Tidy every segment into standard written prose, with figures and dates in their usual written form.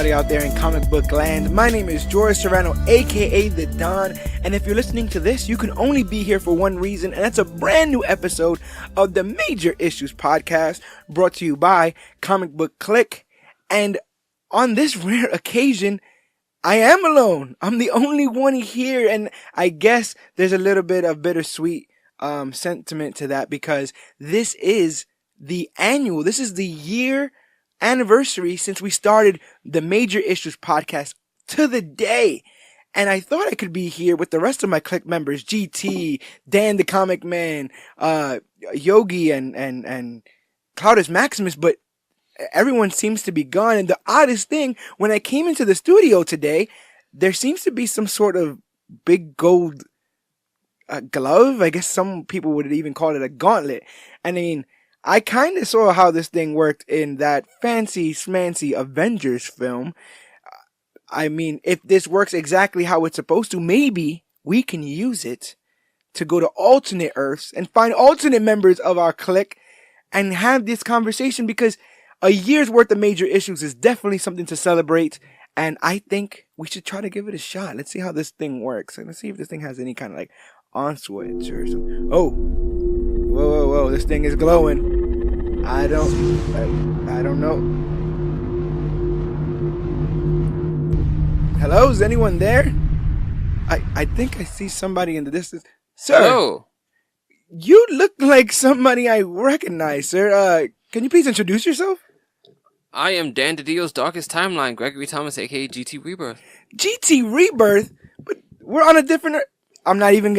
everybody out there in comic book land. My name is George Serrano, aka The Don, and if you're listening to this, you can only be here for one reason, and that's a brand new episode of the Major Issues Podcast, brought to you by ComicBook Clique. And on this rare occasion, I am alone. I'm the only one here, and I guess there's a little bit of bittersweet sentiment to that, because this is the year anniversary since we started the Major Issues Podcast to the day. And I thought I could be here with the rest of my clique members, GT, Dan the Comic Man, Yogi, and Cloudus Maximus, but everyone seems to be gone. And the oddest thing, when I came into the studio today, there seems to be some sort of big gold glove. I guess some people would even call it a gauntlet. I mean, I kind of saw how this thing worked in that fancy smancy Avengers film. I mean, if this works exactly how it's supposed to, maybe we can use it to go to alternate Earths and find alternate members of our clique and have this conversation, because a year's worth of Major Issues is definitely something to celebrate, and I think we should try to give it a shot. Let's see how this thing works, and let's see if this thing has any kind of like on switch or something. Oh, whoa, this thing is glowing. I don't know. Hello, is anyone there? I think I see somebody in the distance. Sir, hello. You look like somebody I recognize, sir. Can you please introduce yourself? I am Dan DiDio's Darkest Timeline, Gregory Thomas, aka GT Rebirth. GT Rebirth? But we're on a different... I'm not even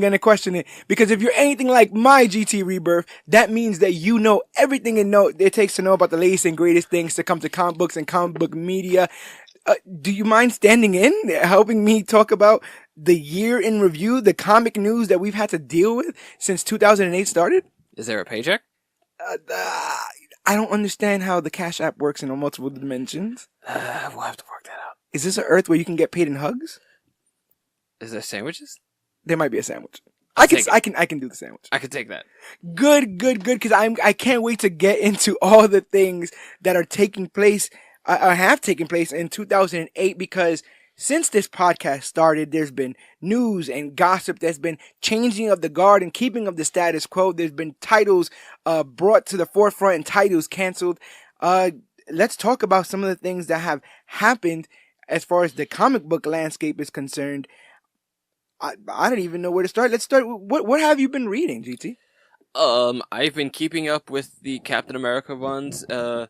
gonna question it, because if you're anything like my GT Rebirth, that means that you know everything it takes to know about the latest and greatest things to come to comic books and comic book media. Do you mind standing in, helping me talk about the year in review, the comic news that we've had to deal with since 2008 started? Is there a paycheck? I don't understand how the Cash App works in multiple dimensions. We'll have to work that out. Is this an Earth where you can get paid in hugs? Is there sandwiches? There might be a sandwich. I can do the sandwich. I can take that. Good, because I can't wait to get into all the things that are taking place, have taken place in 2008, because since this podcast started, there's been news and gossip. There's been changing of the guard and keeping of the status quo. There's been titles brought to the forefront and titles canceled. Let's talk about some of the things that have happened as far as the comic book landscape is concerned. I don't even know where to start. Let's start. What have you been reading, GT? I've been keeping up with the Captain America runs, the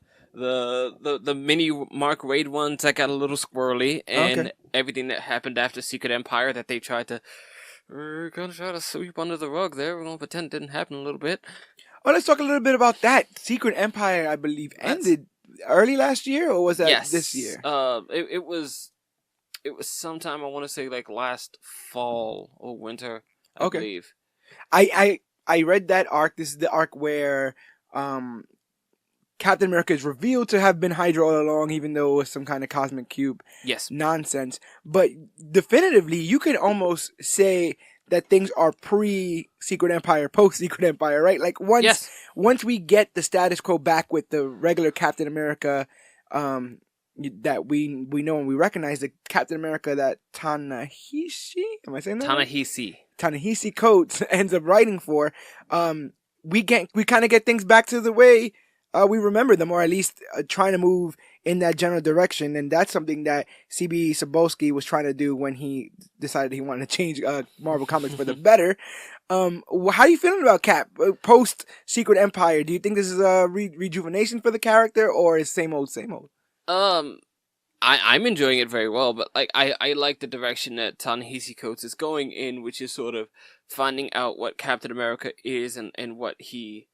mini Mark Waid ones that got a little squirrely, and everything that happened after Secret Empire that they tried to, we're gonna try to sweep under the rug there. We're gonna pretend it didn't happen a little bit. Oh, let's talk a little bit about that. Secret Empire, I believe, ended early last year, or was that this year? It was sometime, I want to say, like last fall or winter, I believe. I read that arc. This is the arc where Captain America is revealed to have been Hydra all along, even though it was some kind of cosmic cube nonsense. But definitively, you could almost say that things are pre-Secret Empire, post-Secret Empire, right? Like once we get the status quo back with the regular Captain America, that we know and we recognize, the Captain America that Ta-Nehisi, am I saying that? Ta-Nehisi Coates ends up writing for. We kind of get things back to the way we remember them, or at least trying to move in that general direction, and that's something that C.B. Cebulski was trying to do when he decided he wanted to change Marvel Comics for the better. How are you feeling about Cap post Secret Empire? Do you think this is a rejuvenation for the character, or is same old? I'm enjoying it very well, but like I like the direction that Ta-Nehisi Coates is going in, which is sort of finding out what Captain America is and what he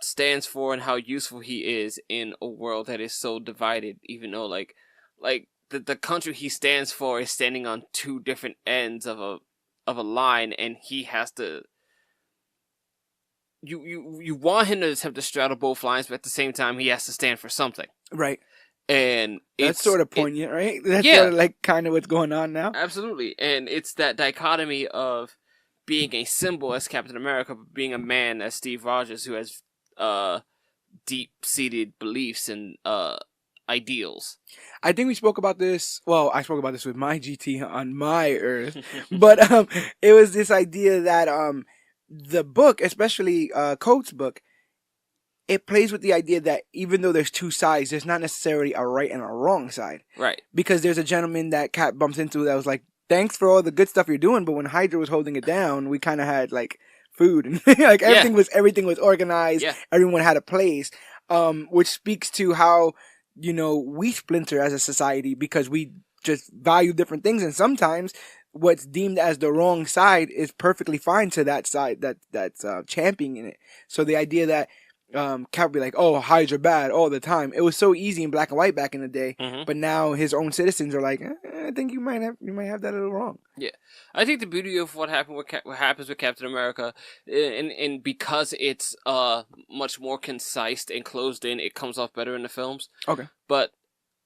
stands for and how useful he is in a world that is so divided, even though like the country he stands for is standing on two different ends of a line, and he has to you want him to attempt to straddle both lines, but at the same time he has to stand for something. Right. And that's sort of poignant, right? That's sort of like kind of what's going on now. Absolutely. And it's that dichotomy of being a symbol as Captain America, but being a man as Steve Rogers, who has deep-seated beliefs and ideals. I think we spoke about this. Well, I spoke about this with my GT on my Earth, but it was this idea that the book, especially Coates' book, it plays with the idea that even though there's two sides, there's not necessarily a right and a wrong side. Right. Because there's a gentleman that Cap bumps into that was like, "Thanks for all the good stuff you're doing," but when Hydra was holding it down, we kind of had like food and like everything was organized. Yeah. Everyone had a place, which speaks to how we splinter as a society because we just value different things, and sometimes what's deemed as the wrong side is perfectly fine to that side that's championing it. So the idea that Cap would be like, "Oh, Hydra bad all the time." It was so easy in black and white back in the day, but now his own citizens are like, "I think you might have that a little wrong." Yeah, I think the beauty of what happens with Captain America, and because it's much more concise and closed in, it comes off better in the films. Okay, but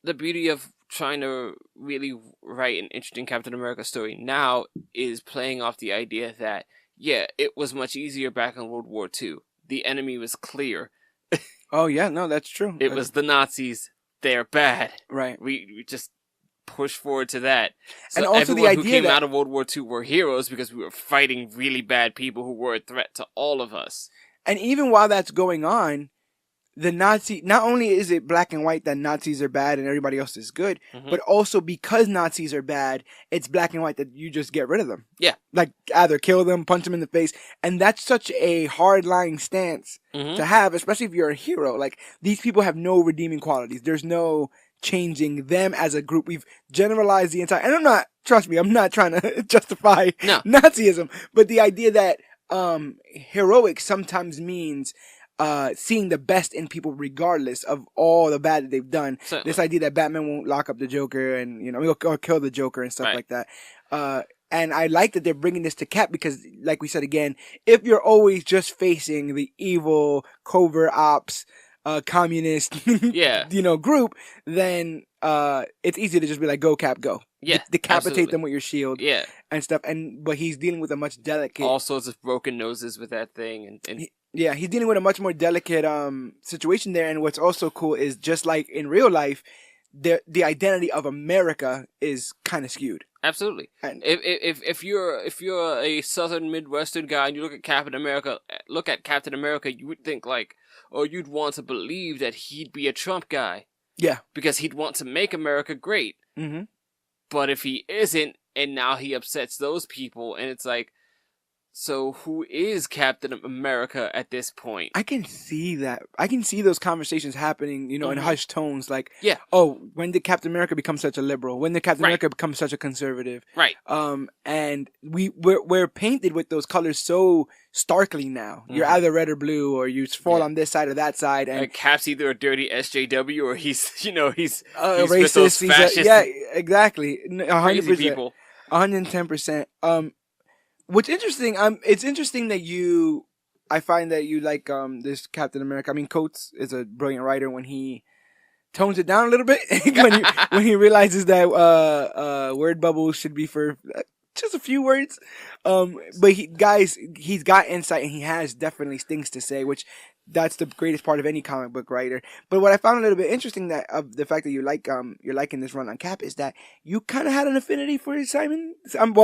the beauty of trying to really write an interesting Captain America story now is playing off the idea that it was much easier back in World War II. The enemy was clear. Oh yeah, no, that's true. It was the Nazis. They're bad. Right. We just push forward to that. So and also the idea who came out of World War II were heroes because we were fighting really bad people who were a threat to all of us. And even while that's going on, the Nazi, not only is it black and white that Nazis are bad and everybody else is good, but also because Nazis are bad, it's black and white that you just get rid of them. Yeah. Like either kill them, punch them in the face. And that's such a hard-lying stance to have, especially if you're a hero. Like, these people have no redeeming qualities. There's no changing them as a group. We've generalized the entire, and I'm not trying to justify Nazism, but the idea that heroic sometimes means seeing the best in people regardless of all the bad that they've done. Certainly. This idea that Batman won't lock up the Joker and, or kill the Joker and stuff like that. And I like that they're bringing this to Cap because, like we said again, if you're always just facing the evil, covert ops, communist, group, then it's easy to just be like, "Go, Cap, go." Yeah, decapitate them with your shield. Yeah, and stuff. But he's dealing with a much delicate, all sorts of broken noses with that thing, and he's dealing with a much more delicate situation there. And what's also cool is, just like in real life, the identity of America is kind of skewed. Absolutely. And if you're a Southern Midwestern guy and you look at Captain America, you would think you'd want to believe that he'd be a Trump guy. Yeah. Because he'd want to make America great. Mm-hmm. But if he isn't, and now he upsets those people, and it's like, so who is Captain America at this point? I can see that. I can see those conversations happening, in hushed tones. Like, oh, when did Captain America become such a liberal? When did Captain America become such a conservative? Right. And we're painted with those colors so starkly now. You're either red or blue, or you fall on this side or that side. And Cap's either a dirty SJW or he's he's racist. With those fascist, exactly. 100%. People. 110%. What's interesting, it's interesting that I find that you like this Captain America. I mean, Coates is a brilliant writer when he tones it down a little bit when he realizes that word bubbles should be for just a few words. But he's got insight and he has definitely things to say, which that's the greatest part of any comic book writer. But what I found a little bit interesting of the fact that you're liking this run on Cap is that you kind of had an affinity for Simon.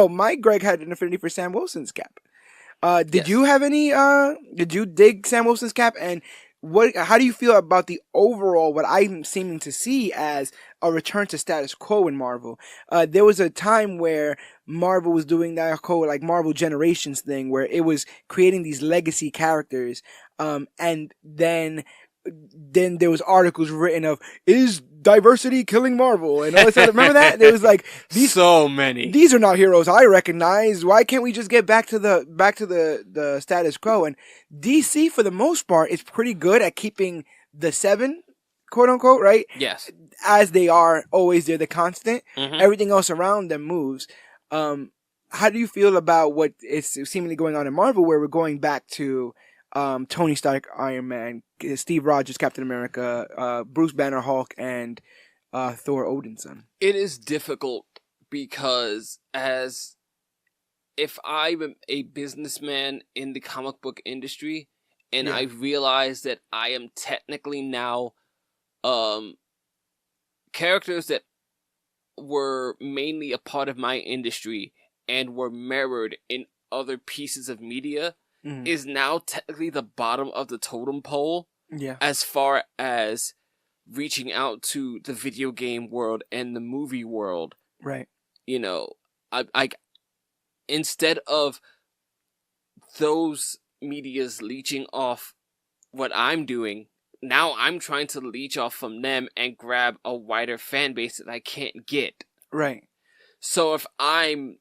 Mike Greg had an affinity for Sam Wilson's Cap. Did you have any? Did you dig Sam Wilson's Cap? And how do you feel about the overall, what I'm seeming to see as a return to status quo in Marvel? There was a time where Marvel was doing that whole Marvel Generations thing where it was creating these legacy characters. And then there was articles written of, is diversity killing Marvel? And all this stuff. Remember that? There was so many. These are not heroes I recognize. Why can't we just get back to the status quo? And DC, for the most part, is pretty good at keeping the 7, quote unquote, right? Yes. As they are always, they're the constant. Mm-hmm. Everything else around them moves. How do you feel about what is seemingly going on in Marvel, where we're going back to Tony Stark, Iron Man, Steve Rogers, Captain America, Bruce Banner, Hulk, and Thor, Odin's son? It is difficult because if I'm a businessman in the comic book industry and I realize that I am technically now characters that were mainly a part of my industry and were mirrored in other pieces of media is now technically the bottom of the totem pole. Yeah. As far as reaching out to the video game world and the movie world. Right. You know, I instead of those medias leeching off what I'm doing, now I'm trying to leech off from them and grab a wider fan base that I can't get. Right. So if I'm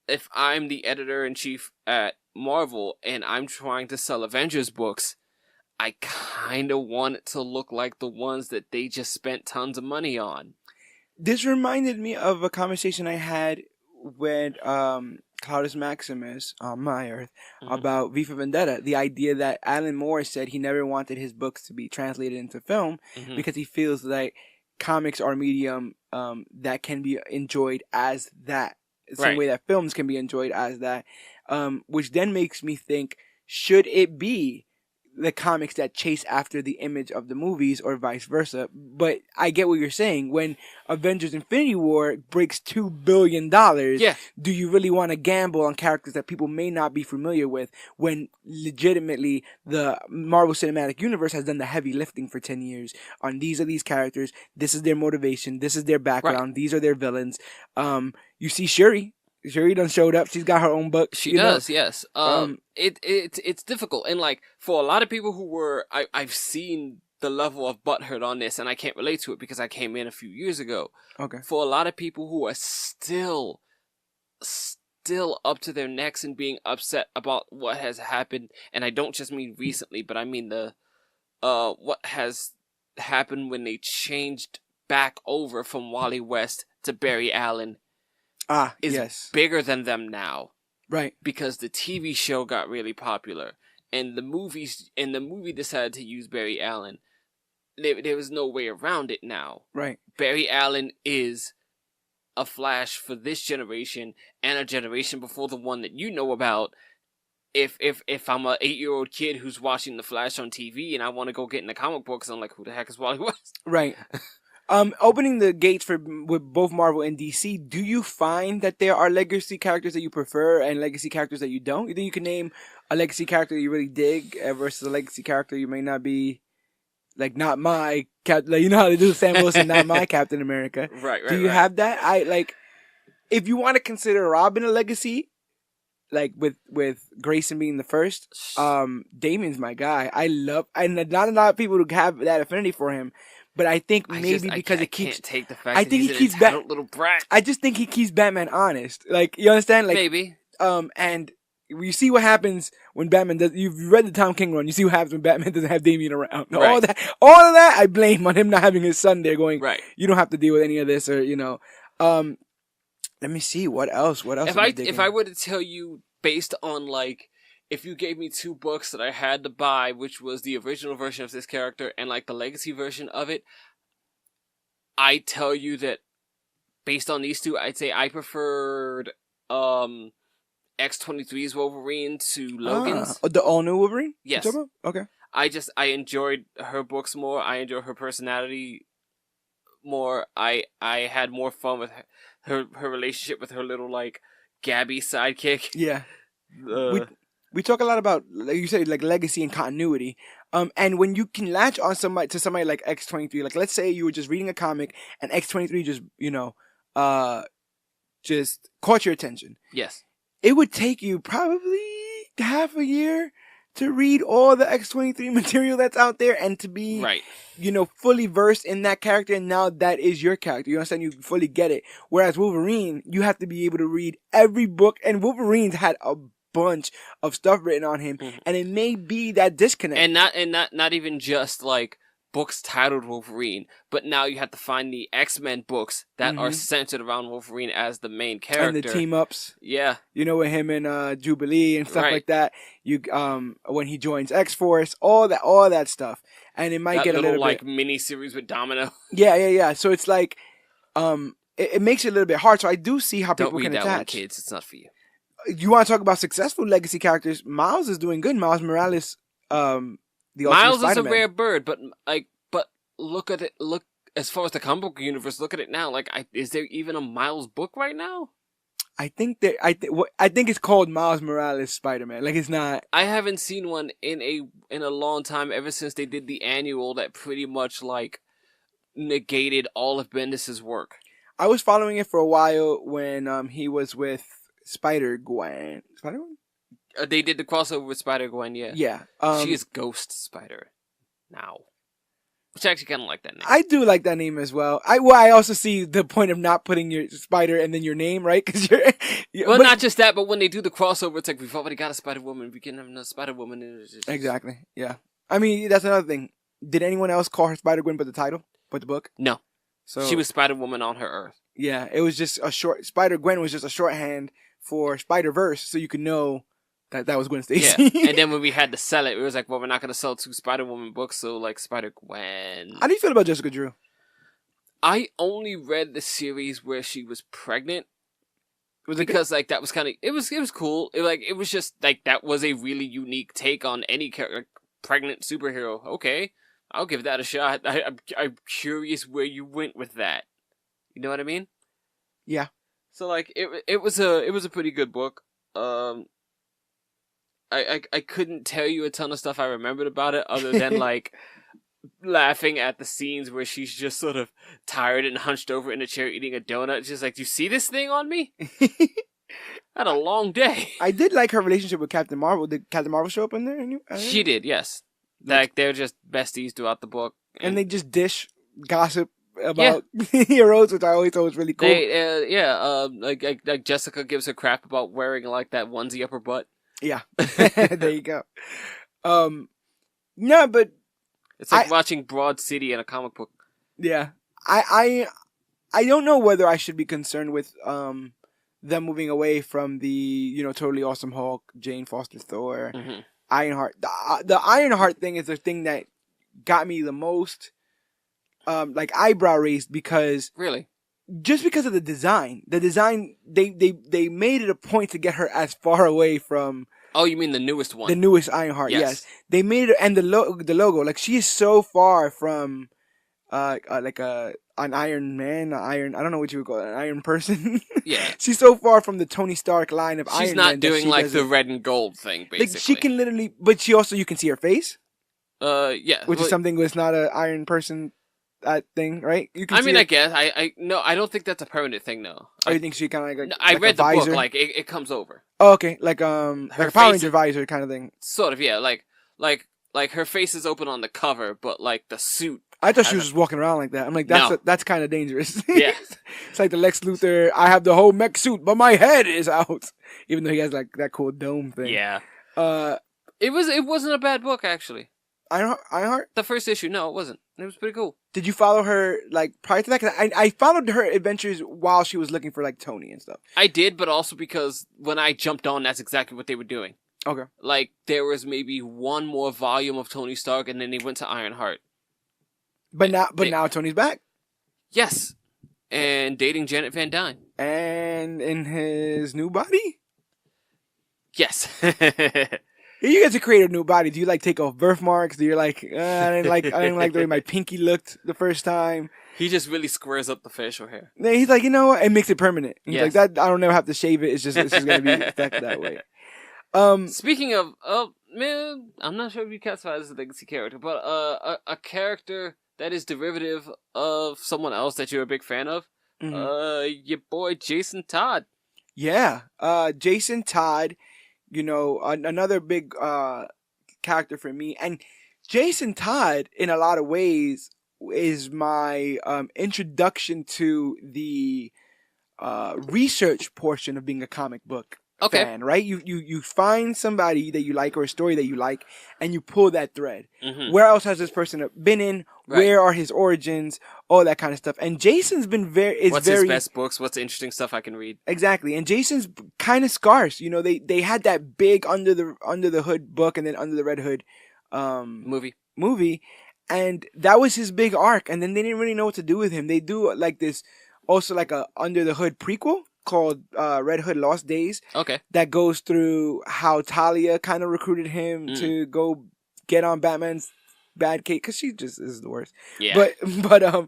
the editor-in-chief at Marvel and I'm trying to sell Avengers books, I kind of want it to look like the ones that they just spent tons of money on. This reminded me of a conversation I had with Claudius Maximus on my Earth about V for Vendetta. The idea that Alan Moore said he never wanted his books to be translated into film because he feels like comics are a medium that can be enjoyed as that. The same way that films can be enjoyed as that. Which then makes me think, should it be the comics that chase after the image of the movies or vice versa? But I get what you're saying. When Avengers Infinity War breaks $2 billion, do you really want to gamble on characters that people may not be familiar with when legitimately the Marvel Cinematic Universe has done the heavy lifting for 10 years on these are these characters, this is their motivation, this is their background, these are their villains. You see Shuri done showed up. She's got her own book. She does, yes. It's difficult, and like for a lot of people who were, I've seen the level of butthurt on this, and I can't relate to it because I came in a few years ago. Okay. For a lot of people who are still up to their necks and being upset about what has happened, and I don't just mean recently, but I mean the what has happened when they changed back over from Wally West to Barry Allen. Is bigger than them now. Right. Because the TV show got really popular. And the movie decided to use Barry Allen. There was no way around it now. Right. Barry Allen is a Flash for this generation and a generation before the one that you know about. If I'm a 8-year-old kid who's watching the Flash on TV and I want to go get in the comic books, I'm like, who the heck is Wally West? Right. Opening the gates with both Marvel and DC, do you find that there are legacy characters that you prefer and legacy characters that you don't? You think you can name a legacy character you really dig versus a legacy character you may not be, like, not my Captain, like, you know how they do Sam Wilson, not my Captain America. Right. Do you have that? If you want to consider Robin a legacy, like with Grayson being the first, Damien's my guy. And not a lot of people who have that affinity for him. But I think maybe because it keeps. I can't take the fact that he's an entitled little brat. I just think he keeps Batman honest. Like, you understand? Like, maybe. And you see what happens when Batman does. You've read the Tom King run. You see what happens when Batman doesn't have Damien around. Right. All of that, I blame on him not having his son there. Going, right. You don't have to deal with any of this, or Let me see what else. If I were to tell you based on like. If you gave me 2 books that I had to buy, which was the original version of this character and like the legacy version of it, I tell you that based on these 2, I'd say I preferred X-23's Wolverine to Logan's. The all-new Wolverine? Yes. Okay. I enjoyed her books more. I enjoy her personality more. I had more fun with her relationship with her little like Gabby sidekick. Yeah. We talk a lot about, like you said, like legacy and continuity. And when you can latch on somebody like X-23, like let's say you were just reading a comic and X-23 just, just caught your attention. Yes. It would take you probably half a year to read all the X-23 material that's out there and to be, fully versed in that character. And now that is your character. You understand? You fully get it. Whereas Wolverine, you have to be able to read every book. And Wolverine's had a bunch of stuff written on him, and it may be that disconnect. And not even just like books titled Wolverine, but now you have to find the X-Men books that are centered around Wolverine as the main character. And the team ups. Yeah. With him and Jubilee and stuff like that. You when he joins X-Force, all that stuff. And it might get a little like miniseries with Domino. Yeah. So it's like it makes it a little bit hard. So I do see how people can attach. Don't read that one, kids. It's not for you. You want to talk about successful legacy characters? Miles is doing good. Miles Morales, the Miles Ultimate is Spider-Man. a rare bird, but look at as far as the comic book universe, look at it now. Like, is there even a Miles book right now? I think it's called Miles Morales Spider-Man. Like, it's not. I haven't seen one in a long time. Ever since they did the annual that pretty much like negated all of Bendis' work. I was following it for a while when he was with Spider-Gwen. Spider-Gwen? They did the crossover with Spider-Gwen, yeah. Yeah. She is Ghost Spider now. Which I actually kind of like that name. I do like that name as well. I also see the point of not putting your spider and then your name, right? Because well, not just that, but when they do the crossover, it's like, we've already got a Spider-Woman. We can have another Spider-Woman. Exactly, yeah. I mean, that's another thing. Did anyone else call her Spider-Gwen but the title? But the book? No. So she was Spider-Woman on her Earth. Yeah, it was just a short... Spider-Gwen was just a shorthand for Spider-Verse, so you could know that was Gwen Stacy. Yeah, and then when we had to sell it, it was like, well, we're not going to sell 2 Spider-Woman books, so, like, Spider-Gwen. How do you feel about Jessica Drew? I only read the series where she was pregnant. Because, like, that was kind of... It was cool. It was just, like, that was a really unique take on any pregnant superhero. Okay, I'll give that a shot. I'm curious where you went with that. You know what I mean? Yeah. So, like, it was a pretty good book. I couldn't tell you a ton of stuff I remembered about it other than, like, laughing at the scenes where she's just sort of tired and hunched over in a chair eating a donut. Just like, do you see this thing on me? I had a long day. I did like her relationship with Captain Marvel. Did Captain Marvel show up in there? She did, yes. Like, they're just besties throughout the book. And they just dish gossip about heroes, which I always thought was really cool. Like Jessica gives her crap about wearing, like, that onesie up her butt. Yeah. There you go. No, but it's like watching Broad City in a comic book. Yeah. I don't know whether I should be concerned with them moving away from the, Totally Awesome Hulk, Jane Foster Thor, Ironheart. The Ironheart thing is the thing that got me the most eyebrow raised because really, just because of the design. The design, they made it a point to get her as far away from. Oh, you mean the newest one? The newest Ironheart, yes. They made it, and the logo, like, she is so far from, an Iron Man, I don't know what you would call it, an Iron person. Yeah. She's so far from the Tony Stark line of Iron Man. She's not doing, like, the red and gold thing, basically. Like, she can literally, but you can see her face. Yeah. Which is something that's not an Iron person thing, right? You can. I guess no, I don't think that's a permanent thing, though. Oh, you think she kind of like? No, I read the book, like it comes over. Oh, okay, like a Power Ranger visor kind of thing. Sort of, yeah. Like her face is open on the cover, but like the suit. I thought she was just walking around like that. I'm like, that's kind of dangerous. Yeah, it's like the Lex Luthor. I have the whole mech suit, but my head is out, even though he has like that cool dome thing. Yeah. It wasn't a bad book actually. Ironheart? The first issue, no, it wasn't. It was pretty cool. Did you follow her, like, prior to that? Because I followed her adventures while she was looking for, like, Tony and stuff. I did, but also because when I jumped on, that's exactly what they were doing. Okay. Like, there was maybe one more volume of Tony Stark, and then they went to Ironheart. But now Tony's back? Yes. And dating Janet Van Dyne. And in his new body? Yes. You get to create a new body. Do you like take off birthmarks? Do you like I didn't like the way my pinky looked the first time? He just really squares up the facial hair. Then he's like, you know what? It makes it permanent. He's like, that I don't ever have to shave it. It's just gonna be stuck that way. Speaking of, man, I'm not sure if you classify as a legacy character, but a character that is derivative of someone else that you're a big fan of. Your boy Jason Todd. Yeah, Jason Todd. Another big character for me. And Jason Todd, in a lot of ways, is my introduction to the research portion of being a comic book fan, right? You find somebody that you like or a story that you like, and you pull that thread. Where else has this person been in? Right. Where are his origins? All that kind of stuff. And Jason's been What's his best books? What's the interesting stuff I can read? Exactly. And Jason's kind of scarce. They had that big under the hood book and then Under the Red Hood movie, and that was his big arc. And then they didn't really know what to do with him. They do like this, also like a Under the Hood prequel called Red Hood Lost Days. Okay. That goes through how Talia kind of recruited him to go get on Batman's bad case, because she just is the worst. Yeah. But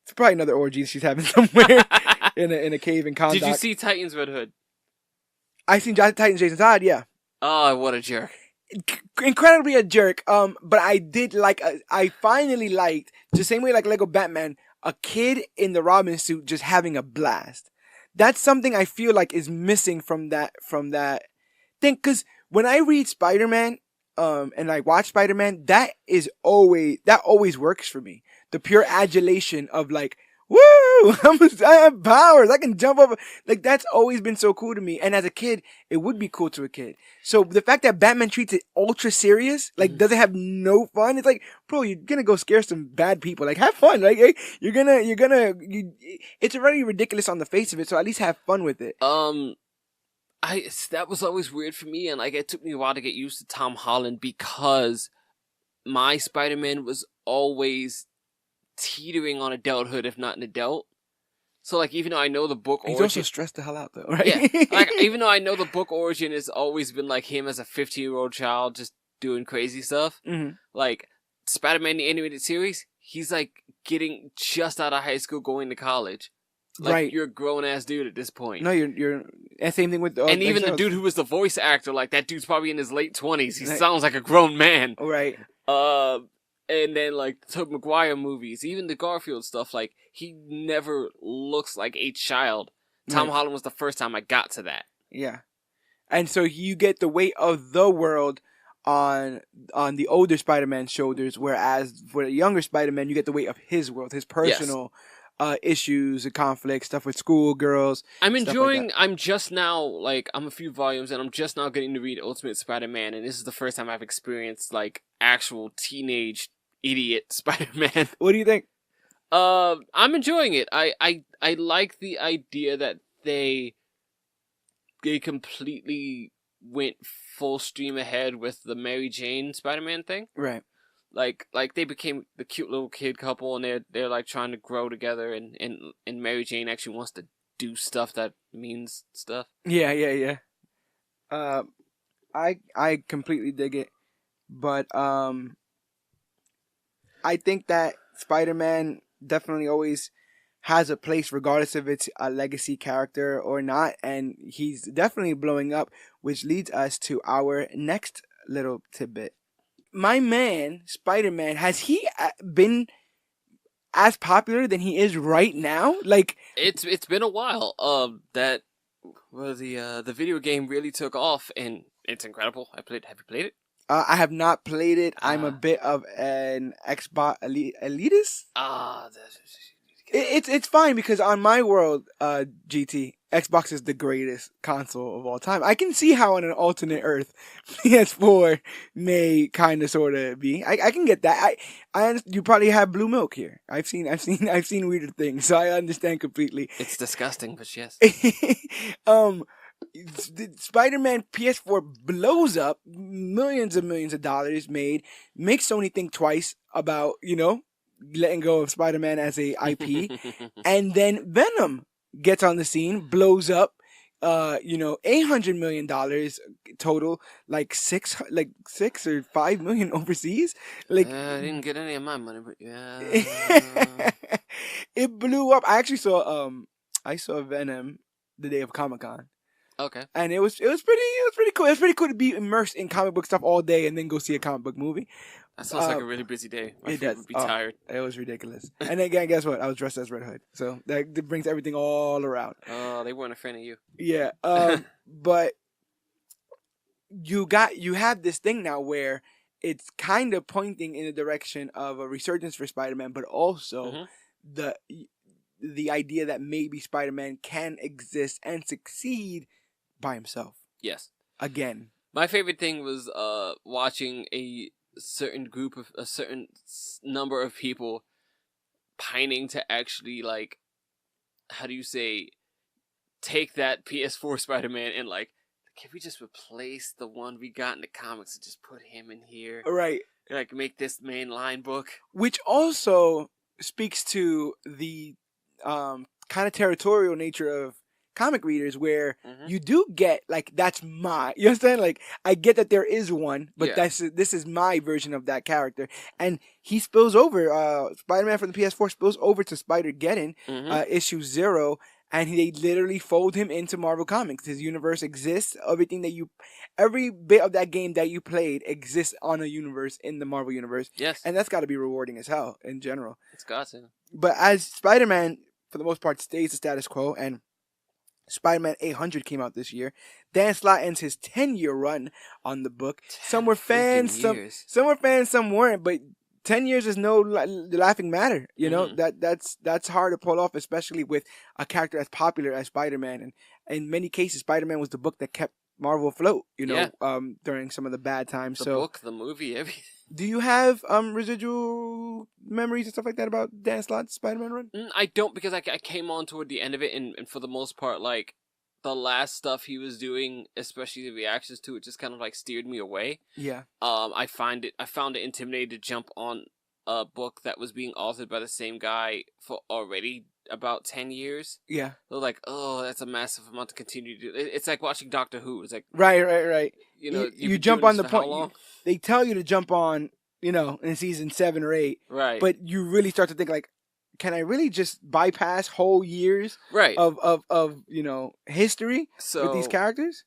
It's probably another orgy she's having somewhere in a cave in Kahndaq. Did you see Titans Red Hood? I seen Titans Jason Todd, yeah. Oh, what a jerk. Incredibly a jerk. But I did like. I finally liked the same way like Lego Batman. A kid in the Robin suit just having a blast. That's something I feel like is missing from that thing. Because when I read Spider-Man, and I watch Spider-Man, that always works for me. The pure adulation of like, woo! I have powers. I can jump over. Like, that's always been so cool to me. And as a kid, it would be cool to a kid. So the fact that Batman treats it ultra serious, like, doesn't have no fun. It's like, bro, you're gonna go scare some bad people. Like, have fun. Like, it's already ridiculous on the face of it. So at least have fun with it. That was always weird for me. And like, it took me a while to get used to Tom Holland because my Spider-Man was always teetering on adulthood, if not an adult. So like, even though I know the book origin, he's also stressed the hell out though, right? Yeah, like even though I know the book origin has always been like him as a 15-year-old child just doing crazy stuff. Mm-hmm. Like Spider-Man the animated series, he's like getting just out of high school, going to college. Like, right, you're a grown ass dude at this point. No, you're. And same thing with. And even the dude who was the voice actor, like that dude's probably in his late 20s. He sounds like a grown man. Right. And then, like, the Tobey Maguire movies, even the Garfield stuff, like, he never looks like a child. Tom Holland was the first time I got to that. Yeah. And so you get the weight of the world on the older Spider-Man's shoulders, whereas for the younger Spider-Man, you get the weight of his world, his personal issues and conflicts, stuff with school girls. I'm enjoying, like, I'm just now, like, I'm a few volumes, and I'm just now getting to read Ultimate Spider-Man, and this is the first time I've experienced, like, actual teenage idiot Spider-Man. What do you think? I'm enjoying it. I like the idea that they completely went full stream ahead with the Mary Jane Spider-Man thing. Right. Like they became the cute little kid couple, and they're like trying to grow together, and Mary Jane actually wants to do stuff that means stuff. Yeah. I completely dig it, but I think that Spider-Man definitely always has a place, regardless if it's a legacy character or not, and he's definitely blowing up, which leads us to our next little tidbit. My man, Spider-Man, has he been as popular than he is right now? Like, it's been a while. That the video game really took off, and it's incredible. Have you played it? I have not played it. I'm a bit of an Xbox elitist. It's fine because on my world, GT, Xbox is the greatest console of all time. I can see how on an alternate Earth, PS4 may kind of sort of be. I can get that. You probably have blue milk here. I've seen weirder things, so I understand completely. It's disgusting, but yes. Spider-Man PS4 blows up, millions and millions of dollars made, makes Sony think twice about, letting go of Spider-Man as a IP. And then Venom gets on the scene, blows up, $800 million total, like six or $5 million overseas. Like, I didn't get any of my money, but yeah. It blew up. I actually saw Venom the day of Comic-Con. Okay. And it was pretty cool. It was pretty cool to be immersed in comic book stuff all day and then go see a comic book movie. That sounds like a really busy day. My feet would be tired. It was ridiculous. And again, guess what? I was dressed as Red Hood, so that brings everything all around. Oh, they weren't a fan of you. Yeah. But you have this thing now where it's kind of pointing in the direction of a resurgence for Spider-Man, but also the idea that maybe Spider-Man can exist and succeed by himself. Yes. Again. My favorite thing was watching a certain number of people pining to actually, like, how do you say, take that PS4 Spider-Man and, like, can we just replace the one we got in the comics and just put him in here? Right. Like, make this main line book. Which also speaks to the kind of territorial nature of comic readers where Mm-hmm. you do get like that's my, you understand, like I get that there is one, but Yeah. this is my version of that character, and he spills over. Spider-Man for the PS4 spills over to Spider-Geddon, Mm-hmm. issue 0, and they literally fold him into Marvel Comics. His universe exists. Every bit of that game that you played exists on a universe in the Marvel universe, Yes. and that's got to be rewarding as hell in general. It's got to. But as Spider-Man, for the most part, stays the status quo, and Spider-Man 800 came out this year. Dan Slott ends his 10-year run on the book. Some were fans, some were fans, some weren't. But 10 years is no laughing matter. You know, that's hard to pull off, especially with a character as popular as Spider-Man. And in many cases, Spider-Man was the book that kept Marvel afloat. You know, during some of the bad times. The book, the movie, everything. Do you have residual memories and stuff like that about Dan Slott's Spider-Man run? I don't, because I came on toward the end of it, and for the most part, like, the last stuff he was doing, especially the reactions to it, just kind of like steered me away. Yeah. I found it intimidating to jump on a book that was being authored by the same guy for already about 10 years. Yeah. So like, oh, that's a massive amount to continue to do. It's like watching Doctor Who. It's like, right. You know, you jump on the point. They tell you to jump on, you know, in season 7 or 8. Right. But you really start to think like, can I really just bypass whole years of you know, history with these characters?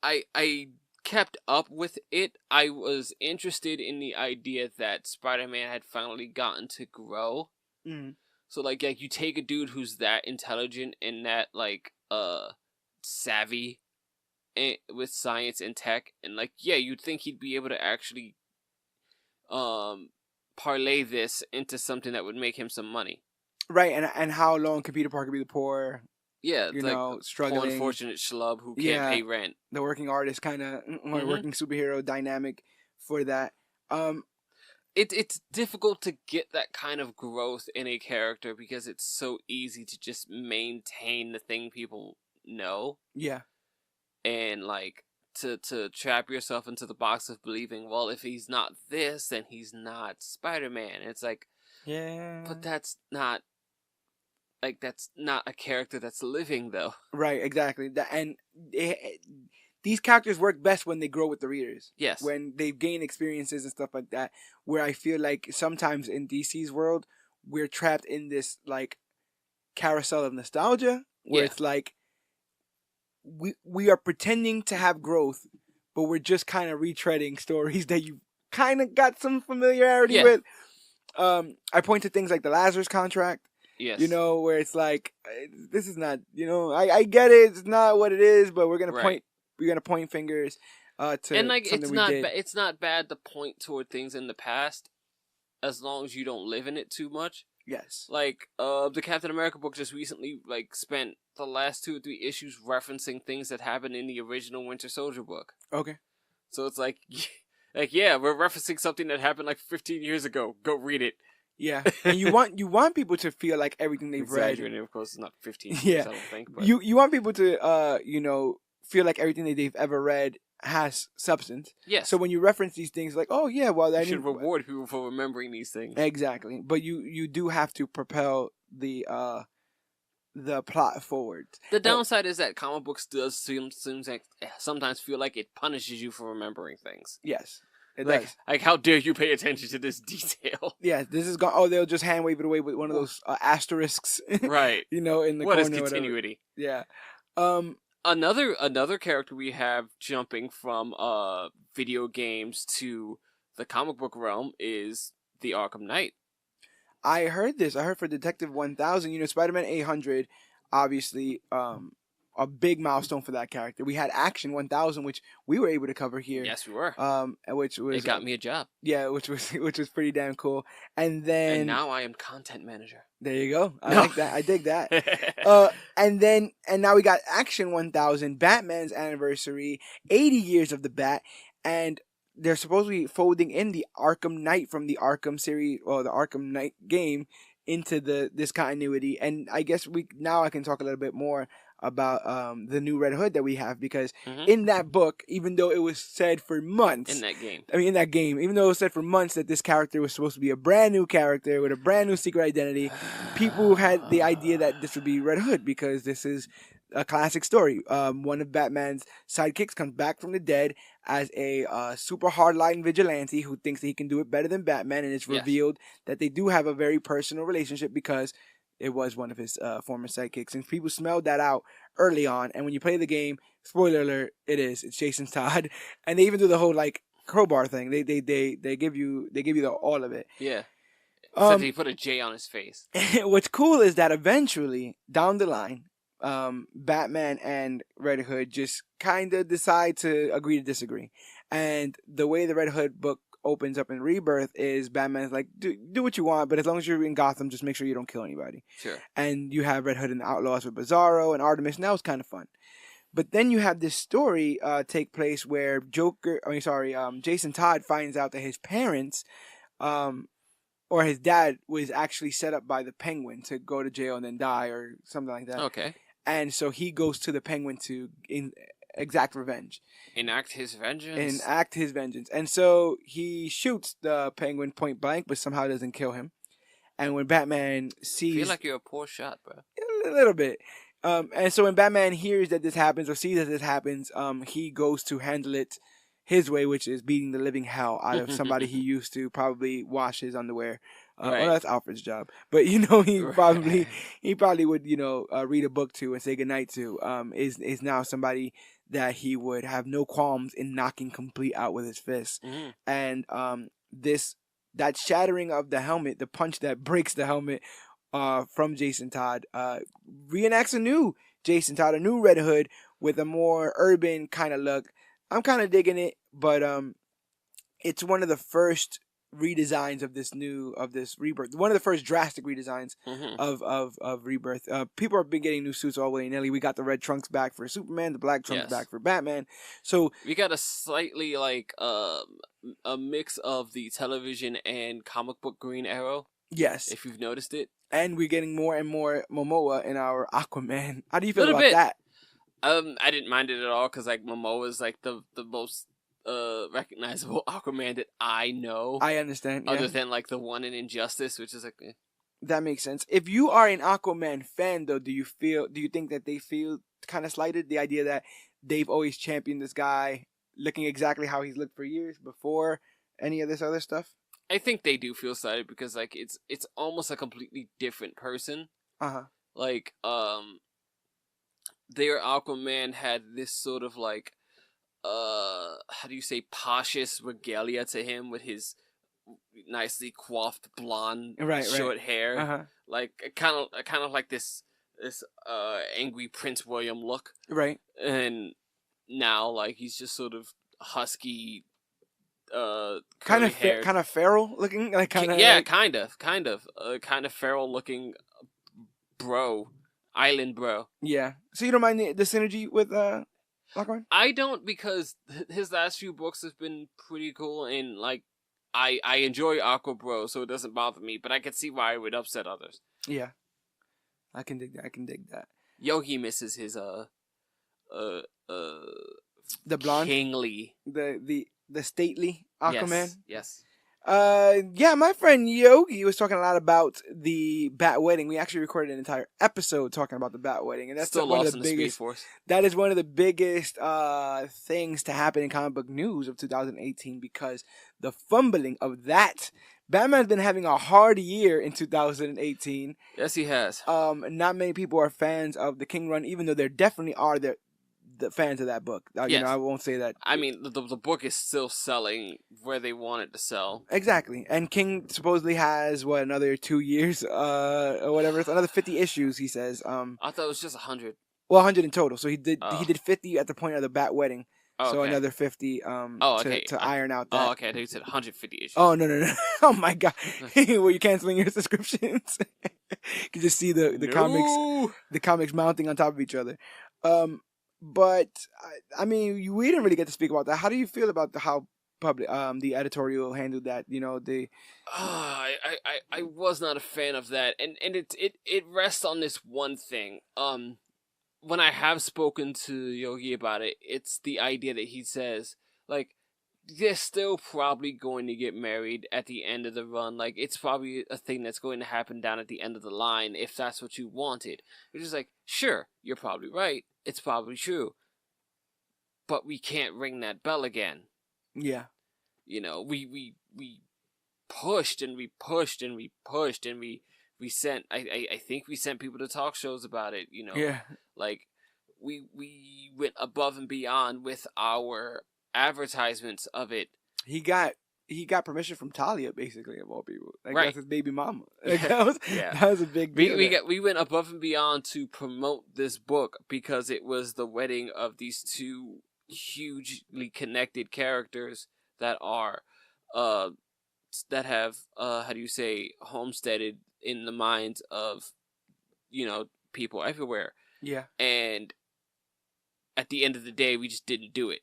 I kept up with it. I was interested in the idea that Spider-Man had finally gotten to grow. Mm. So like you take a dude who's that intelligent and that like savvy with science and tech, and like you'd think he'd be able to actually parlay this into something that would make him some money. Right, and how long could Peter Parker be the poor? Yeah, you like know, struggling, poor unfortunate schlub who can't pay rent. The working artist kind of, or working superhero dynamic for that. It's difficult to get that kind of growth in a character because it's so easy to just maintain the thing people know. Yeah. And like to trap yourself into the box of believing, well, if he's not this, then he's not Spider-Man. It's like, yeah, but that's not a character that's living, though. Right, exactly. These characters work best when they grow with the readers. Yes. When they've gained experiences and stuff like that. Where I feel like sometimes in DC's world, we're trapped in this like carousel of nostalgia, where it's like we are pretending to have growth, but we're just kind of retreading stories that you kind of got some familiarity with. I point to things like the Lazarus Contract. Yes. You know, where it's like, this is not, you know, I get it, it's not what it is, but we're gonna point fingers to, and like something it's not bad to point toward things in the past, as long as you don't live in it too much. Yes. Like the Captain America book just recently like spent the last 2 or 3 issues referencing things that happened in the original Winter Soldier book. Okay. So it's like we're referencing something that happened like 15 years ago. Go read it. Yeah, and you want people to feel like everything they've read. Of course, it's not 15 years. Yeah, I don't think. But you want people to you know, feel like everything that they've ever read has substance. Yes. So when you reference these things, like, oh yeah, well, you should reward people for remembering these things. Exactly, but you do have to propel the plot forward. The downside is that comic books seems like sometimes feel like it punishes you for remembering things. Yes. It like, does. Like, how dare you pay attention to this detail? Yeah, this is gone. Oh, they'll just hand wave it away with one of those asterisks, right? You know, in the what corner. What is continuity? Yeah. Another character we have jumping from video games to the comic book realm is the Arkham Knight. I heard this. I heard for Detective 1000. You know, Spider-Man 800, obviously, a big milestone for that character. We had Action 1000, which we were able to cover here. Yes, we were. Which was it got me a job. Yeah, which was pretty damn cool. And then now I am content manager. There you go. I like that. I dig that. And now we got Action 1000, Batman's anniversary, 80 years of the Bat, and they're supposedly folding in the Arkham Knight from the Arkham series or the Arkham Knight game into this continuity. And I guess I can talk a little bit more about the new Red Hood that we have, because in that book, even though it was said for months in that game, even though it was said for months that this character was supposed to be a brand new character with a brand new secret identity, people had the idea that this would be Red Hood because this is a classic story. One of Batman's sidekicks comes back from the dead as a super hardline vigilante who thinks that he can do it better than Batman, and it's revealed that they do have a very personal relationship because it was one of his former sidekicks, and people smelled that out early on. And when you play the game, spoiler alert, it's Jason Todd, and they even do the whole like crowbar thing. They give you all of it. Yeah. Except he put a J on his face. What's cool is that eventually down the line, Batman and Red Hood just kind of decide to agree to disagree. And the way the Red Hood book opens up in Rebirth is Batman's like, do what you want, but as long as you're in Gotham, just make sure you don't kill anybody. Sure. And you have Red Hood and the Outlaws with Bizarro and Artemis, and that was kind of fun. But then you have this story take place where Jason Todd finds out that his parents, or his dad, was actually set up by the Penguin to go to jail and then die or something like that. Okay. And so he goes to the Penguin to exact revenge. Enact his vengeance. And so he shoots the Penguin point blank, but somehow doesn't kill him. And when Batman sees... I feel like you're a poor shot, bro. A little bit. And so when Batman hears that this happens or sees that this happens, he goes to handle it his way, which is beating the living hell out of somebody he used to probably wash his underwear. Right. Well, that's Alfred's job, but he probably would read a book to and say goodnight to. Is now somebody that he would have no qualms in knocking complete out with his fist. And that shattering of the helmet, the punch that breaks the helmet from Jason Todd, reenacts a new Jason Todd, a new Red Hood with a more urban kind of look. I'm kind of digging it, but it's one of the first redesigns of this Rebirth. One of the first drastic redesigns of Rebirth. People have been getting new suits all willy-nilly. We got the red trunks back for Superman, the black trunks back for Batman. So we got a slightly like a mix of the television and comic book Green Arrow. Yes, if you've noticed it. And we're getting more and more Momoa in our Aquaman. How do you feel about that? I didn't mind it at all because like Momoa is like the most recognizable Aquaman that I know. I understand. Other than like the one in Injustice, which is like that makes sense. If you are an Aquaman fan, though, do you think that they feel kind of slighted? The idea that they've always championed this guy, looking exactly how he's looked for years before any of this other stuff. I think they do feel slighted because like it's almost a completely different person. Like their Aquaman had this sort of like how do you say poshest regalia to him with his nicely coiffed blonde short hair, like kind of like this angry Prince William look, right? And now like he's just sort of husky, kind of feral looking, like kind of feral looking island bro. Yeah. So you don't mind the synergy with Aquaman? I don't, because his last few books have been pretty cool, and like I enjoy Aqua Bro, so it doesn't bother me. But I can see why it would upset others. Yeah, I can dig that. Yogi misses his the blonde, kingly, the stately Aquaman. Yes. Yeah, my friend Yogi was talking a lot about the Bat Wedding. We actually recorded an entire episode talking about the Bat Wedding, and that's still one lost of in the the biggest. Speed Force. That is one of the biggest things to happen in comic book news of 2018 because the fumbling of that. Batman's been having a hard year in 2018. Yes, he has. Not many people are fans of the King Run, even though there definitely are the fans of that book. Yes. You know, I won't say that. I mean, the book is still selling where they want it to sell. Exactly. And King supposedly has, another 2 years, or whatever. It's another 50 issues, he says. I thought it was just 100. Well, 100 in total. So he did 50 at the point of the Bat Wedding. Oh, so okay. another 50 to iron out that. Oh, okay. I think you said 150 issues. Oh, no. Oh, my God. Were you canceling your subscriptions? You can just see the comics mounting on top of each other. But I mean, we didn't really get to speak about that. How do you feel about how public the editorial handled that? You know, I was not a fan of that, and it rests on this one thing. when I have spoken to Yogi about it, it's the idea that he says, like, they're still probably going to get married at the end of the run. Like, it's probably a thing that's going to happen down at the end of the line if that's what you wanted. Which is like, sure, you're probably right. It's probably true. But we can't ring that bell again. Yeah. You know, we pushed and we pushed and we pushed and we sent, I think we sent people to talk shows about it, you know. Yeah. Like, we went above and beyond with our advertisements of it. He got permission from Talia, basically, of all people. Like, right. That's his baby mama. Like, that was a big deal. We went above and beyond to promote this book because it was the wedding of these two hugely connected characters that are that have how do you say, homesteaded in the minds of, you know, people everywhere. Yeah. And at the end of the day, we just didn't do it.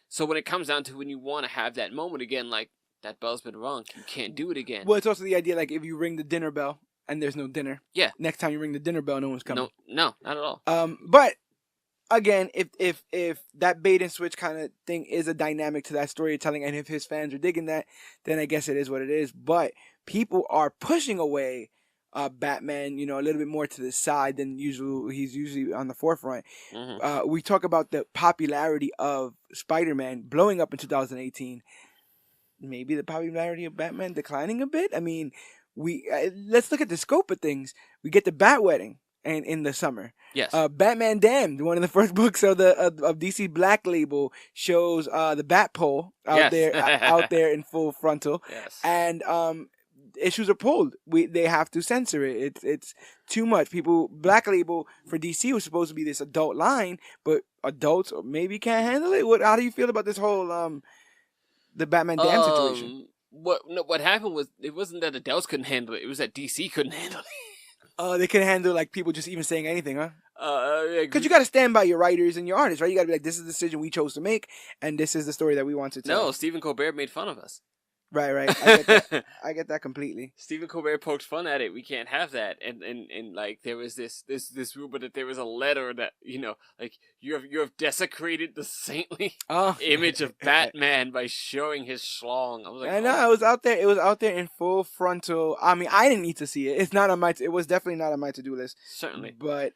So when it comes down to when you want to have that moment again, like, that bell's been rung, you can't do it again. Well, it's also the idea, like, if you ring the dinner bell and there's no dinner, yeah, next time you ring the dinner bell, no one's coming. No, not at all. But again, if that bait and switch kind of thing is a dynamic to that storytelling, and if his fans are digging that, then I guess it is what it is. But people are pushing away Batman, you know, a little bit more to the side than usual. He's usually on the forefront. Mm-hmm. We talk about the popularity of Spider-Man blowing up in 2018. Maybe the popularity of Batman declining a bit. I mean, let's look at the scope of things. We get the Bat Wedding and in the summer. Yes. Batman Damned, one of the first books of DC Black Label, shows the Bat Pole out there in full frontal. Yes. And issues are pulled. They have to censor it. It's too much. Black Label for DC was supposed to be this adult line, but adults maybe can't handle it. How do you feel about this whole the Batman Damned situation? What happened was, it wasn't that adults couldn't handle it. It was that DC couldn't handle it. They couldn't handle, like, people just even saying anything, huh? Because you got to stand by your writers and your artists, right? You got to be like, this is the decision we chose to make, and this is the story that we want to tell. No, Stephen Colbert made fun of us. Right. I get that. I get that completely. Stephen Colbert poked fun at it. We can't have that. And like, there was this rumor that there was a letter that, you know, like, you have desecrated the saintly image of Batman by showing his schlong. I was like, I know, it was out there. It was out there in full frontal. I mean, I didn't need to see it. It's not on my. It was definitely not on my to-do list. Certainly. But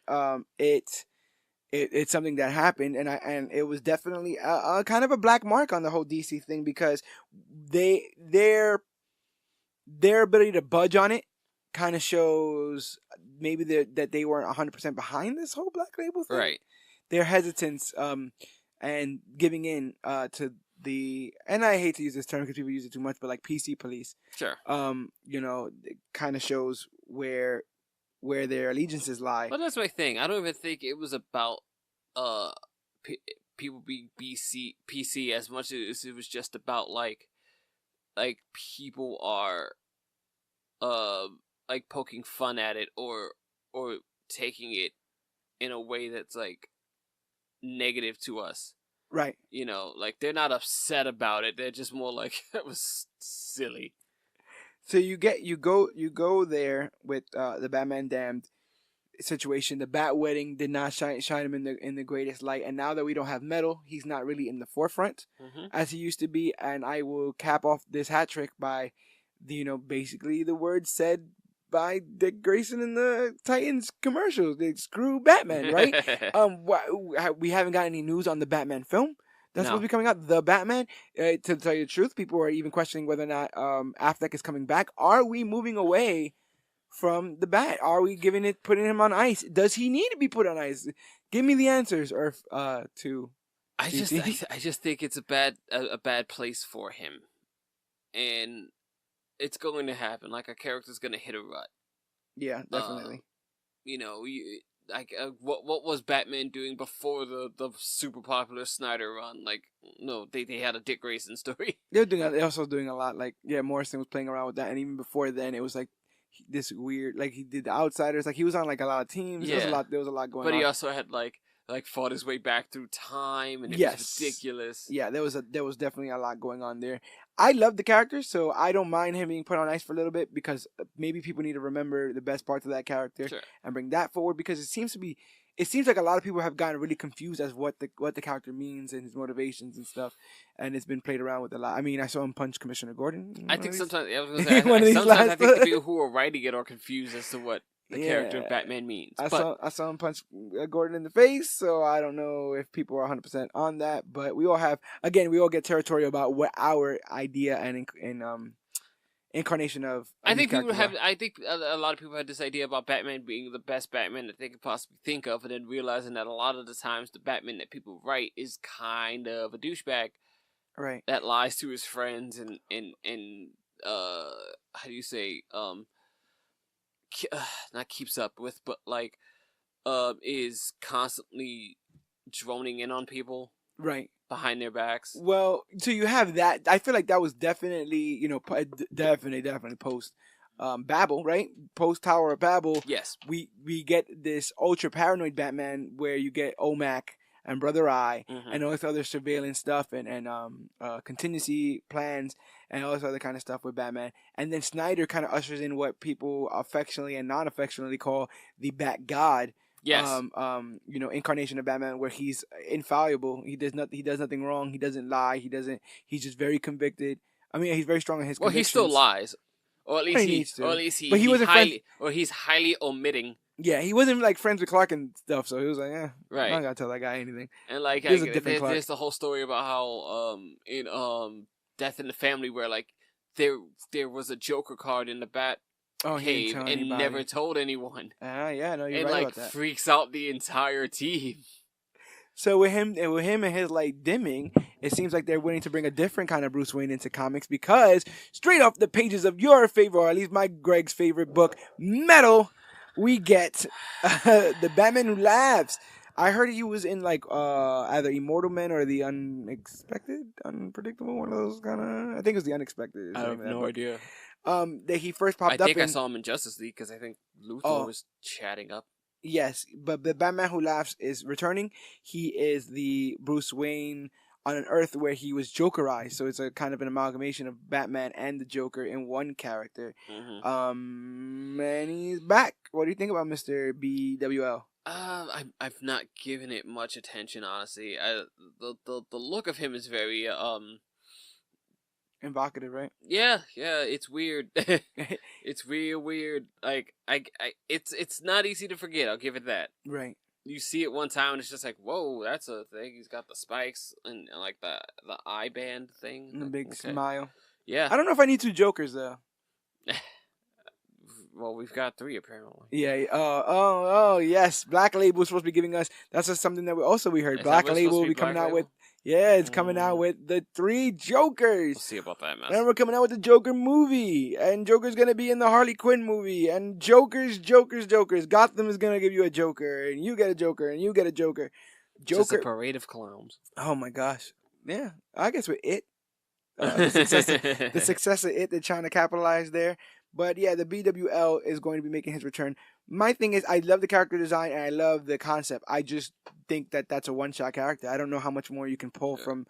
it's something that happened, and it was definitely a kind of a black mark on the whole DC thing, because their ability to budge on it kind of shows maybe that they weren't 100% behind this whole Black Label thing. Right. Their hesitance and giving in to the, and I hate to use this term because people use it too much, but like PC police. Sure. You know, it kind of shows where their allegiances lie. Well, that's my thing. I don't even think it was about people being PC as much as it was just about like people are like poking fun at it or taking it in a way that's like negative to us. Right. You know, like, they're not upset about it. They're just more like, that was silly. So you go there with the Batman Damned situation. The Bat Wedding did not shine him in the greatest light, and now that we don't have Metal, he's not really in the forefront as he used to be. And I will cap off this hat trick by basically the words said by Dick Grayson in the Titans commercials. They screw Batman, right? We haven't got any news on the Batman film. That's supposed to be coming out. The Batman. To tell you the truth, people are even questioning whether or not Affleck is coming back. Are we moving away from the Bat? Are we putting him on ice? Does he need to be put on ice? Give me the answers, or to. I just think it's a bad place for him, and it's going to happen. Like, a character's going to hit a rut. Yeah, definitely. What was Batman doing before the super popular Snyder run? Like, no, they had a Dick Grayson story. They're also doing a lot. Like, Morrison was playing around with that, and even before then, it was like this weird. Like, he did the Outsiders. Like, he was on like a lot of teams. Yeah. There was a lot going on. But he also had like fought his way back through time, and it was ridiculous. Yeah, there was definitely a lot going on there. I love the character, so I don't mind him being put on ice for a little bit because maybe people need to remember the best parts of that character and bring that forward because it seems like a lot of people have gotten really confused as what the character means and his motivations and stuff, and it's been played around with a lot. I mean, I saw him punch Commissioner Gordon. I think sometimes I was gonna say, sometimes I think the people who are writing it are confused as to what the character of Batman means. I saw him punch Gordon in the face, so I don't know if people are 100% on that. But we all get territorial about what our idea and incarnation of. I think people have. I think a lot of people had this idea about Batman being the best Batman that they could possibly think of, and then realizing that a lot of the times the Batman that people write is kind of a douchebag, right? That lies to his friends and how do you say not keeps up with, but like is constantly droning in on people, right, behind their backs. Well, so you have that. I feel like that was definitely, definitely post Babel, right? Post Tower of Babel. Yes, we get this ultra paranoid Batman where you get OMAC and Brother Eye and all this other surveillance stuff and contingency plans and all this other kind of stuff with Batman. And then Snyder kind of ushers in what people affectionately and non-affectionately call the Bat God. Yes. Incarnation of Batman where he's infallible. He does nothing wrong. He doesn't lie. He's just very convicted. I mean, he's very strong in his convictions. Well, he still lies. Or at least he's highly omitting. Yeah, he wasn't like friends with Clark and stuff, so he was like, right. I'm not gonna tell that guy anything. And like, there's the whole story about how in Death in the Family where like there was a Joker card in the Bat cave and never told anyone. Yeah, no, you're right about that. And freaks out the entire team. So with him and his light dimming, it seems like they're willing to bring a different kind of Bruce Wayne into comics because straight off the pages of your favorite, or at least my Greg's favorite book, Metal, we get the Batman Who Laughs. I heard he was in like either Immortal Men or the Unexpected, Unpredictable, one of those kind of. I think it was the Unexpected. I have no idea. That he first popped up. I think I saw him in Justice League because I think Luthor was chatting up. Yes, but the Batman Who Laughs is returning. He is the Bruce Wayne on an Earth where he was Jokerized, so it's a kind of an amalgamation of Batman and the Joker in one character. And he's back. What do you think about Mr. BWL? I've not given it much attention, honestly. The look of him is very evocative, right? Yeah, it's weird. It's real weird. Like it's not easy to forget. I'll give it that. Right. You see it one time and it's just like, whoa, that's a thing. He's got the spikes and like the eye band thing. And the big smile. Yeah. I don't know if I need two Jokers though. Well, we've got 3 apparently. Yeah. Oh, yes. Black Label is supposed to be giving us. That's just something that we heard. Black Label will be coming out with. Yeah, it's coming out with the 3 Jokers. We'll see about that, man. And we're coming out with the Joker movie, and Joker's gonna be in the Harley Quinn movie, and Jokers. Gotham is gonna give you a Joker, and you get a Joker, and you get a Joker. Just a parade of clowns. Oh my gosh. Yeah, I guess with it, the success of it, they're trying to capitalize there. But yeah, the BWL is going to be making his return. My thing is, I love the character design and I love the concept. I just think that that's a one-shot character. I don't know how much more you can pull from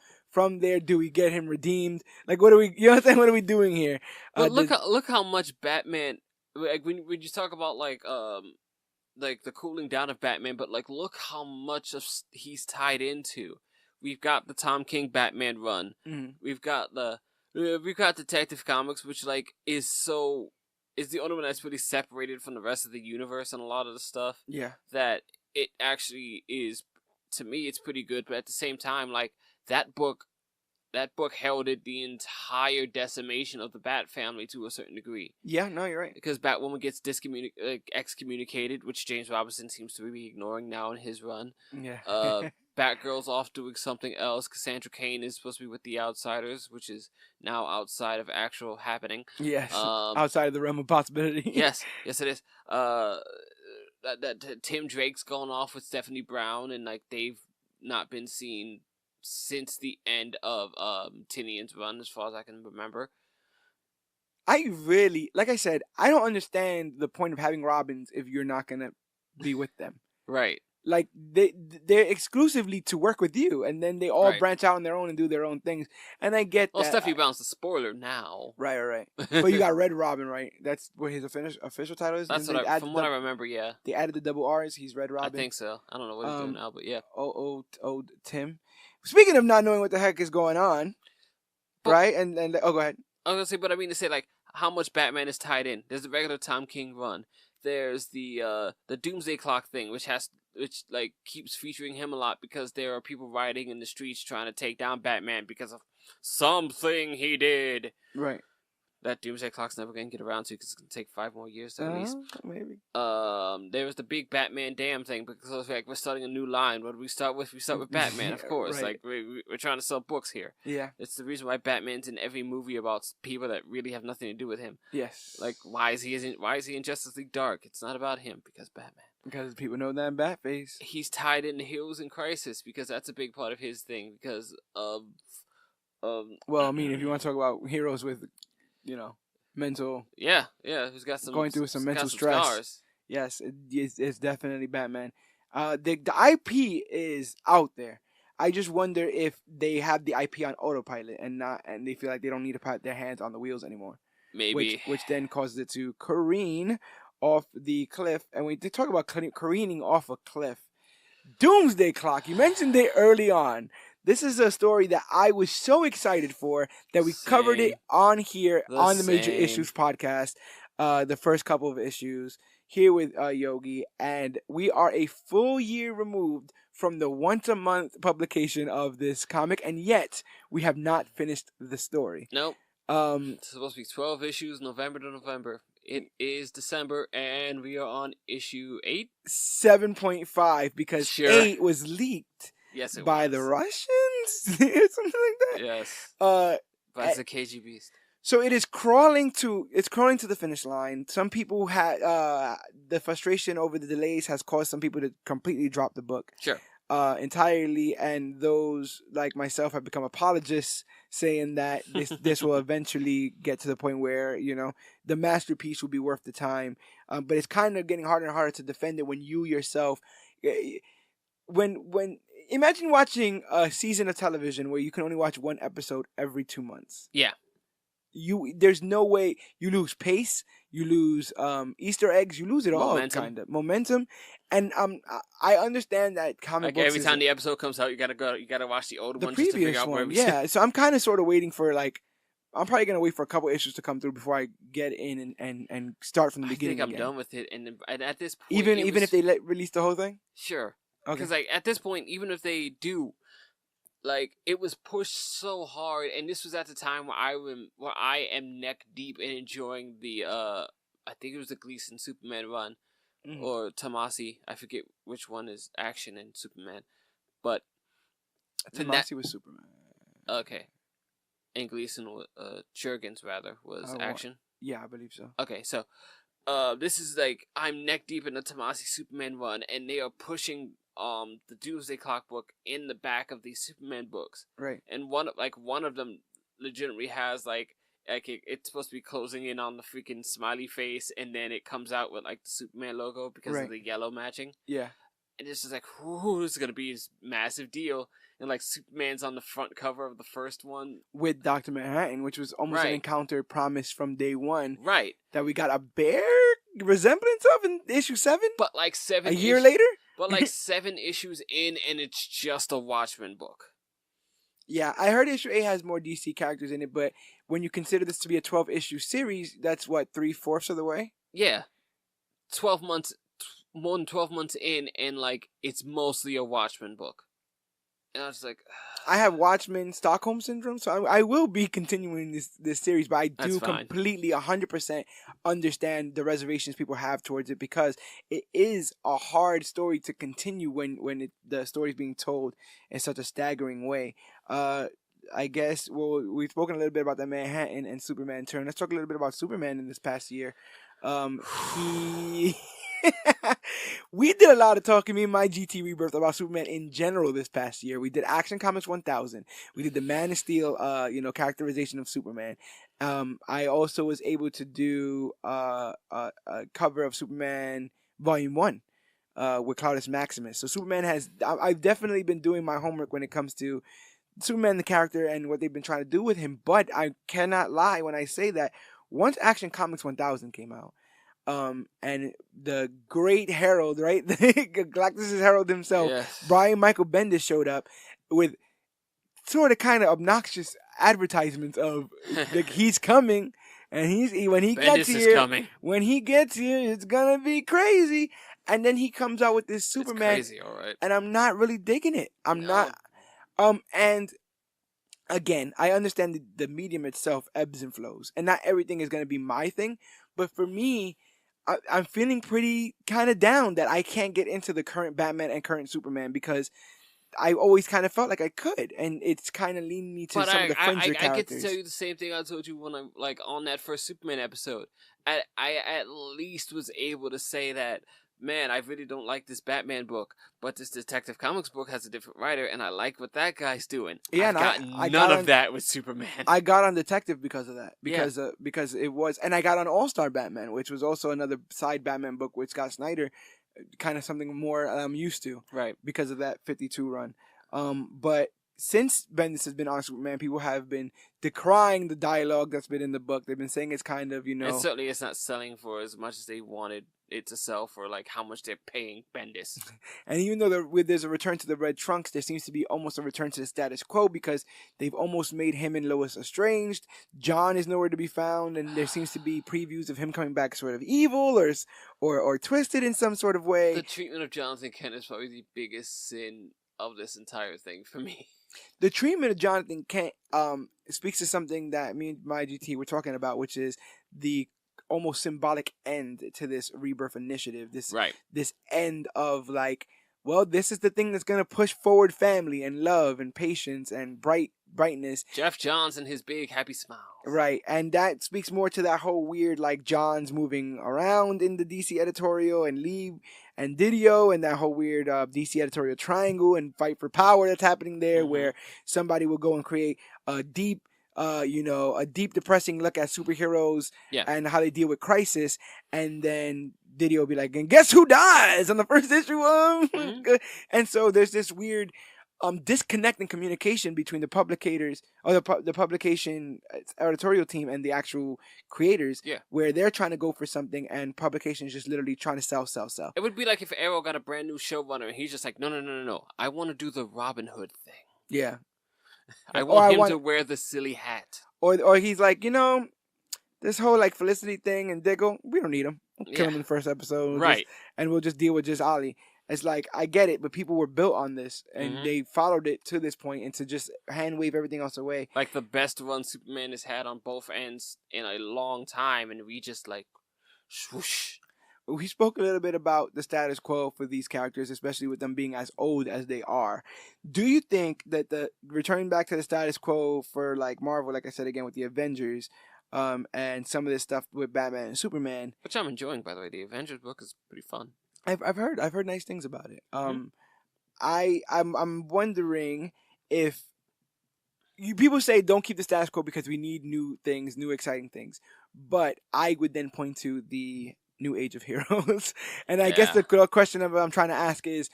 there. Do we get him redeemed? Like, what are we? You know what I'm saying? What are we doing here? But look how much Batman. Like when you talk about like the cooling down of Batman, but like look how much he's tied into. We've got the Tom King Batman run. Mm-hmm. We've got Detective Comics, which like is the only one that's really separated from the rest of the universe and a lot of the stuff. Yeah. That it actually is, to me, it's pretty good. But at the same time, like that book heralded the entire decimation of the Bat family to a certain degree. Yeah, no, you're right. Because Batwoman gets excommunicated, which James Robinson seems to be ignoring now in his run. Yeah. Batgirl's off doing something else. Cassandra Cain is supposed to be with the Outsiders, which is now outside of actual happening. Yes, outside of the realm of possibility. yes, it is. That Tim Drake's gone off with Stephanie Brown, and like they've not been seen since the end of Tinian's run, as far as I can remember. I really, like I said, I don't understand the point of having Robins if you're not gonna be with them. Right. Like the they're exclusively to work with you, and then they all branch out on their own and do their own things. And I get well, that. Stephanie Brown's the spoiler now. Right. But you got Red Robin, right? That's what his official title is. That's from what I remember. Yeah, they added the double R's. He's Red Robin. I think so. I don't know what he's doing now, but yeah. Tim. Speaking of not knowing what the heck is going on, right? And go ahead. I was gonna say, but I mean to say, like, how much Batman is tied in. There's the regular Tom King run. There's the Doomsday Clock thing, which keeps featuring him a lot because there are people rioting in the streets trying to take down Batman because of something he did. Right. That Doomsday Clock's never gonna get around to because it's gonna take 5 more years to release. Maybe. There was the big Batman Damn thing because like we're starting a new line. What do we start with? We start with Batman, of course. Right. Like we're trying to sell books here. Yeah. It's the reason why Batman's in every movie about people that really have nothing to do with him. Yes. Like why is he in Justice League Dark? It's not about him because Batman. Because people know that Batface. He's tied into Heroes in Crisis because that's a big part of his thing because of. Well, I mean, if you want to talk about heroes with, mental. Yeah, who's got some going through some mental stress. Scars. Yes, it's definitely Batman. The IP is out there. I just wonder if they have the IP on autopilot and they feel like they don't need to put their hands on the wheels anymore. Maybe. Which then causes it to careen off the cliff. And when they talk about careening off a cliff, Doomsday Clock. You mentioned it early on. This is a story that I was so excited for that we covered it on here on the Major Issues podcast, the first couple of issues here with Yogi, and we are a full year removed from the once-a-month publication of this comic, and yet we have not finished the story. Nope. It's supposed to be 12 issues, November to November. It is December, and we are on issue 8? 7.5, because 8 was leaked. Yes, it by was. the Russians, something like that. Yes. But it's a KG beast. So it is crawling to the finish line. Some people had the frustration over the delays has caused some people to completely drop the book. Sure. Entirely, and those like myself have become apologists, saying that this will eventually get to the point where the masterpiece will be worth the time. But it's kind of getting harder and harder to defend it when you yourself, when imagine watching a season of television where you can only watch one episode every 2 months. Yeah. There's no way you lose pace, you lose Easter eggs, you lose it all kind of momentum. And I understand that comic books every time the episode comes out, you gotta watch the older one just to figure out where we sit. So I'm kind of sort of waiting for I'm probably gonna wait for a couple issues to come through before I get in and start from the beginning. I think I'm done with it, and at this point, even if they release the whole thing, sure. Because at this point, even if they do, it was pushed so hard, and this was at the time where I am neck deep in enjoying the I think it was the Gleason Superman run, or Tomasi. I forget which one is action and Superman, but Tomasi was Superman. Okay, and Gleason Jurgens rather was action. Yeah, I believe so. Okay, so this is I'm neck deep in the Tomasi Superman run, and they are pushing the Doomsday Clock book in the back of these Superman books. Right. And one of them legitimately has it's supposed to be closing in on the freaking smiley face, and then it comes out with the Superman logo because of the yellow matching. Yeah. And it's just ooh, this is gonna be this massive deal. And Superman's on the front cover of the first one with Dr. Manhattan, which was almost an encounter promised from day one. Right. That we got a bare resemblance of in issue 7. But 7 a year later. But 7 issues in, and it's just a Watchmen book. Yeah, I heard issue 8 has more DC characters in it, but when you consider this to be a 12-issue series, that's what, 3/4 of the way? Yeah. 12 months, more than 12 months in, and it's mostly a Watchmen book. And I was I have Watchmen Stockholm Syndrome, so I will be continuing this series, but I do completely 100% understand the reservations people have towards it, because it is a hard story to continue when the story is being told in such a staggering way. I guess, we've spoken a little bit about the Manhattan and Superman turn. Let's talk a little bit about Superman in this past year. We did a lot of talking, me and my GT Rebirth, about Superman in general this past year. We did Action Comics 1000. We did the Man of Steel, characterization of Superman. I also was able to do a cover of Superman Volume 1, with Claudius Maximus. So Superman has. I've definitely been doing my homework when it comes to Superman the character and what they've been trying to do with him. But I cannot lie when I say that once Action Comics 1000 came out, and the great herald, right, Galactus' herald himself, Yes. Brian Michael Bendis showed up with sort of kind of obnoxious advertisements of like he's coming, and when he Bendis gets is here, coming. when he gets here, it's gonna be crazy. And then he comes out with this Superman, it's crazy, all right. and I'm not really digging it. I'm not. And again, I understand the medium itself ebbs and flows, and not everything is gonna be my thing. But for me, I'm feeling pretty kind of down that I can't get into the current Batman and current Superman because I always kind of felt like I could, and it's kind of leaning me to some of the fringier characters. I get to tell you the same thing I told you when I'm like on that first Superman episode. I at least was able to say that, man, I really don't like this Batman book, but this Detective Comics book has a different writer, and I like what that guy's doing. Yeah, I got none of that with Superman. I got on Detective because of that, because it was, and I got on All Star Batman, which was also another side Batman book with Scott Snyder. Kind of something more I'm used to, right? Because of that 52 run. But since Bendis has been on Superman, people have been decrying the dialogue that's been in the book. They've been saying it's kind of, and certainly it's not selling for as much as they wanted it to sell for, like how much they're paying Bendis. And even though there's a return to the red trunks, there seems to be almost a return to the status quo because they've almost made him and Lois estranged. John is nowhere to be found, and there seems to be previews of him coming back sort of evil or twisted in some sort of way. The treatment of Jonathan Kent is probably the biggest sin of this entire thing for me. The treatment of Jonathan Kent speaks to something that me and my GT were talking about, which is the almost symbolic end to this rebirth initiative. This end of like, well, this is the thing that's going to push forward family and love and patience and brightness. Jeff Johns and his big happy smile. Right. And that speaks more to that whole weird, like, Johns moving around in the DC editorial and Lee and Didio and that whole weird DC editorial triangle and fight for power that's happening there, where somebody will go and create a deep depressing look at superheroes and how they deal with crisis, and then Didio will be like, and guess who dies on the first issue of and so there's this weird disconnect in communication between the publicators or the publication editorial team and the actual creators, where they're trying to go for something and publication is just literally trying to sell. It would be like if Arrow got a brand new showrunner and he's just like, no, I want to do the Robin Hood thing. Yeah. I want him to wear the silly hat. Or he's like, this whole like Felicity thing and Diggle, we don't need him. We'll kill him in the first episode. Right. And we'll just deal with just Ollie. It's like, I get it, but people were built on this and they followed it to this point and to just hand wave everything else away. Like the best run Superman has had on both ends in a long time, and we just like swoosh. We spoke a little bit about the status quo for these characters, especially with them being as old as they are. Do you think that the returning back to the status quo for like Marvel, like I said again with the Avengers, and some of this stuff with Batman and Superman, which I'm enjoying, by the way, the Avengers book is pretty fun. I've heard nice things about it. I'm wondering if people say don't keep the status quo because we need new things, new exciting things, but I would then point to the New Age of Heroes. And I guess the question I'm trying to ask is,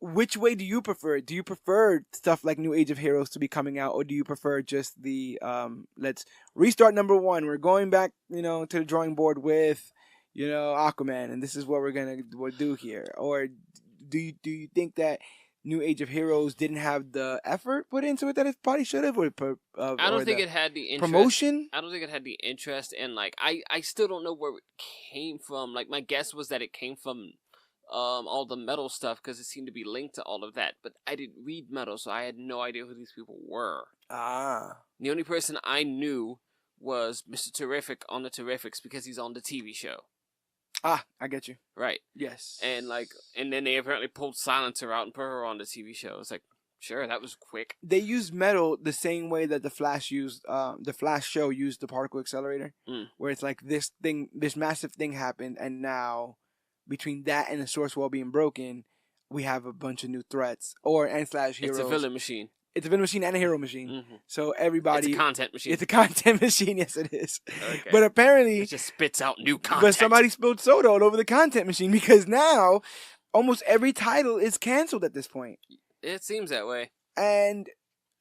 which way do you prefer? Do you prefer stuff like New Age of Heroes to be coming out, or do you prefer just the let's restart number one, we're going back, to the drawing board with, Aquaman, and this is what we'll do here? Or do you think that New Age of Heroes didn't have the effort put into it that it probably should have? I don't think it had the interest. Promotion? I don't think it had the interest, and like I still don't know where it came from. Like my guess was that it came from all the metal stuff because it seemed to be linked to all of that. But I didn't read metal, so I had no idea who these people were. The only person I knew was Mr. Terrific on the Terrifics because he's on the TV show. I get you. Right. Yes. And then they apparently pulled Silencer out and put her on the TV show. It's like, sure, that was quick. They used metal the same way that the Flash show used the particle accelerator, where it's like this massive thing happened, and now between that and the source wall being broken, we have a bunch of new threats and slash heroes. It's a villain machine. It's a villain machine and a hero machine. So everybody... It's a content machine. It's a content machine, yes it is. Okay. But apparently... It just spits out new content. But somebody spilled soda all over the content machine because now almost every title is canceled at this point. It seems that way. And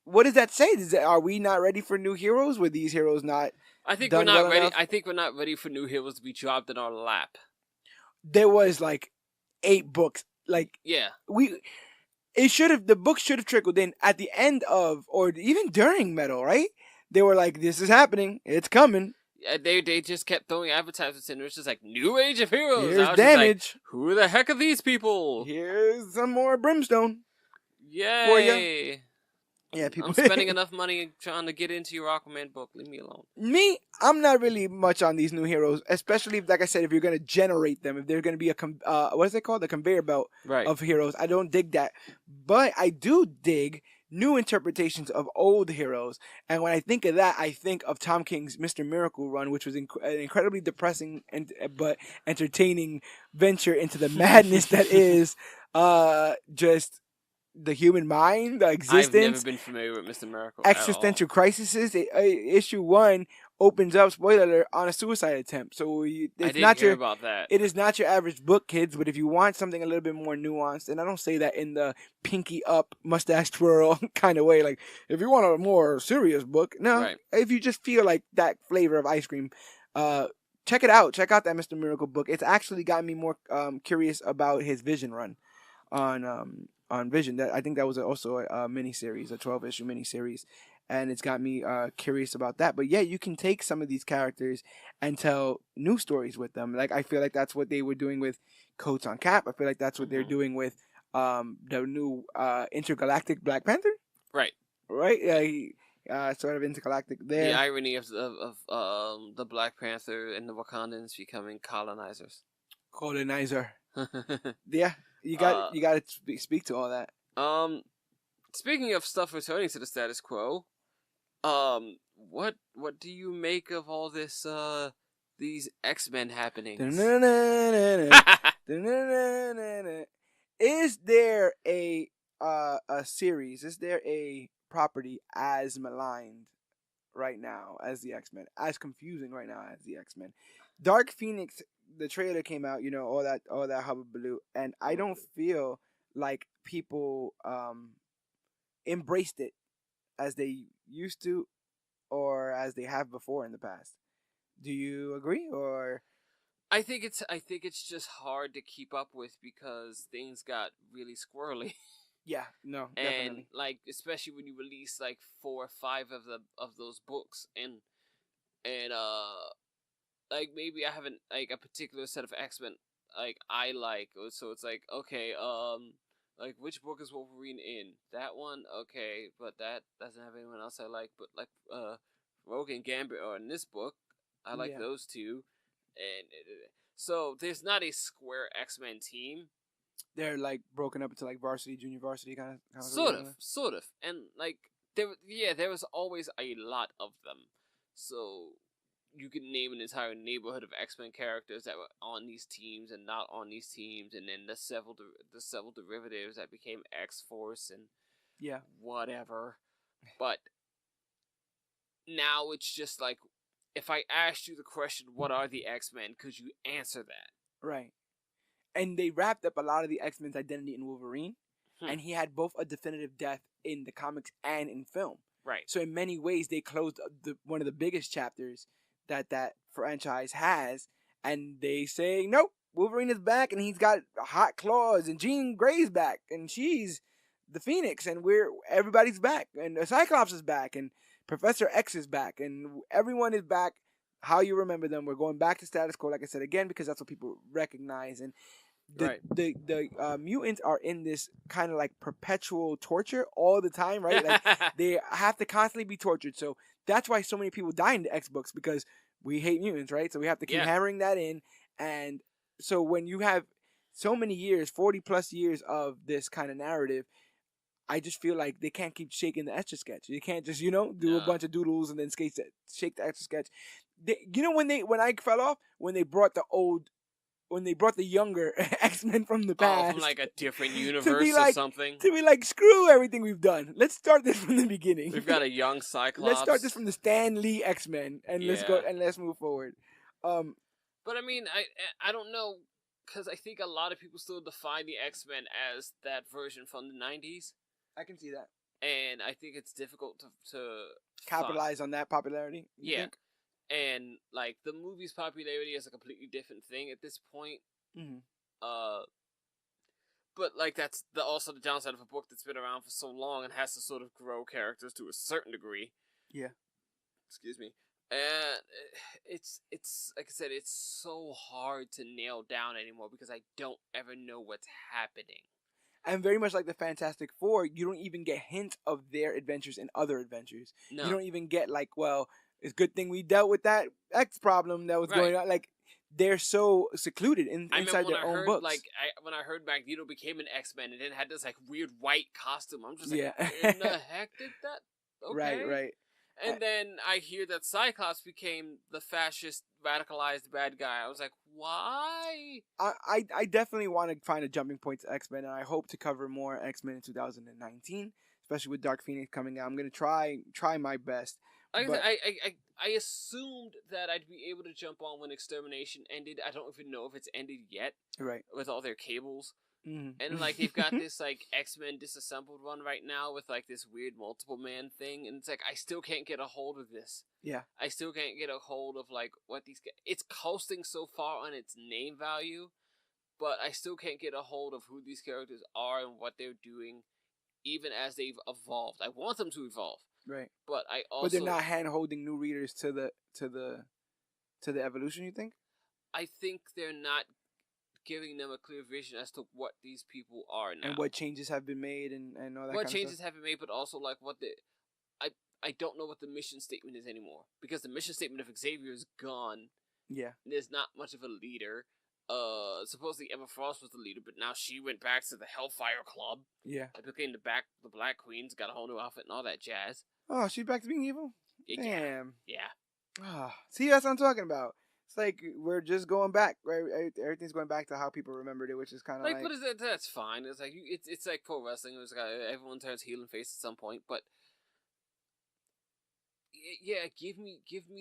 what does that say? Are we not ready for new heroes? Were these heroes not? I think done we're not well ready. enough? I think we're not ready for new heroes to be dropped in our lap. There was like 8 books. Like Yeah. The book should have trickled in at the end of, or even during Metal, right? They were like, "This is happening. It's coming." They just kept throwing advertisements in. It was just like New Age of Heroes. Here's I was Damage. Just like, who the heck are these people? Here's some more Brimstone. Yay! For you. Yeah, people. I'm spending enough money trying to get into your Aquaman book. Leave me alone. Me, I'm not really much on these new heroes, especially if, like I said, if you're gonna generate them, if they're gonna be what is it called, the conveyor belt of heroes. I don't dig that, but I do dig new interpretations of old heroes. And when I think of that, I think of Tom King's Mr. Miracle run, which was an incredibly depressing but entertaining venture into the madness that is just the human mind, the existence. I've never been familiar with Mr. Miracle. Existential crises. Issue 1 opens up, spoiler alert, on a suicide attempt. So I didn't hear about that. It is not your average book, kids. But if you want something a little bit more nuanced, and I don't say that in the pinky up, mustache twirl kind of way. Like if you want a more serious book, no. Right. If you just feel like that flavor of ice cream, check it out. Check out that Mr. Miracle book. It's actually got me more curious about his Vision run on Vision. I think that was also a miniseries, a 12-issue miniseries, and it's got me curious about that. But yeah, you can take some of these characters and tell new stories with them. Like I feel like that's what they were doing with Coats on Cap. I feel like that's what they're doing with the new intergalactic Black Panther. Right. Sort of intergalactic there. The irony of the Black Panther and the Wakandans becoming colonizers. Yeah. You got to speak to all that. Speaking of stuff returning to the status quo, what do you make of all this these X-Men happenings? Is there a series? Is there a property as maligned right now as the X-Men? As confusing right now as the X-Men? Dark Phoenix, the trailer came out, all that hullabaloo, and I don't feel like people embraced it as they used to or as they have before in the past. Do you agree? Or I think it's just hard to keep up with because things got really squirrely. Yeah, no, definitely. And like especially when you release like 4 or 5 of those books and like maybe I haven't like a particular set of X-Men like I like, so it's like okay, like which book is Wolverine in? That one, okay, but that doesn't have anyone else I like. But like Rogue and Gambit are in this book. I like those two, and so there's not a square X-Men team. They're like broken up into like varsity, junior varsity kind of. Sort of, and like there was always a lot of them, so you could name an entire neighborhood of X-Men characters that were on these teams and not on these teams, and then the several derivatives that became X-Force and whatever. But now it's just like, if I asked you the question, what are the X-Men, could you answer that? Right. And they wrapped up a lot of the X-Men's identity in Wolverine, and he had both a definitive death in the comics and in film. Right. So in many ways, they closed one of the biggest chapters that franchise has, and they say, nope, Wolverine is back, and he's got hot claws, and Jean Grey's back, and she's the Phoenix, and everybody's back, and the Cyclops is back, and Professor X is back, and everyone is back how you remember them. We're going back to status quo, like I said, again, because that's what people recognize, and the mutants are in this kind of like perpetual torture all the time, right? Like they have to constantly be tortured. So that's why so many people die in the X books, because we hate mutants, right? So we have to keep hammering that in. And so when you have so many years, 40 plus years of this kind of narrative, I just feel like they can't keep shaking the Etch-a-Sketch. You can't just, do a bunch of doodles and then shake the Etch-a-Sketch. When I fell off, when they brought the younger X-Men from the past. From like a different universe or something. To be like, screw everything we've done. Let's start this from the beginning. We've got a young Cyclops. Let's start this from the Stan Lee X-Men, and let's go and let's move forward. But I mean, I don't know. because I think a lot of people still define the X-Men as that version from the 90s. I can see that. And I think it's difficult to capitalize on that popularity, you think? And, like, the movie's popularity is a completely different thing at this point. Mm-hmm. But, like, that's also the downside of a book that's been around for so long and has to sort of grow characters to a certain degree. Yeah. Excuse me. And it's like I said, it's so hard to nail down anymore because I don't ever know what's happening. And very much like the Fantastic Four, you don't even get hints of their adventures in other adventures. No. You don't even get like, well, it's a good thing we dealt with that X problem that was going on. Like, they're so secluded inside their own books. Like, when I heard Magneto became an X-Men and then had this like weird white costume, I'm just like, in the heck did that? Okay. Right. And then I hear that Cyclops became the fascist, radicalized bad guy. I was like, why? I definitely want to find a jumping point to X-Men, and I hope to cover more X-Men in 2019, especially with Dark Phoenix coming out. I'm going to try my best. I assumed that I'd be able to jump on when Extermination ended. I don't even know if it's ended yet. Right. With all their cables. Mm-hmm. And, like, they've got this, like, X-Men Disassembled one right now with, like, this weird multiple man thing. And it's like, I still can't get a hold of this. Yeah. I still can't get a hold of, like, what these... It's coasting so far on its name value, but I still can't get a hold of who these characters are and what they're doing, even as they've evolved. I want them to evolve. Right. But I also... But they're not hand-holding new readers to the evolution, you think? I think they're not giving them a clear vision as to what these people are now. And what changes have been made and all that kind of stuff. What changes have been made, but also, like, what the... I don't know what the mission statement is anymore. Because the mission statement of Xavier is gone. Yeah. There's not much of a leader. Supposedly Emma Frost was the leader, but now she went back to the Hellfire Club. Yeah. It became the Black Queen's got a whole new outfit and all that jazz. Oh, she's back to being evil? Yeah. Damn. Yeah. Ah, see, that's what I'm talking about. It's like we're just going back, right? Everything's going back to how people remembered it, which is kind of like. But that's fine. It's like it's like pro wrestling. It's like everyone turns heel and face at some point. But yeah, give me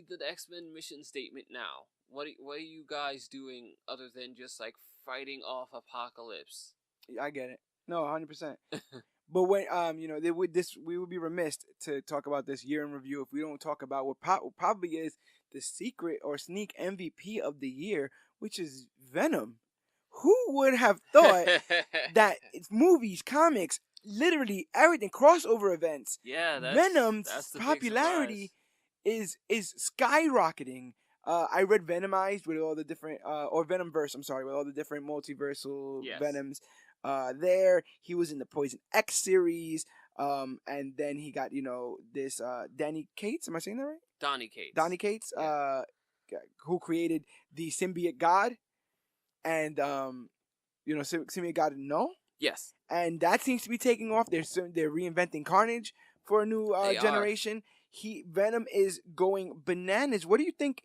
the X-Men mission statement now. What are you guys doing other than just like fighting off Apocalypse? I get it. No, 100%. But when we would be remiss to talk about this year in review if we don't talk about what probably is the secret or sneak MVP of the year, which is Venom. Who would have thought that it's movies, comics, literally everything, crossover events? Yeah, Venom's popularity is skyrocketing. I read Venomized with all the different or Venomverse. I'm sorry, with all the different multiversal Venoms. There he was in the Poison X series, and then he got this Danny Cates. Am I saying that right? Donny Cates, yeah. Who created the symbiote god, and symbiote god No. Yes, and that seems to be taking off. They're reinventing Carnage for a new generation. Venom is going bananas. What do you think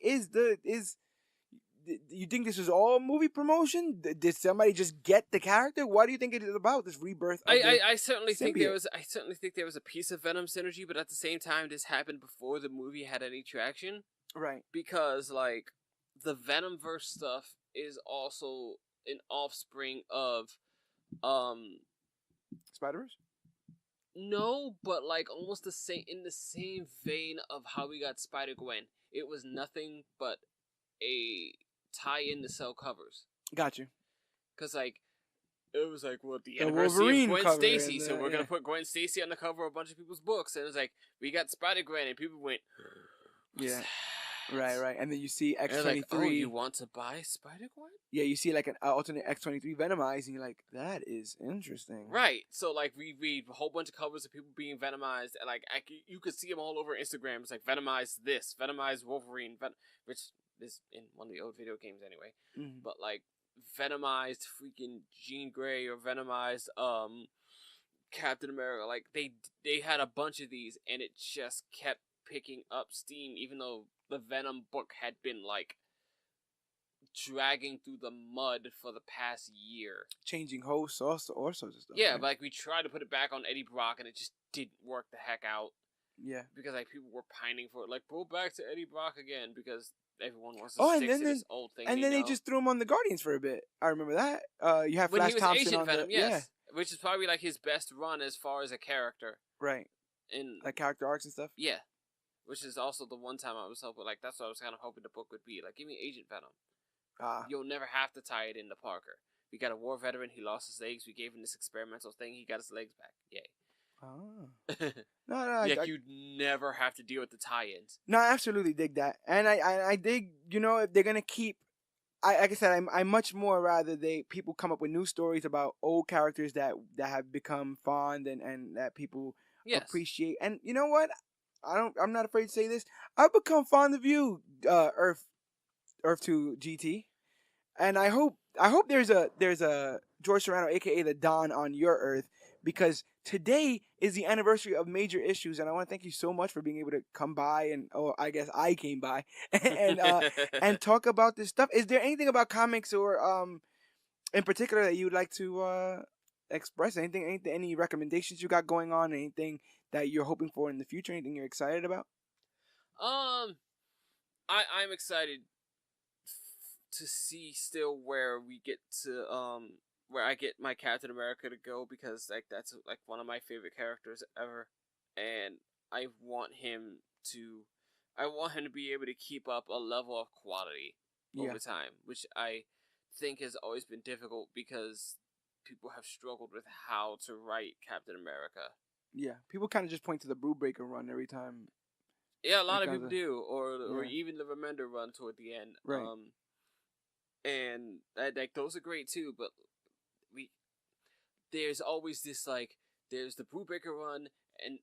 you think this is all movie promotion? Did somebody just get the character? What do you think it is about, this rebirth? I certainly think there was a piece of Venom synergy, but at the same time, this happened before the movie had any traction. Right. Because like the Venomverse stuff is also an offspring of Spider-Verse? No, but like almost in the same vein of how we got Spider-Gwen. It was nothing but a tie-in to sell covers. Got you. Because like it was like, well, the anniversary of Gwen Stacy, so we're gonna put Gwen Stacy on the cover of a bunch of people's books, and it was like we got Spider-Gwen, and people went, yeah. Right. And then you see X-23. Like, oh, you want to buy Spider-Gwen? Yeah, you see like an alternate X-23 Venomized, and you're like, that is interesting. Right. So like we read a whole bunch of covers of people being Venomized, and like you could see them all over Instagram. It's like Venomized this, Venomized Wolverine, which is in one of the old video games anyway. Mm-hmm. But like Venomized freaking Jean Grey or Venomized Captain America. Like they had a bunch of these, and it just kept picking up steam, even though the Venom book had been like dragging through the mud for the past year, changing hosts, all sorts of stuff. Yeah, right? But like we tried to put it back on Eddie Brock, and it just didn't work the heck out. Yeah, because like people were pining for it, like go back to Eddie Brock again, because everyone wants to Oh, stick to this old thing. And then they just threw him on the Guardians for a bit. I remember that. You have when Flash he was Thompson Agent on Venom, the yes, which is probably like his best run as far as a character. Right. In like character arcs and stuff. Yeah, which is also the one time I was hoping, like that's what I was kind of hoping the book would be. Like, give me Agent Venom. You'll never have to tie it into Parker. We got a war veteran. He lost his legs. We gave him this experimental thing. He got his legs back. Yay. No, you'd never have to deal with the tie-ins. No, I absolutely dig that, and I dig. If they're gonna keep, like I said, I much more rather people come up with new stories about old characters that have become fond and that people appreciate. And you know what? I'm not afraid to say this. I've become fond of you, Earth 2 GT, and I hope there's a George Serrano, aka the Don, on your Earth, because today is the anniversary of Major Issues, and I want to thank you so much for being able to come by, and I guess I came by and talk about this stuff. Is there anything about comics or in particular that you'd like to express? Any recommendations you got going on? Anything that you're hoping for in the future? Anything you're excited about? I'm excited to see still where we get to where I get my Captain America to go, because like that's like one of my favorite characters ever, and I want him to be able to keep up a level of quality over time, which I think has always been difficult because people have struggled with how to write Captain America. Yeah, people kind of just point to the Brewbreaker run every time. Yeah, a lot of people do, or even the Remender run toward the end. Right. And like those are great too, but there's always this there's the Brewbreaker run, and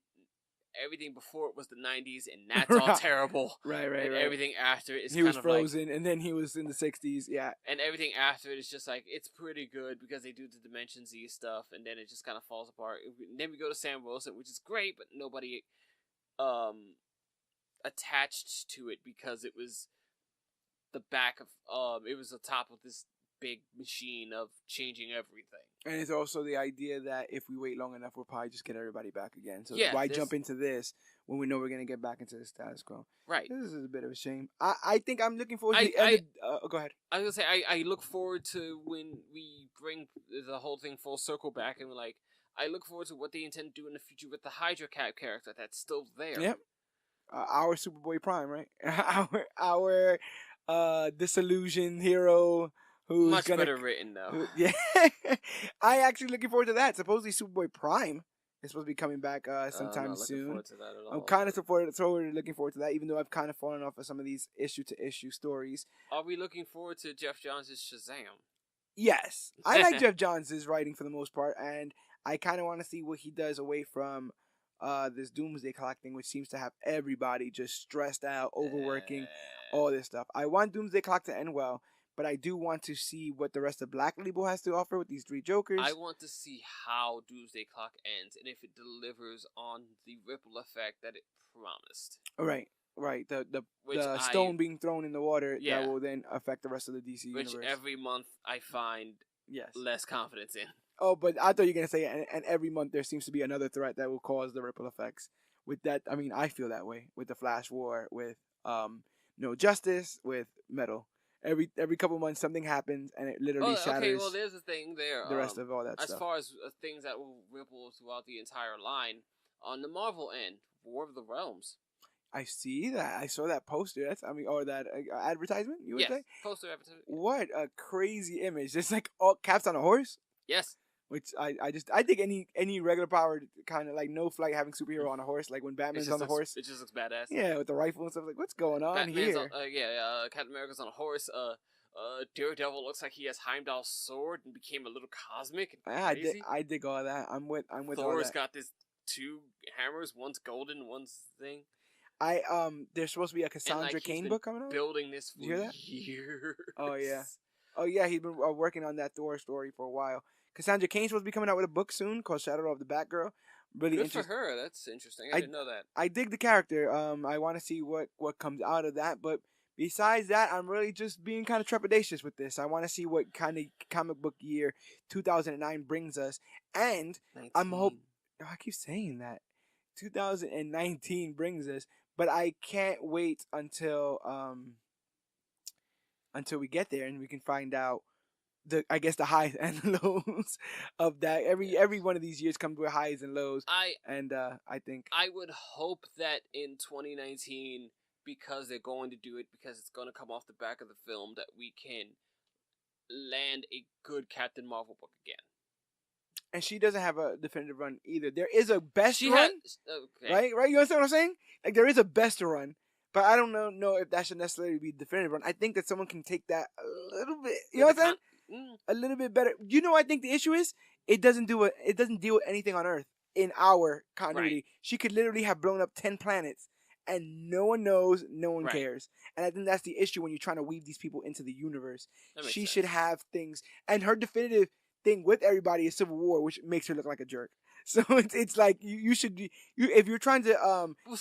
everything before it was the 90s, and that's all terrible. Right. And everything after it is he was Frozen, and then he was in the 60s. Yeah. And everything after it is just it's pretty good because they do the Dimension Z stuff, and then it just kind of falls apart. And then we go to Sam Wilson, which is great, but nobody attached to it because it was the back of it was the top of this big machine of changing everything. And it's also the idea that if we wait long enough, we'll probably just get everybody back again. So why jump into this when we know we're going to get back into the status quo? Right. This is a bit of a shame. I think I'm looking forward to the end go ahead. I was going to say, I look forward to when we bring the whole thing full circle back, and I look forward to what they intend to do in the future with the Hydra Cap character that's still there. Yep. Our Superboy Prime, right? our disillusioned hero who's much better written though. Yeah, I actually looking forward to that. Supposedly Superboy Prime is supposed to be coming back sometime soon. I'm kind of looking forward to that, even though I've kind of fallen off of some of these issue-to-issue stories. Are we looking forward to Jeff Johns' Shazam? Yes, I like Jeff Johns' writing for the most part, and I kind of want to see what he does away from this Doomsday Clock thing, which seems to have everybody just stressed out, overworking, all this stuff. I want Doomsday Clock to end well, but I do want to see what the rest of Black Label has to offer with these three Jokers. I want to see how Doomsday Clock ends, and if it delivers on the ripple effect that it promised. Right. The stone being thrown in the water that will then affect the rest of the DC universe. Which every month I find less confidence in. Oh, but I thought you were going to say, and every month there seems to be another threat that will cause the ripple effects. With that, I mean, I feel that way. With the Flash War, with No Justice, with Metal. Every couple months something happens, and it literally shatters. Okay, well, there's a thing there. The rest of all that stuff. As far as things that will ripple throughout the entire line, on the Marvel end, War of the Realms. I see that. I saw that poster. Or that advertisement, you would say? Poster advertisement. What a crazy image. It's like all Caps on a horse? Yes. Which I think any regular powered kind of like no flight having superhero on a horse, like when Batman's on the horse. It just looks badass. Yeah, with the rifle and stuff. Like, what's going on here? Captain America's on a horse. Daredevil looks like he has Heimdall's sword and became a little cosmic. I dig all that. I'm with all that. Thor's got this 2 hammers. One's golden, one's thing. There's supposed to be a Cassandra Cain book coming out. Building this for years. Oh yeah. He's been working on that Thor story for a while. Cassandra Cain's supposed to be coming out with a book soon called Shadow of the Batgirl. Really good for her. That's interesting. I didn't know that. I dig the character. I want to see what comes out of that. But besides that, I'm really just being kind of trepidatious with this. I want to see what kind of comic book year 2009 brings us. And 19. I'm hoping. I keep saying that 2019 brings us, but I can't wait until until we get there and we can find out I guess the highs and lows of that. Every one of these years comes with highs and lows. I think I would hope that in 2019, because they're going to do it, because it's going to come off the back of the film, that we can land a good Captain Marvel book again. And she doesn't have a definitive run either. There is a best run, right? Right? You understand what I'm saying? Like there is a best run, but I don't know if that should necessarily be definitive run. I think that someone can take that a little bit. You know what I'm saying? A little bit better. You know, I think the issue is it doesn't deal with anything on Earth in our continuity. Right. She could literally have blown up 10 planets, and no one knows, no one cares. And I think that's the issue when you're trying to weave these people into the universe. She should have things, and her definitive thing with everybody is Civil War, which makes her look like a jerk. So it's like you should be if you're trying to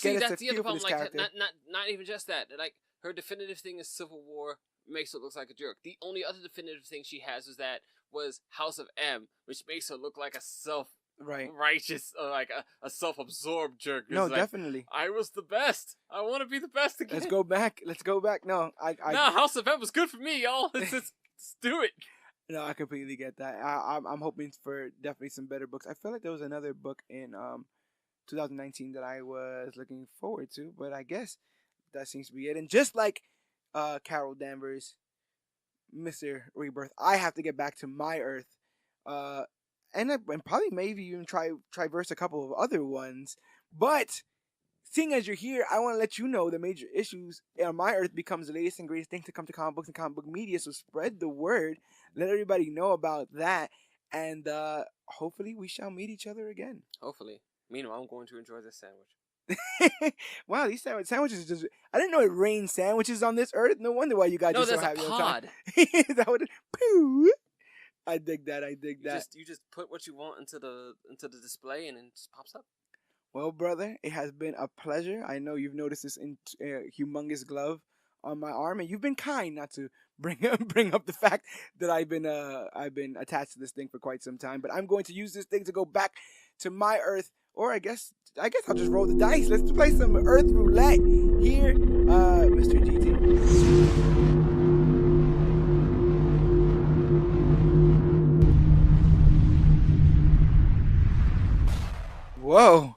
get us to feel for this character. Not even just that. Like her definitive thing is Civil War makes her look like a jerk. The only other definitive thing she has was House of M, which makes her look like a righteous, like a self-absorbed jerk. No, definitely. I was the best. I want to be the best again. Let's go back. No, House of M was good for me, y'all. Let's do it. No, I completely get that. I'm hoping for definitely some better books. I feel like there was another book in 2019 that I was looking forward to, but I guess that seems to be it. And just like Carol Danvers, Mr. Rebirth, I have to get back to my Earth, and probably maybe even traverse a couple of other ones. But seeing as you're here, I want to let you know the major issues on my Earth becomes the latest and greatest thing to come to comic books and comic book media. So spread the word. Let everybody know about that. And hopefully we shall meet each other again. Hopefully. Meanwhile, I'm going to enjoy this sandwich. Wow, these sandwiches are just... I didn't know it rained sandwiches on this Earth. No wonder why you guys are so happy on time. That would... Pooh! I dig that. You just put what you want into the display and it just pops up. Well, brother, it has been a pleasure. I know you've noticed this humongous glove on my arm, and you've been kind not to bring up the fact that I've been attached to this thing for quite some time. But I'm going to use this thing to go back to my Earth, or I guess I'll just roll the dice. Let's play some Earth roulette here, Mr. GT. Whoa.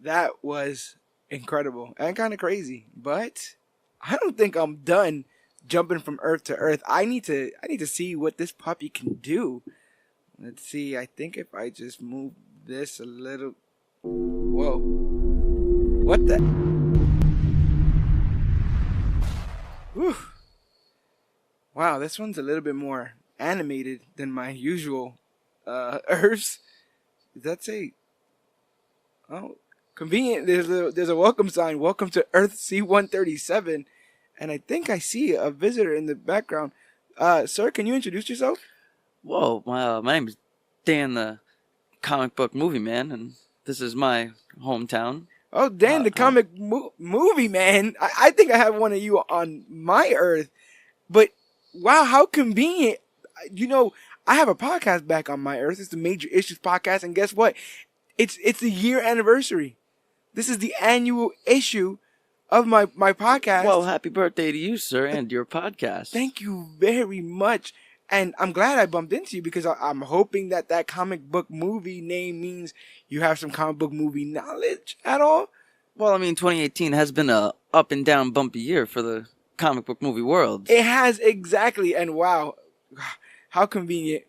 That was incredible and kind of crazy, but I don't think I'm done jumping from Earth to Earth. I need to see what this puppy can do. Let's see. I think if I just move this a little. Whoa! What the? Whew. Wow, this one's a little bit more animated than my usual Earths. That's convenient. There's a welcome sign. Welcome to Earth C-137. And I think I see a visitor in the background. Sir, can you introduce yourself? Whoa, my name is Dan, the comic book movie man, and this is my hometown. Oh, Dan, the comic movie man. I think I have one of you on my Earth. But, wow, how convenient. You know, I have a podcast back on my Earth. It's the Major Issues Podcast. And guess what? It's the year anniversary. This is the annual issue of my podcast. Well, happy birthday to you, sir, and your podcast. Thank you very much. And I'm glad I bumped into you because I'm hoping that comic book movie name means you have some comic book movie knowledge at all. Well, I mean, 2018 has been a up and down bumpy year for the comic book movie world. It has, exactly. And wow, how convenient.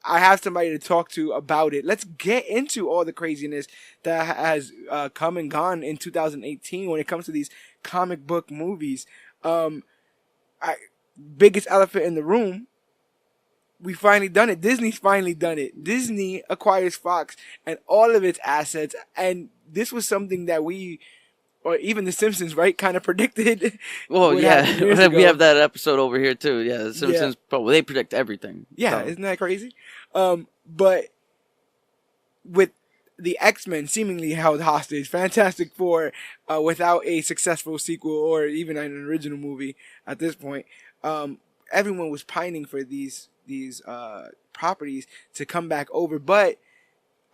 I have somebody to talk to about it. Let's get into all the craziness that has come and gone in 2018 when it comes to these comic book movies. Biggest elephant in the room. We finally done it. Disney's finally done it. Disney acquires Fox and all of its assets. And this was something that we, or even The Simpsons, right, kind of predicted. Well, yeah, we have that episode over here too. Yeah, The Simpsons, they predict everything. Yeah, so. Isn't that crazy? But with the X-Men seemingly held hostage, Fantastic Four without a successful sequel or even an original movie at this point, everyone was pining for these properties to come back over. But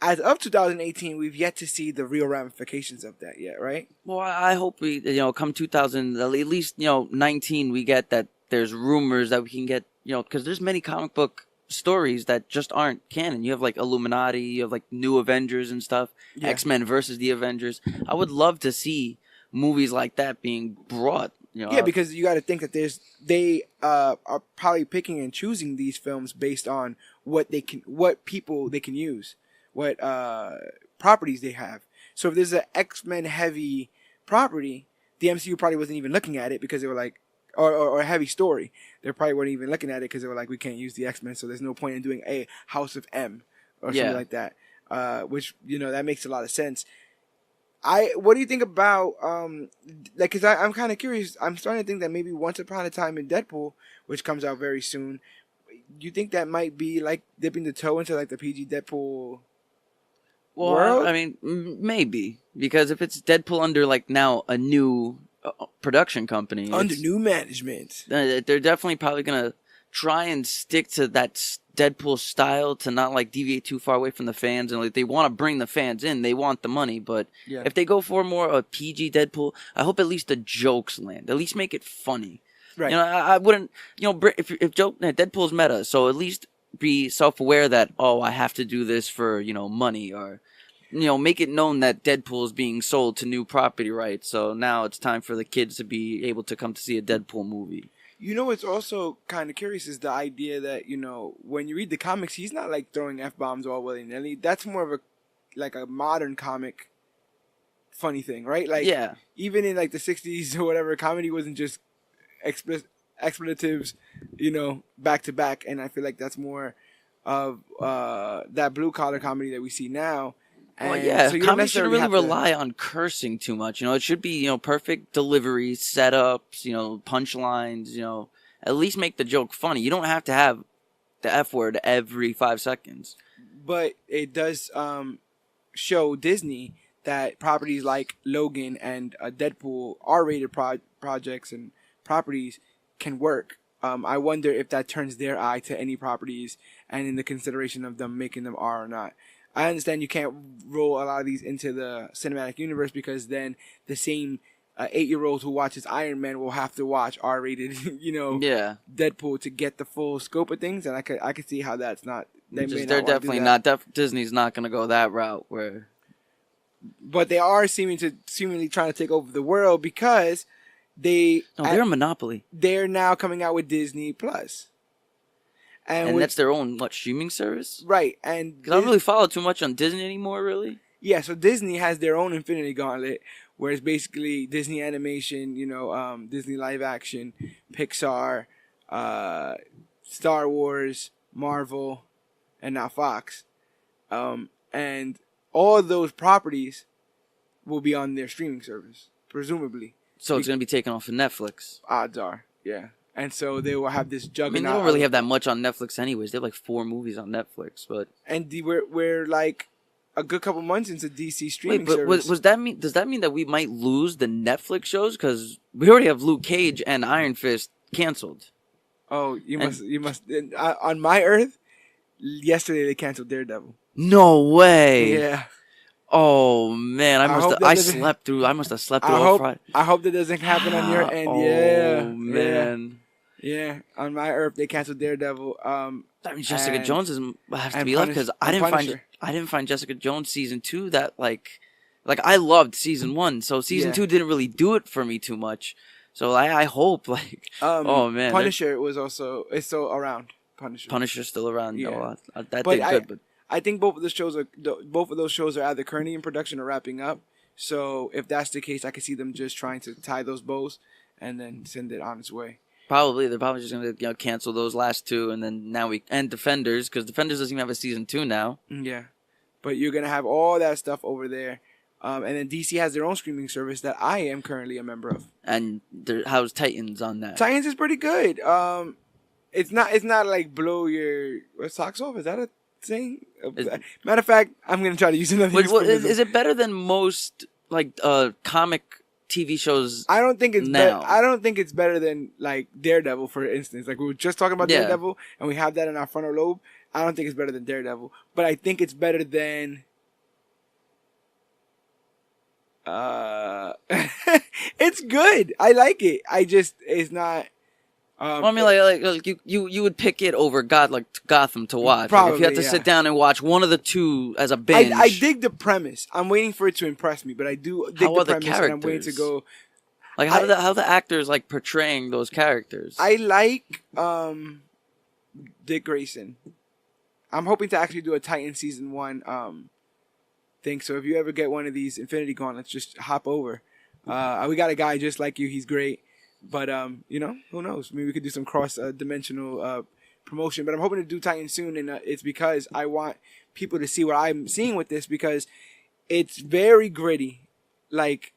as of 2018, we've yet to see the real ramifications of that yet, right? Well, I hope we, come 2000, at least, 19, we get that there's rumors that we can get, because there's many comic book stories that just aren't canon. You have like Illuminati, you have like New Avengers and stuff, X-Men versus the Avengers. I would love to see movies like that being brought. Yeah, because you got to think that they are probably picking and choosing these films based on what people they can use, what properties they have. So if there's an X-Men heavy property, the MCU probably wasn't even looking at it because they were like, or a heavy story, they probably weren't even looking at it because they were like, we can't use the X-Men, so there's no point in doing a House of M or something like that. Which that makes a lot of sense. What do you think about because I'm kind of curious. I'm starting to think that maybe Once Upon a Time in Deadpool, which comes out very soon, you think that might be like dipping the toe into like the PG Deadpool world? I mean, maybe, because if it's Deadpool under like now a new production company, under new management, they're definitely probably gonna try and stick to that Deadpool style to not like deviate too far away from the fans. And like, they want to bring the fans in, they want the money, but if they go for more of a PG Deadpool, I hope at least the jokes land. At least make it funny. Right. I wouldn't. If Deadpool's meta, so at least be self-aware that I have to do this for money, or make it known that Deadpool is being sold to new property rights. So now it's time for the kids to be able to come to see a Deadpool movie. What's also kind of curious is the idea that, when you read the comics, he's not like throwing F-bombs all willy-nilly. That's more of a modern comic funny thing, right? Like, even in like the 60s or whatever, comedy wasn't just expletives, back to back. And I feel like that's more of that blue-collar comedy that we see now. So comedy shouldn't really rely on cursing too much. It should be, perfect delivery, setups, punchlines, at least make the joke funny. You don't have to have the F word every 5 seconds. But it does show Disney that properties like Logan and Deadpool, R-rated projects and properties can work. I wonder if that turns their eye to any properties and in the consideration of them making them R or not. I understand you can't roll a lot of these into the cinematic universe because then the same 8-year-old who watches Iron Man will have to watch R-rated, Deadpool to get the full scope of things, and I could see how that's not. They're definitely not. Disney's not going to go that route. But they are seemingly trying to take over the world because they're a monopoly. They're now coming out with Disney Plus. And that's their own, streaming service? Right. And because I don't really follow too much on Disney anymore, really. Yeah, so Disney has their own Infinity Gauntlet, where it's basically Disney animation, Disney live action, Pixar, Star Wars, Marvel, and now Fox. And all of those properties will be on their streaming service, presumably. So it's going to be taken off of Netflix? Odds are, yeah. And so they will have this juggernaut. They don't really have that much on Netflix anyways. They have 4 movies on Netflix, but we're like a good couple months into DC streaming service. Does that mean that we might lose the Netflix shows because we already have Luke Cage and Iron Fist canceled? Oh, you must. On my Earth, yesterday they canceled Daredevil. No way. Yeah. Oh man, I must have slept through all Friday. I hope that doesn't happen on your end. Oh man. Yeah, on my Earth they canceled Daredevil. That means Jessica Jones has to be left because I didn't find Jessica Jones season 2 that like I loved season 1, so season 2 didn't really do it for me too much. So I hope oh man, Punisher is still around. Punisher's still around. Yeah. No, that did good, but I think both of those shows are either currently in production or wrapping up. So if that's the case, I could see them just trying to tie those bows and then send it on its way. They're probably just gonna cancel those last 2, and then and Defenders, because Defenders doesn't even have a season 2 now. Yeah, but you're gonna have all that stuff over there, and then DC has their own streaming service that I am currently a member of. And how's Titans on that? Titans is pretty good. It's not like blow your socks off. Is that a thing? Matter of fact, I'm gonna try to use another. Is it better than most comic TV shows? I don't think it's now. I don't think it's better than like Daredevil, for instance. Like we were just talking about Daredevil, and we have that in our frontal lobe. I don't think it's better than Daredevil, but I think it's better than. It's good. I like it. It's not. Well, I mean, like you would pick it over Gotham to watch. Probably, if you had to sit down and watch one of the two as a binge. I dig the premise. I'm waiting for it to impress me, but I do dig the premise, and I'm waiting to go. Like how the actors like portraying those characters. I like Dick Grayson. I'm hoping to actually do a Titan season 1 thing. So if you ever get one of these Infinity Gauntlets, just hop over. We got a guy just like you. He's great. But, who knows? Maybe we could do some cross-dimensional promotion. But I'm hoping to do Titan soon, and it's because I want people to see what I'm seeing with this, because it's very gritty. Like,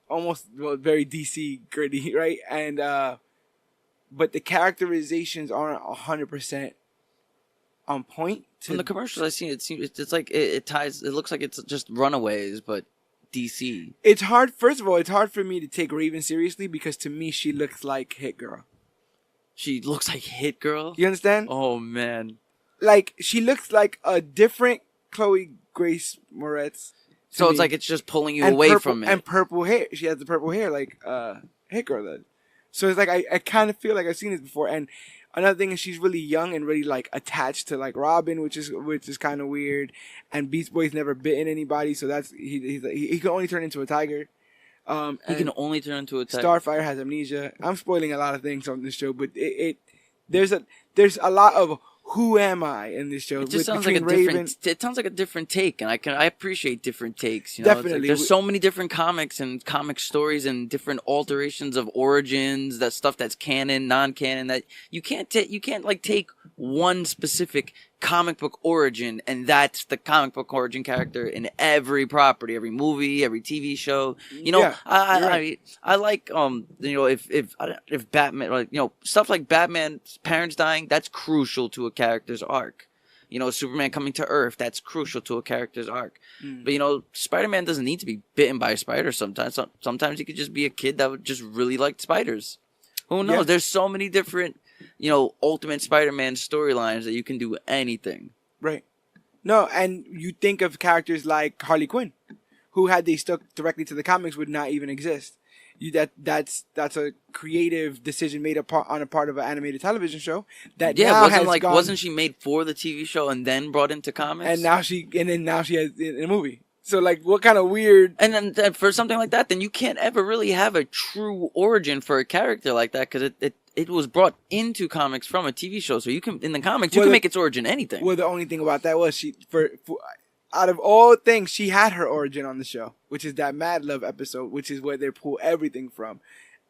almost, very DC gritty, right? And, but the characterizations aren't 100% on point. From the commercials I've seen, it's like it ties. It looks like it's just Runaways, but DC. It's hard. First of all, it's hard for me to take Raven seriously, because to me she looks like Hit Girl. She looks like Hit Girl? You understand? Oh man. Like, she looks like a different Chloe Grace Moretz. So it's like it's just pulling you away from it. And purple hair. She has the purple hair like Hit Girl does. So it's like I kind of feel like I've seen this before. And another thing is she's really young and really like attached to like Robin, which is kind of weird. And Beast Boy's never bitten anybody, so that's he can only turn into a tiger. He can only turn into a tiger. Starfire has amnesia. I'm spoiling a lot of things on this show, but there's a lot of who am I in this show. It just sounds like a different take, and I appreciate different takes. You know? Definitely, like there's so many different comics and comic stories and different alterations of origins. That stuff that's canon, non-canon. That you can't like take one specific comic book origin, and that's the comic book origin character in every property, every movie, every TV show. You know, yeah, I like if Batman, like, you know, stuff like Batman's parents dying, that's crucial to a character's arc. You know, Superman coming to Earth, that's crucial to a character's arc. But, you know, Spider-Man doesn't need to be bitten by a spider sometimes. Sometimes he could just be a kid that would just really like spiders. Who knows? Yeah. There's so many different, you know, Ultimate Spider-Man storylines that you can do anything. Right. No, and you think of characters like Harley Quinn, who had they stuck directly to the comics would not even exist. That's a creative decision made on a part of an animated television show that wasn't she made for the TV show and then brought into comics? And now she has in a movie. So like, what kind of weird? And then for something like that, then you can't ever really have a true origin for a character like that, because it was brought into comics from a TV show. So you can in the comics you can make its origin anything. Well, the only thing about that was out of all things, she had her origin on the show, which is that Mad Love episode, which is where they pull everything from.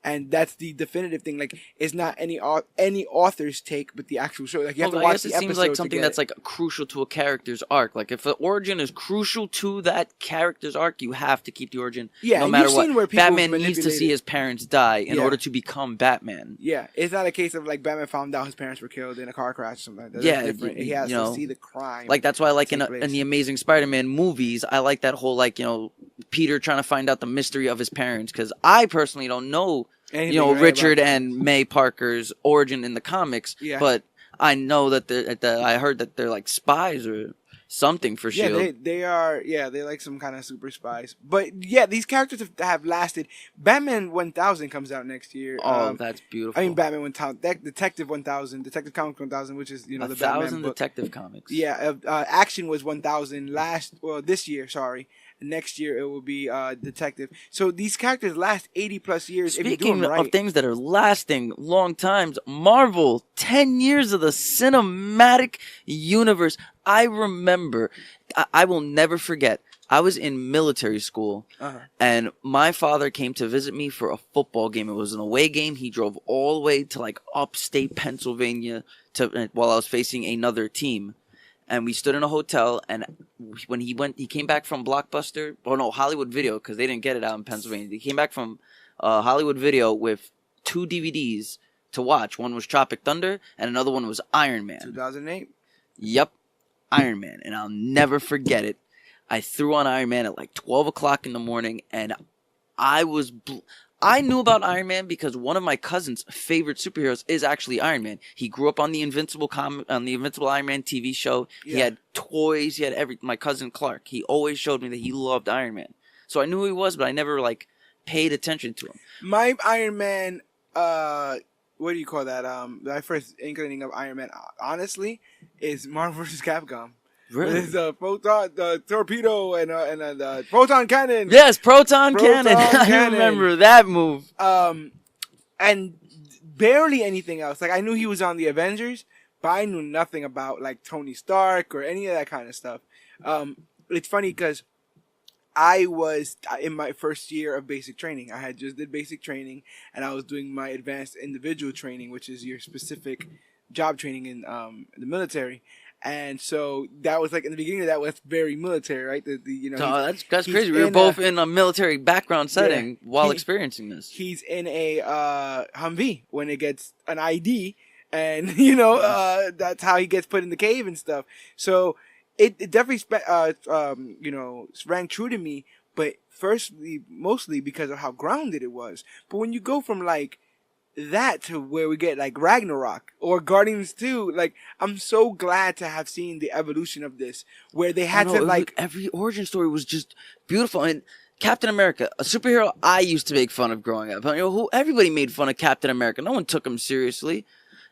And that's the definitive thing. Like, it's not any author's take, but the actual show. Like, you have to watch the episode. It seems like something that's like crucial to a character's arc. Like, if the origin is crucial to that character's arc, you have to keep the origin. Yeah, no matter what. Batman needs to see his parents die in order to become Batman. Yeah, it's not a case of like Batman found out his parents were killed in a car crash or something like that. Yeah, different. He has to see the crime. Like, that's why, like in the Amazing Spider-Man movies, I like that whole, like, you know, Peter trying to find out the mystery of his parents, because I personally don't know. You know, Richard and May Parker's origin in the comics, but I know that I heard that they're like spies or something for S.H.I.E.L.D. Yeah, they are. Yeah, they're like some kind of super spies. But yeah, these characters have lasted. Batman 1000 comes out next year. Oh, that's beautiful. I mean, Batman 1000, Detective 1000, Detective Comics 1000, which is, you know, the Batman 1,000 Detective Comics. Yeah, Action was 1000 this year. Sorry. Next year it will be Detective. So these characters last 80 plus years. Speaking of things that are lasting long times, Marvel, 10 years of the cinematic universe. I remember, I will never forget, I was in military school, and my father came to visit me for a football game. It was an away game. He drove all the way to like upstate Pennsylvania while I was facing another team. And we stood in a hotel, and when he came back from Blockbuster, Hollywood Video, because they didn't get it out in Pennsylvania. He came back from Hollywood Video with 2 DVDs to watch. One was Tropic Thunder, and another one was Iron Man. 2008? Yep, Iron Man. And I'll never forget it. I threw on Iron Man at like 12 o'clock in the morning, and I knew about Iron Man because one of my cousin's favorite superheroes is actually Iron Man. He grew up on the Invincible Iron Man TV show. Yeah. He had toys. He had everything. My cousin Clark, he always showed me that he loved Iron Man. So I knew who he was, but I never like paid attention to him. My Iron Man what do you call that? My first inkling of Iron Man, honestly, is Marvel vs. Capcom. Really? There's a photon, the torpedo, and the proton cannon. Yes, proton cannon. I remember that move. And barely anything else. Like, I knew he was on the Avengers, but I knew nothing about like Tony Stark or any of that kind of stuff. It's funny because I was in my first year of basic training. I had just did basic training, and I was doing my advanced individual training, which is your specific job training in the military. And so that was like in the beginning of that was very military, right? That's crazy. We were both in a military background setting while experiencing this. He's in a Humvee when it gets an ID, and that's how he gets put in the cave and stuff. So it definitely rang true to me. But mostly because of how grounded it was. But when you go from like that to where we get like Ragnarok or Guardians 2, like I'm so glad to have seen the evolution of this, where they had to like every origin story was just beautiful. And Captain America, a superhero I used to make fun of growing up. Everybody made fun of Captain America. No one took him seriously.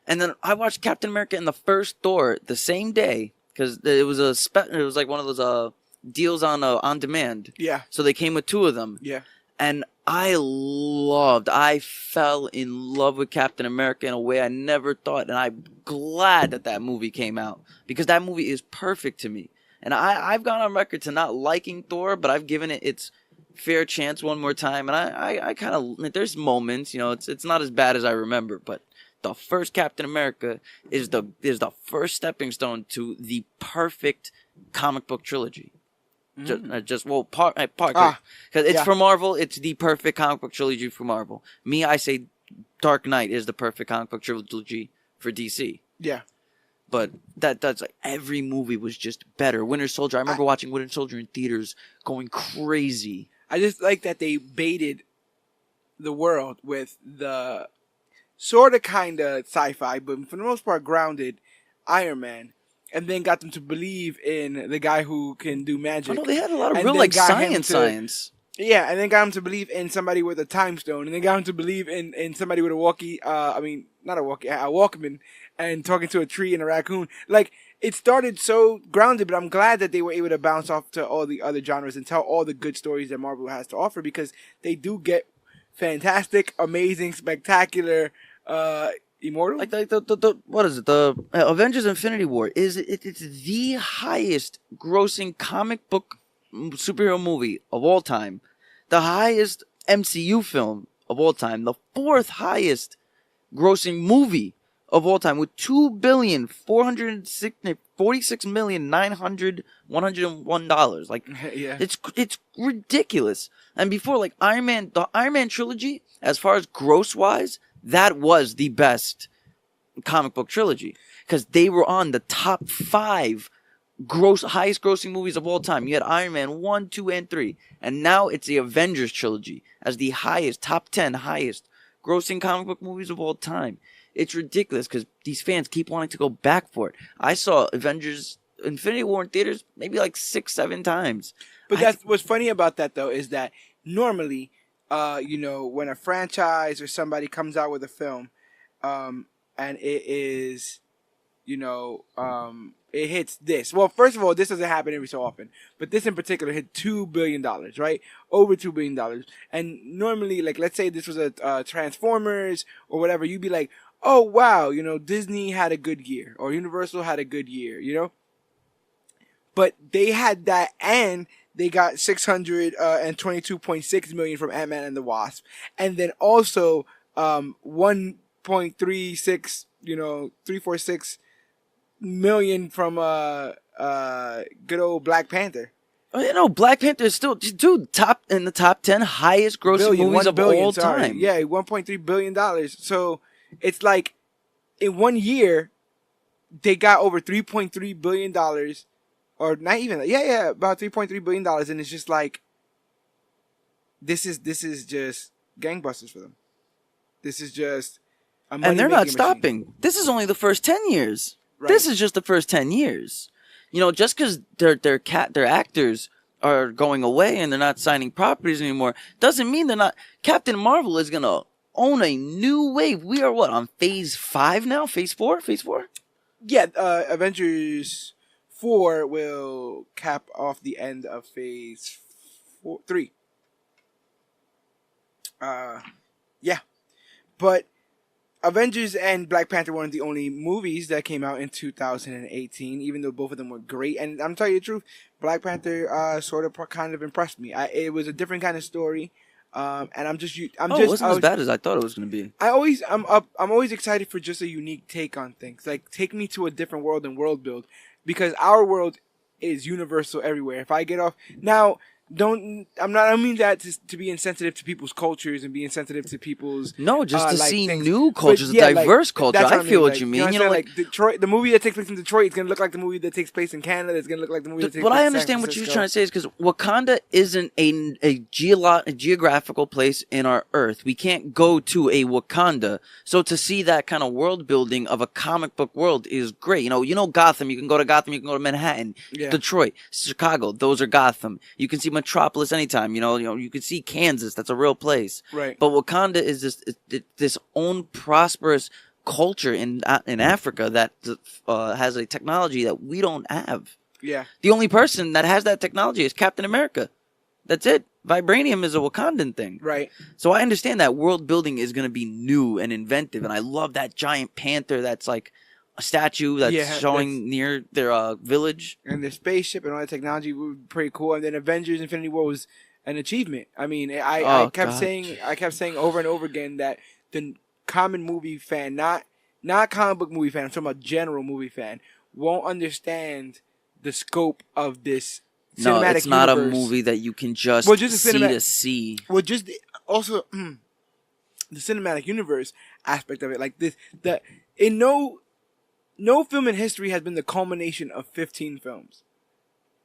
And then I watched Captain America in the first Thor the same day because it was like one of those deals on demand. Yeah. So they came with 2 of them. Yeah. And I fell in love with Captain America in a way I never thought. And I'm glad that movie came out because that movie is perfect to me. And I've gone on record to not liking Thor, but I've given it its fair chance one more time. And I kind of, there's moments, it's not as bad as I remember, but the first Captain America is the first stepping stone to the perfect comic book trilogy. Part because it's for Marvel. It's the perfect comic book trilogy for Marvel. Me, I say Dark Knight is the perfect comic book trilogy for DC. Yeah, but that's like every movie was just better. Winter Soldier. I remember watching Winter Soldier in theaters, going crazy. I just like that they baited the world with the sort of kind of sci-fi, but for the most part grounded Iron Man. And then got them to believe in the guy who can do magic. Oh, no, they had a lot of real like science. Yeah, and then got him to believe in somebody with a time stone, and then got him to believe in somebody with a Walkman, and talking to a tree and a raccoon. Like, it started so grounded, but I'm glad that they were able to bounce off to all the other genres and tell all the good stories that Marvel has to offer, because they do get fantastic, amazing, spectacular, immortal? Like the what is it? The Avengers Infinity War it's the highest grossing comic book superhero movie of all time. The highest MCU film of all time. The 4th highest grossing movie of all time with $2,446,901. Like yeah. It's ridiculous. And before, like the Iron Man trilogy, as far as gross wise, that was the best comic book trilogy because they were on the top 5 highest grossing movies of all time. You had Iron Man 1, 2, and 3, and now it's the Avengers trilogy as the top 10 highest grossing comic book movies of all time. It's ridiculous because these fans keep wanting to go back for it. I saw Avengers Infinity War in theaters maybe like 6-7 times. But that's what's funny about that though is that normally, when a franchise or somebody comes out with a film, and it is, it hits this. Well, first of all, this doesn't happen every so often, but this in particular hit $2 billion, right? Over $2 billion. And normally, like, let's say this was a Transformers or whatever, you'd be like, oh, wow, Disney had a good year, or Universal had a good year, But they had that, and they got $622.6 million from Ant-Man and the Wasp, and then also 1.36, 346 million from good old Black Panther. Oh, Black Panther is still, dude, in the top 10 highest grossing movies of all time. Yeah, $1.3 billion. So it's like in 1 year they got over $3.3 billion. Or not even, about $3.3 billion, and it's just like, this is just gangbusters for them. This is just a money-making and they're not machine. stopping. This is only the first 10 years. Right. This is just the first 10 years. Just because their actors are going away and they're not signing properties anymore, doesn't mean they're not. Captain Marvel is gonna own a new wave. We are on phase 5 now? Phase 4? Phase 4? Yeah, Avengers 4 will cap off the end of phase 3. Yeah. But Avengers and Black Panther weren't the only movies that came out in 2018, even though both of them were great. And I'm telling you the truth, Black Panther sort of kind of impressed me. It was a different kind of story. And it wasn't as bad as I thought it was going to be. I'm always excited for just a unique take on things. Like, take me to a different world and world build, because our world is universal everywhere. If I get off now, I don't mean that to be insensitive to people's cultures and be insensitive to people's just to see things. new cultures, a diverse culture. I feel what you mean. You know, like Detroit, the movie that takes place in Detroit is gonna look like the movie that takes place in Canada. It's gonna look like the movie that takes place in San Francisco. But I understand what you're trying to say is because Wakanda isn't a geographical place in our Earth. We can't go to a Wakanda. So to see that kind of world building of a comic book world is great. You know Gotham. You can go to Gotham. You can go to Manhattan, Detroit, Chicago. Those are Gotham. You can see Metropolis anytime. You can see Kansas. That's a real place. Right. But Wakanda is this own prosperous culture in Africa that has a technology that we don't have. Yeah. The only person that has that technology is Captain America. That's it. Vibranium is a Wakandan thing. Right. So I understand that world building is going to be new and inventive, and I love that giant panther that's like a statue that's showing near their village. And their spaceship and all that technology were pretty cool. And then Avengers Infinity War was an achievement. I mean, I kept saying over and over again that the common movie fan, not comic book movie fan, I'm talking about general movie fan, won't understand the scope of this cinematic universe. No, it's not a movie that you can just see. Well, just also the cinematic universe aspect of it, like this, no film in history has been the culmination of 15 films.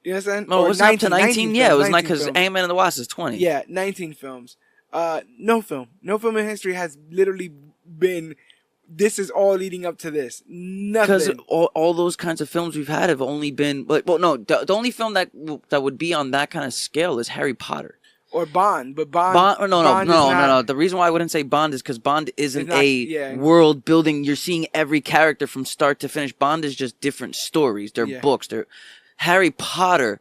You understand? No, it was 19, 19 yeah, it was not because Ant-Man and the Wasp is 20. Yeah, 19 films. No film in history has literally been. This is all leading up to this. Nothing. Because all those kinds of films we've had have only been. The only film that would be on that kind of scale is Harry Potter. Or Bond, but Bond. No. The reason why I wouldn't say Bond is because Bond isn't world building. You're seeing every character from start to finish. Bond is just different stories. They're books. Harry Potter.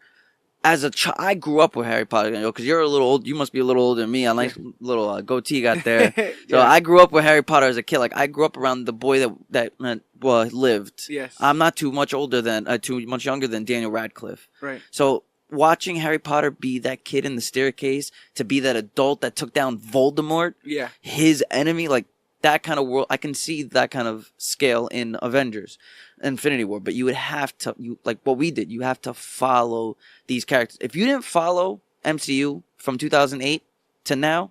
As a child, I grew up with Harry Potter. Because you're a little old. You must be a little older than me. A nice little goatee got there. So I grew up with Harry Potter as a kid. Like I grew up around the boy that lived. Yes. I'm not too much younger than Daniel Radcliffe. Right. So watching Harry Potter be that kid in the staircase, to be that adult that took down Voldemort, his enemy, like that kind of world, I can see that kind of scale in Avengers, Infinity War. But you would have to, like what we did, you have to follow these characters. If you didn't follow MCU from 2008 to now,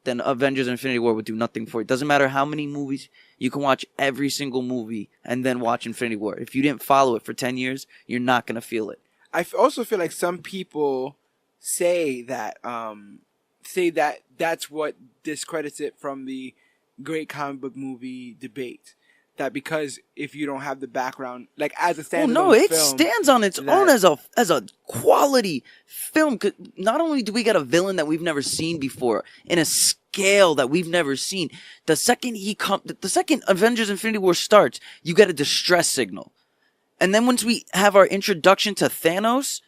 then Avengers Infinity War would do nothing for you. It doesn't matter how many movies, you can watch every single movie and then watch Infinity War. If you didn't follow it for 10 years, you're not going to feel it. I also feel like some people say that that's what discredits it from the great comic book movie debate. That because if you don't have the background, like as a standalone it stands on its own as a quality film. 'Cause not only do we get a villain that we've never seen before in a scale that we've never seen, the second Avengers Infinity War starts, you get a distress signal. And then once we have our introduction to Thanos,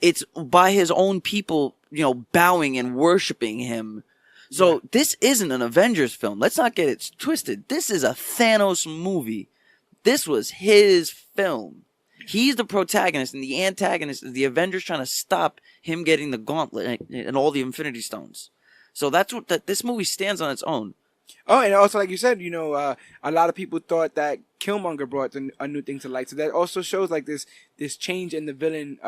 it's by his own people, bowing and worshiping him. So this isn't an Avengers film. Let's not get it twisted. This is a Thanos movie. This was his film. He's the protagonist, and the antagonist is the Avengers trying to stop him getting the gauntlet and all the Infinity Stones. So that's what this movie stands on its own. Oh, and also, like you said, a lot of people thought that Killmonger brought a new thing to light. So that also shows like this change in the villain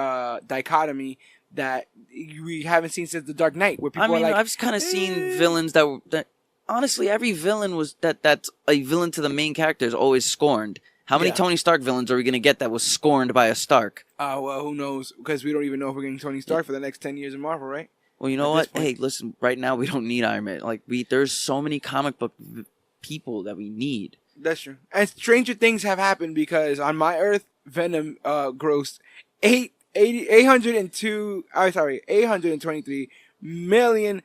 dichotomy that we haven't seen since The Dark Knight, where people are like, I've kind of seen villains that honestly, every villain that's a villain to the main character is always scorned. How many Tony Stark villains are we going to get that was scorned by a Stark? Well, who knows? Because we don't even know if we're getting Tony Stark for the next 10 years in Marvel, right? Well, you know what? Hey, listen, right now we don't need Iron Man. Like there's so many comic book people that we need. That's true. And stranger things have happened because on my Earth, Venom grossed $823 million,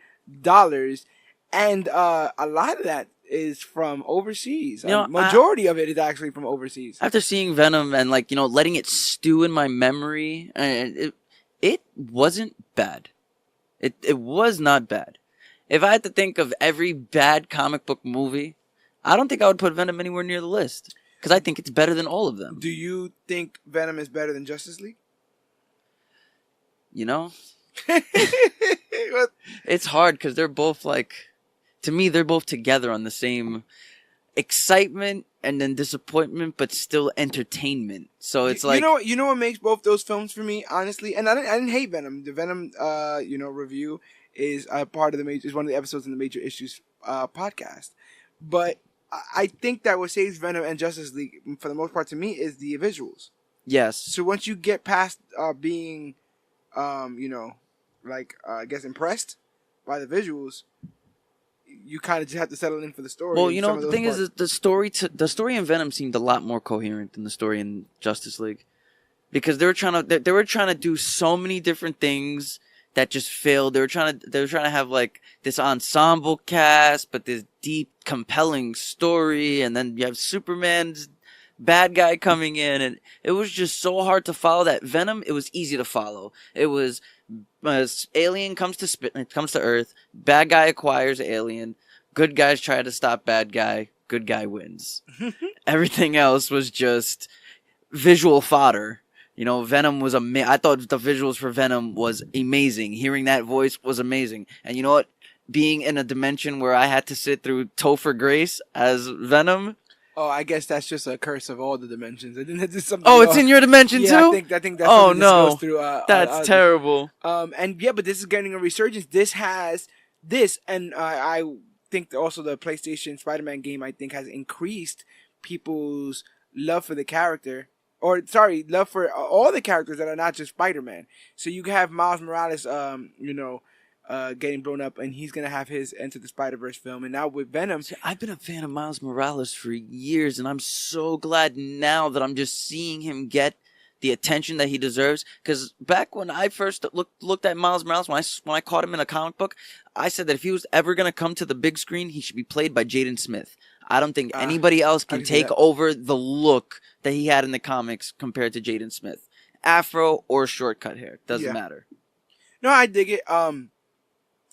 And a lot of that is from overseas. You know, majority of it is actually from overseas. After seeing Venom and letting it stew in my memory, it wasn't bad. It was not bad. If I had to think of every bad comic book movie, I don't think I would put Venom anywhere near the list because I think it's better than all of them. Do you think Venom is better than Justice League? You know, it's hard because they're both to me, they're both together on the same excitement and then disappointment, but still entertainment. So it's you know what makes both those films for me, honestly. And I didn't hate Venom. The Venom, review is part of is one of the episodes in the Major Issues podcast. But I think that what saves Venom and Justice League for the most part to me is the visuals. Yes. So once you get past being, I guess impressed by the visuals, you kind of just have to settle in for the story. Well, the thing is the story in Venom seemed a lot more coherent than the story in Justice League, because they were trying to do so many different things that just failed. They were trying to have this ensemble cast, but this deep, compelling story, and then you have Superman's bad guy coming in, and it was just so hard to follow. That Venom, it was easy to follow. It was alien comes to Earth, bad guy acquires alien, good guys try to stop bad guy, good guy wins. Everything else was just visual fodder. Venom was I thought the visuals for Venom was amazing. Hearing that voice was amazing. And you know what? Being in a dimension where I had to sit through Topher Grace as Venom. Oh, I guess that's just a curse of all the dimensions. I didn't do something. Oh, it's in your dimension too? I think that's something that goes through. That's terrible. But this is getting a resurgence. And I think also the PlayStation Spider-Man game, I think, has increased people's love for the character. Love for all the characters that are not just Spider-Man. So you have Miles Morales, getting blown up, and he's gonna have his Into the Spider-Verse film. And now with Venom, I've been a fan of Miles Morales for years, and I'm so glad now that I'm just seeing him get the attention that he deserves. Because back when I first looked at Miles Morales, when I caught him in a comic book, I said that if he was ever gonna come to the big screen, he should be played by Jaden Smith. I don't think anybody else can take over the look that he had in the comics compared to Jaden Smith. Afro or shortcut hair, doesn't matter. No, I dig it.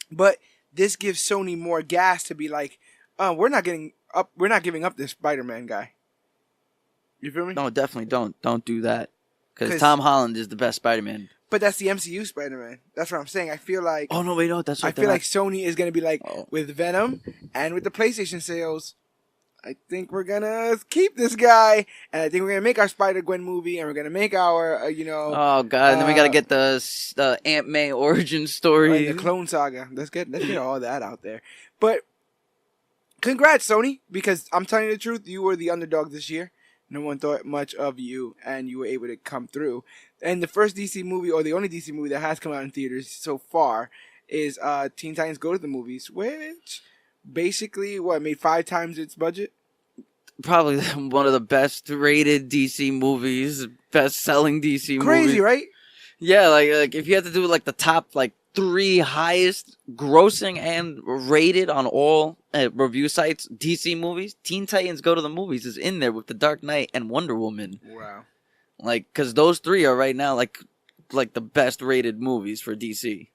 But this gives Sony more gas to be like, we're not giving up this Spider-Man guy. You feel me? No, definitely don't do that. Because Tom Holland is the best Spider-Man. But that's the MCU Spider-Man. That's what I'm saying. I feel like... Oh, no, wait, no, that's right. I feel like Sony is going to be like, with Venom and with the PlayStation sales, I think we're going to keep this guy, and I think we're going to make our Spider-Gwen movie, and we're going to make our, Oh, God, and then we got to get the Aunt May origin story. The Clone Saga. Let's get all that out there. But, congrats, Sony, because I'm telling you the truth, you were the underdog this year. No one thought much of you, and you were able to come through. And the first DC movie, or the only DC movie that has come out in theaters so far, is Teen Titans Go to the Movies, which basically, made 5 times its budget? Probably one of the best rated DC movies, best selling DC movies. Crazy, right? Yeah, like if you had to do the top 3 highest grossing and rated on all review sites DC movies, Teen Titans Go to the Movies is in there with The Dark Knight and Wonder Woman. Wow. Because those 3 are right now like the best rated movies for DC,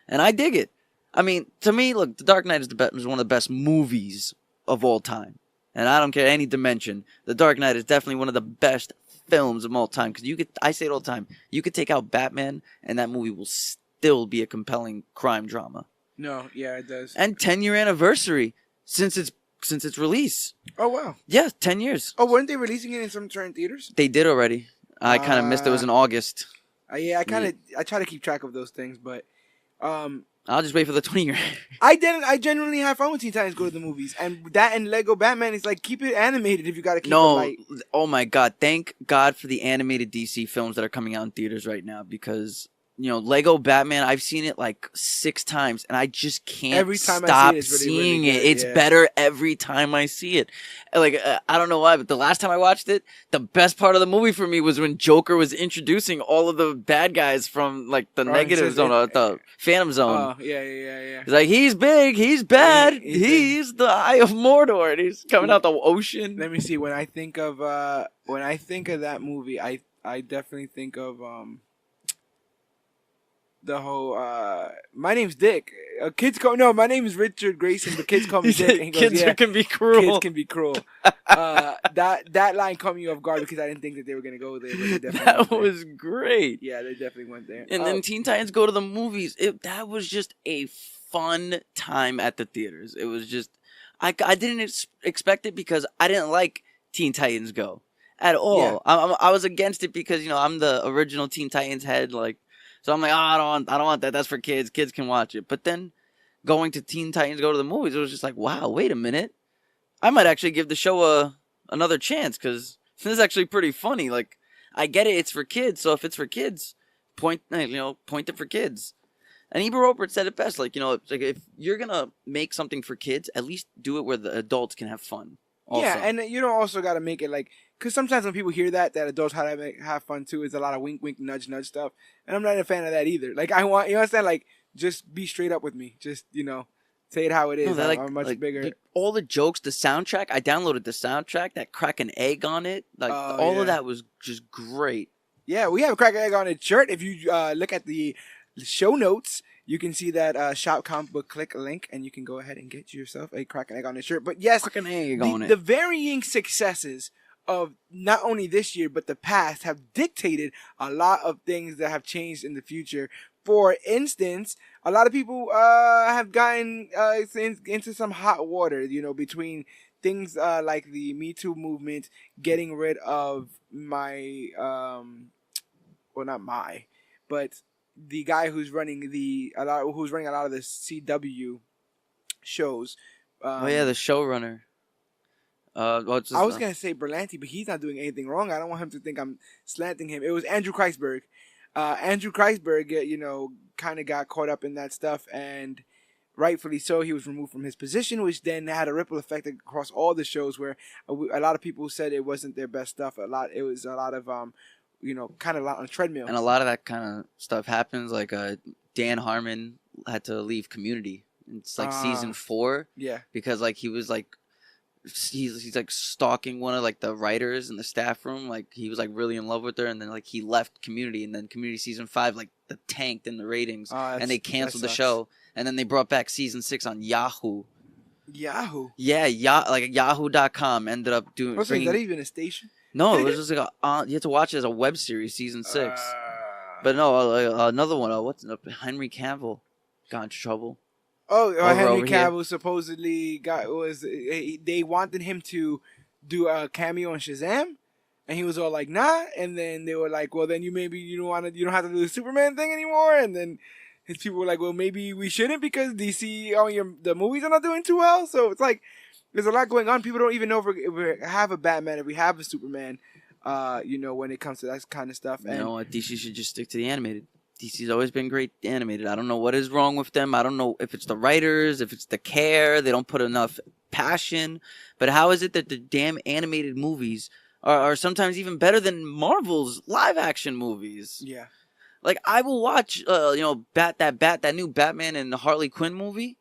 and I dig it. I mean, to me, look, The Dark Knight is one of the best movies of all time, and I don't care any dimension. The Dark Knight is definitely one of the best films of all time. Because I say it all the time, you could take out Batman, and that movie will still be a compelling crime drama. No, yeah, it does. And 10-year anniversary since its release. Oh wow. Yeah, 10 years. Oh, weren't they releasing it in some certain theaters? They did already. I kind of missed it. It was in August. Yeah, I try to keep track of those things, but I'll just wait for the 20-year. I genuinely have fun with Teen Titans Go to the Movies, and that and Lego Batman is keep it animated if you gotta keep it light. Oh my God! Thank God for the animated DC films that are coming out in theaters right now, because Lego Batman, I've seen it like 6 times, and I just can't every time stop I see it, it's seeing really it. good. It's better every time I see it. Like, I don't know why, but the last time I watched it, the best part of the movie for me was when Joker was introducing all of the bad guys from, like, the negative zone, the Phantom Zone. Oh, yeah. He's like, he's big, he's bad, he's the Eye of Mordor, and he's coming out the ocean. Let me see. When I think of that movie, I definitely think of the whole my name's Dick. My name is Richard Grayson, but kids call me Dick. And he goes, kids can be cruel. Kids can be cruel. That line caught me off guard because I didn't think that they were gonna go there. But they definitely that was great. Yeah, they definitely went there. And then Teen Titans Go to the Movies. That was just a fun time at the theaters. It was just I didn't expect it because I didn't like Teen Titans Go at all. Yeah. I was against it because I'm the original Teen Titans head, like. So I'm like, I don't want that. That's for kids. Kids can watch it. But then going to Teen Titans Go to the Movies, it was just like, wow, wait a minute. I might actually give the show another chance because this is actually pretty funny. Like, I get it. It's for kids. So if it's for kids, point it for kids. And Eber Roper said it best. Like, it's like if you're going to make something for kids, at least do it where the adults can have fun. Also. Yeah, and you don't also got to make it like, because sometimes when people hear that adults have fun too, it's a lot of wink, wink, nudge, nudge stuff. And I'm not a fan of that either. Like, I want, you understand, like, just be straight up with me. Just, say it how it is. I'm much bigger. Like, all the jokes, the soundtrack, I downloaded the soundtrack, that Crack an Egg on it. Like, all of that was just great. Yeah, we have a Crack an Egg on it shirt. If you look at the show notes, you can see that shop ComicBook Clique link, and you can go ahead and get yourself a Crack an Egg on it shirt. But yes, Crack an Egg on it. The varying successes of not only this year but the past have dictated a lot of things that have changed in the future. For instance, a lot of people have gotten into some hot water, between things like the Me Too movement, getting rid of but the guy who's running a lot of the CW shows. The showrunner. I was going to say Berlanti, but he's not doing anything wrong. I don't want him to think I'm slanting him. It was Andrew Kreisberg. Andrew Kreisberg, kind of got caught up in that stuff, and rightfully so. He was removed from his position, which then had a ripple effect across all the shows where a lot of people said it wasn't their best stuff. It was a lot of, kind of a lot on a treadmill. And a lot of that kind of stuff happens. Like Dan Harmon had to leave Community. It's like season 4. Yeah. Because like he was like, he's like stalking one of like the writers in the staff room. Like he was like really in love with her, and then like he left Community, and then Community season 5 like the tanked in the ratings, and they canceled the show, and then they brought back season 6 on Yahoo. Yahoo. Yeah, like Yahoo.com ended up doing. Is that even a station? No, it was just like you had to watch it as a web series, season 6. But no, another one. What's Henry Cavill got into trouble. Henry Cavill supposedly they wanted him to do a cameo in Shazam, and he was all like, nah. And then they were like, well, then you don't have to do the Superman thing anymore. And then his people were like, well, maybe we shouldn't because DC, the movies are not doing too well. So it's like there's a lot going on. People don't even know if we have a Batman, if we have a Superman. When it comes to that kind of stuff. And DC should just stick to the animated. DC's always been great animated. I don't know what is wrong with them. I don't know if it's the writers, if it's the care. They don't put enough passion. But how is it that the damn animated movies are sometimes even better than Marvel's live-action movies? Yeah. Like, I will watch, that new Batman and the Harley Quinn movie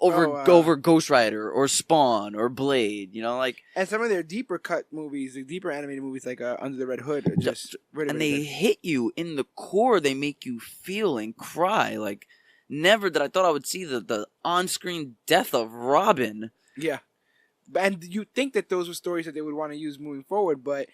over Ghost Rider or Spawn or Blade, And some of their deeper cut movies, the deeper animated movies like Under the Red Hood, they hit you in the core. They make you feel and cry. Like, never did I thought I would see the on-screen death of Robin. Yeah, and you think that those were stories that they would want to use moving forward, but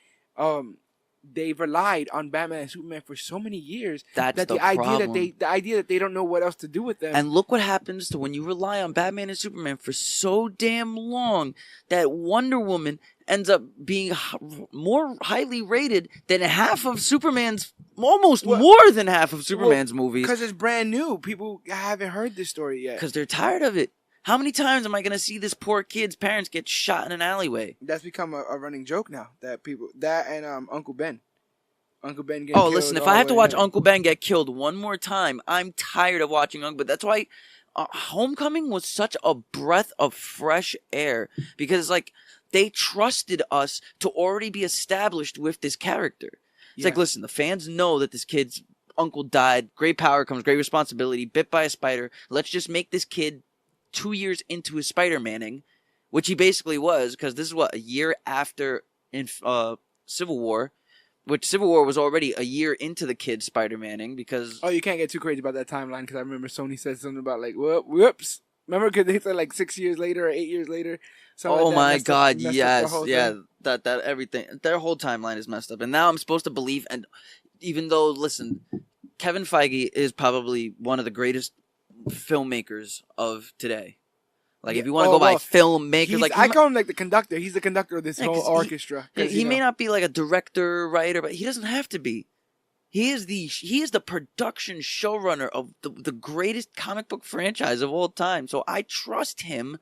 they've relied on Batman and Superman for so many years that the idea that they don't know what else to do with them. And look what happens to when you rely on Batman and Superman for so damn long that Wonder Woman ends up being more highly rated than half of Superman's, more than half of Superman's movies. Because it's brand new. People haven't heard this story yet. Because they're tired of it. How many times am I going to see this poor kid's parents get shot in an alleyway? That's become a running joke now. That and Uncle Ben. Uncle Ben getting Oh, killed. listen, if I have to watch Uncle Ben get killed one more time, I'm tired of watching Uncle Ben. That's why Homecoming was such a breath of fresh air. Because, like, they trusted us to already be established with this character. It's like, listen, the fans know that this kid's uncle died. Great power comes great responsibility. Bit by a spider. Let's just make this kid 2 years into his Spider-Manning, which he basically was, because this is, a year after Civil War, which Civil War was already a year into the kid Spider-Manning, because... Oh, you can't get too crazy about that timeline, because I remember Sony said something about, like, whoops. Remember, because they said, like, 6 years later or 8 years later? Oh, my God, yes. Yeah, that everything, their whole timeline is messed up. And now I'm supposed to believe, and even though, listen, Kevin Feige is probably one of the greatest filmmakers of today. Like, if you want to go by filmmakers, I call him like the conductor. He's the conductor of this whole orchestra. He may not be like a director, writer, but he doesn't have to be. He is the production showrunner of the greatest comic book franchise of all time. So I trust him,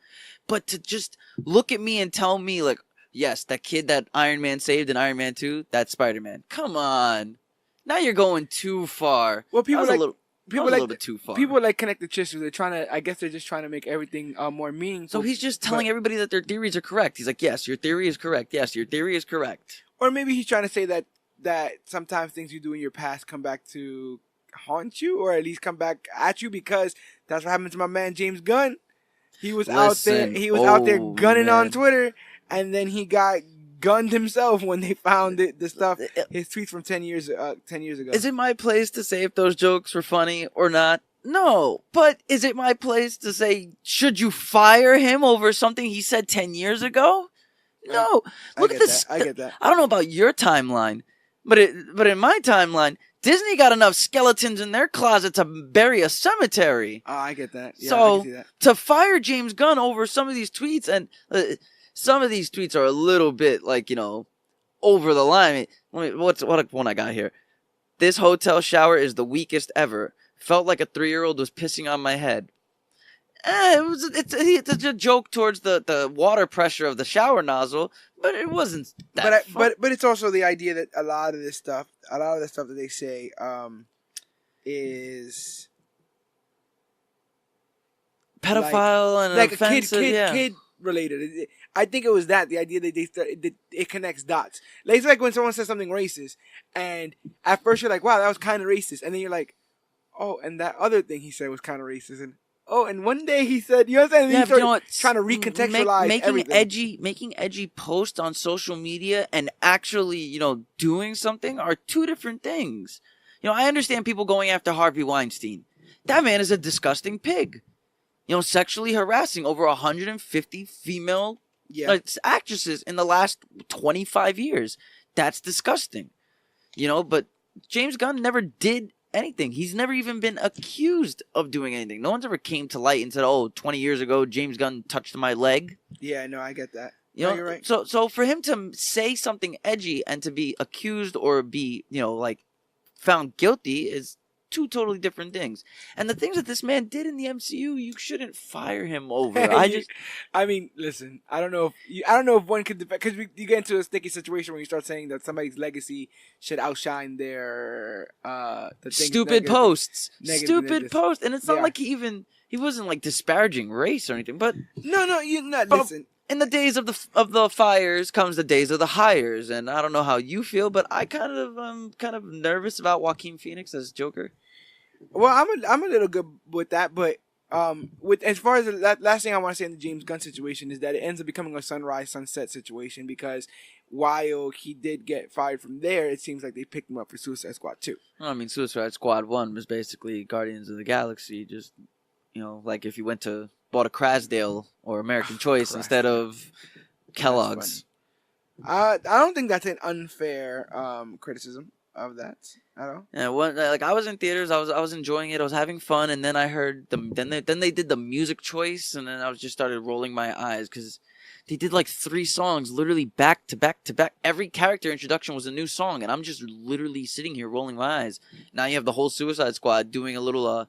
but to just look at me and tell me, like, yes, that kid that Iron Man saved in Iron Man 2, that's Spider-Man. Come on. Now you're going too far. Well, people like... a little bit too far. People like connective tissue. They're trying to. I guess they're just trying to make everything more meaningful. So he's just telling everybody that their theories are correct. He's like, yes, your theory is correct. Yes, your theory is correct. Or maybe he's trying to say that sometimes things you do in your past come back to haunt you, or at least come back at you, because that's what happened to my man James Gunn. He was out there. He was out there gunning on Twitter, and then he got gunned himself when they found the stuff, his tweets from 10 years ago. Is it my place to say if those jokes were funny or not? No. But is it my place to say, should you fire him over something he said 10 years ago? No. Look at this. I get that. I don't know about your timeline, but in my timeline, Disney got enough skeletons in their closet to bury a cemetery. Oh, I get that. Yeah, so I can see that. To fire James Gunn over some of these tweets, and some of these tweets are a little bit, like, over the line. What one I got here? This hotel shower is the weakest ever. Felt like a 3-year-old was pissing on my head. It's a joke towards the water pressure of the shower nozzle, but it wasn't that but it's also the idea that a lot of the stuff that they say is pedophile and like offensive, kid related. I think it was the idea that it connects dots. Like, it's like when someone says something racist, and at first you're like, wow, that was kind of racist, and then you're like, oh, and that other thing he said was kind of racist, and oh, and one day he said, you know what I'm saying? Yeah, you know trying to recontextualize everything. Making edgy posts on social media and actually, doing something are two different things. I understand people going after Harvey Weinstein. That man is a disgusting pig. Sexually harassing over 150 female actresses in the last 25 years. That's disgusting. But James Gunn never did anything. He's never even been accused of doing anything. No one's ever came to light and said, 20 years ago, James Gunn touched my leg. Yeah, no, I get that. You're right. So for him to say something edgy and to be accused or be, found guilty is two totally different things. And the things that this man did in the MCU, you shouldn't fire him over. I mean, listen, I don't know if one could, because you get into a sticky situation when you start saying that somebody's legacy should outshine their stupid posts. Stupid posts. And it's not like he wasn't like disparaging race or anything, but no, you're not. Listen. In the days of the fires comes the days of the hires, and I don't know how you feel, but I kind of nervous about Joaquin Phoenix as Joker. Well, I'm a little good with that, but with as far as the last thing I want to say in the James Gunn situation is that it ends up becoming a sunrise sunset situation, because while he did get fired from there, it seems like they picked him up for Suicide Squad 2. Well, I mean, Suicide Squad 1 was basically Guardians of the Galaxy, just like if you bought a Krasdale or American Choice instead of Kellogg's. I don't think that's an unfair criticism of that at all. Yeah, I was in theaters, I was enjoying it, I was having fun, and then I heard then they did the music choice, and then I just started rolling my eyes because they did like 3 songs literally back to back to back. Every character introduction was a new song, and I'm just literally sitting here rolling my eyes. Now you have the whole Suicide Squad doing a little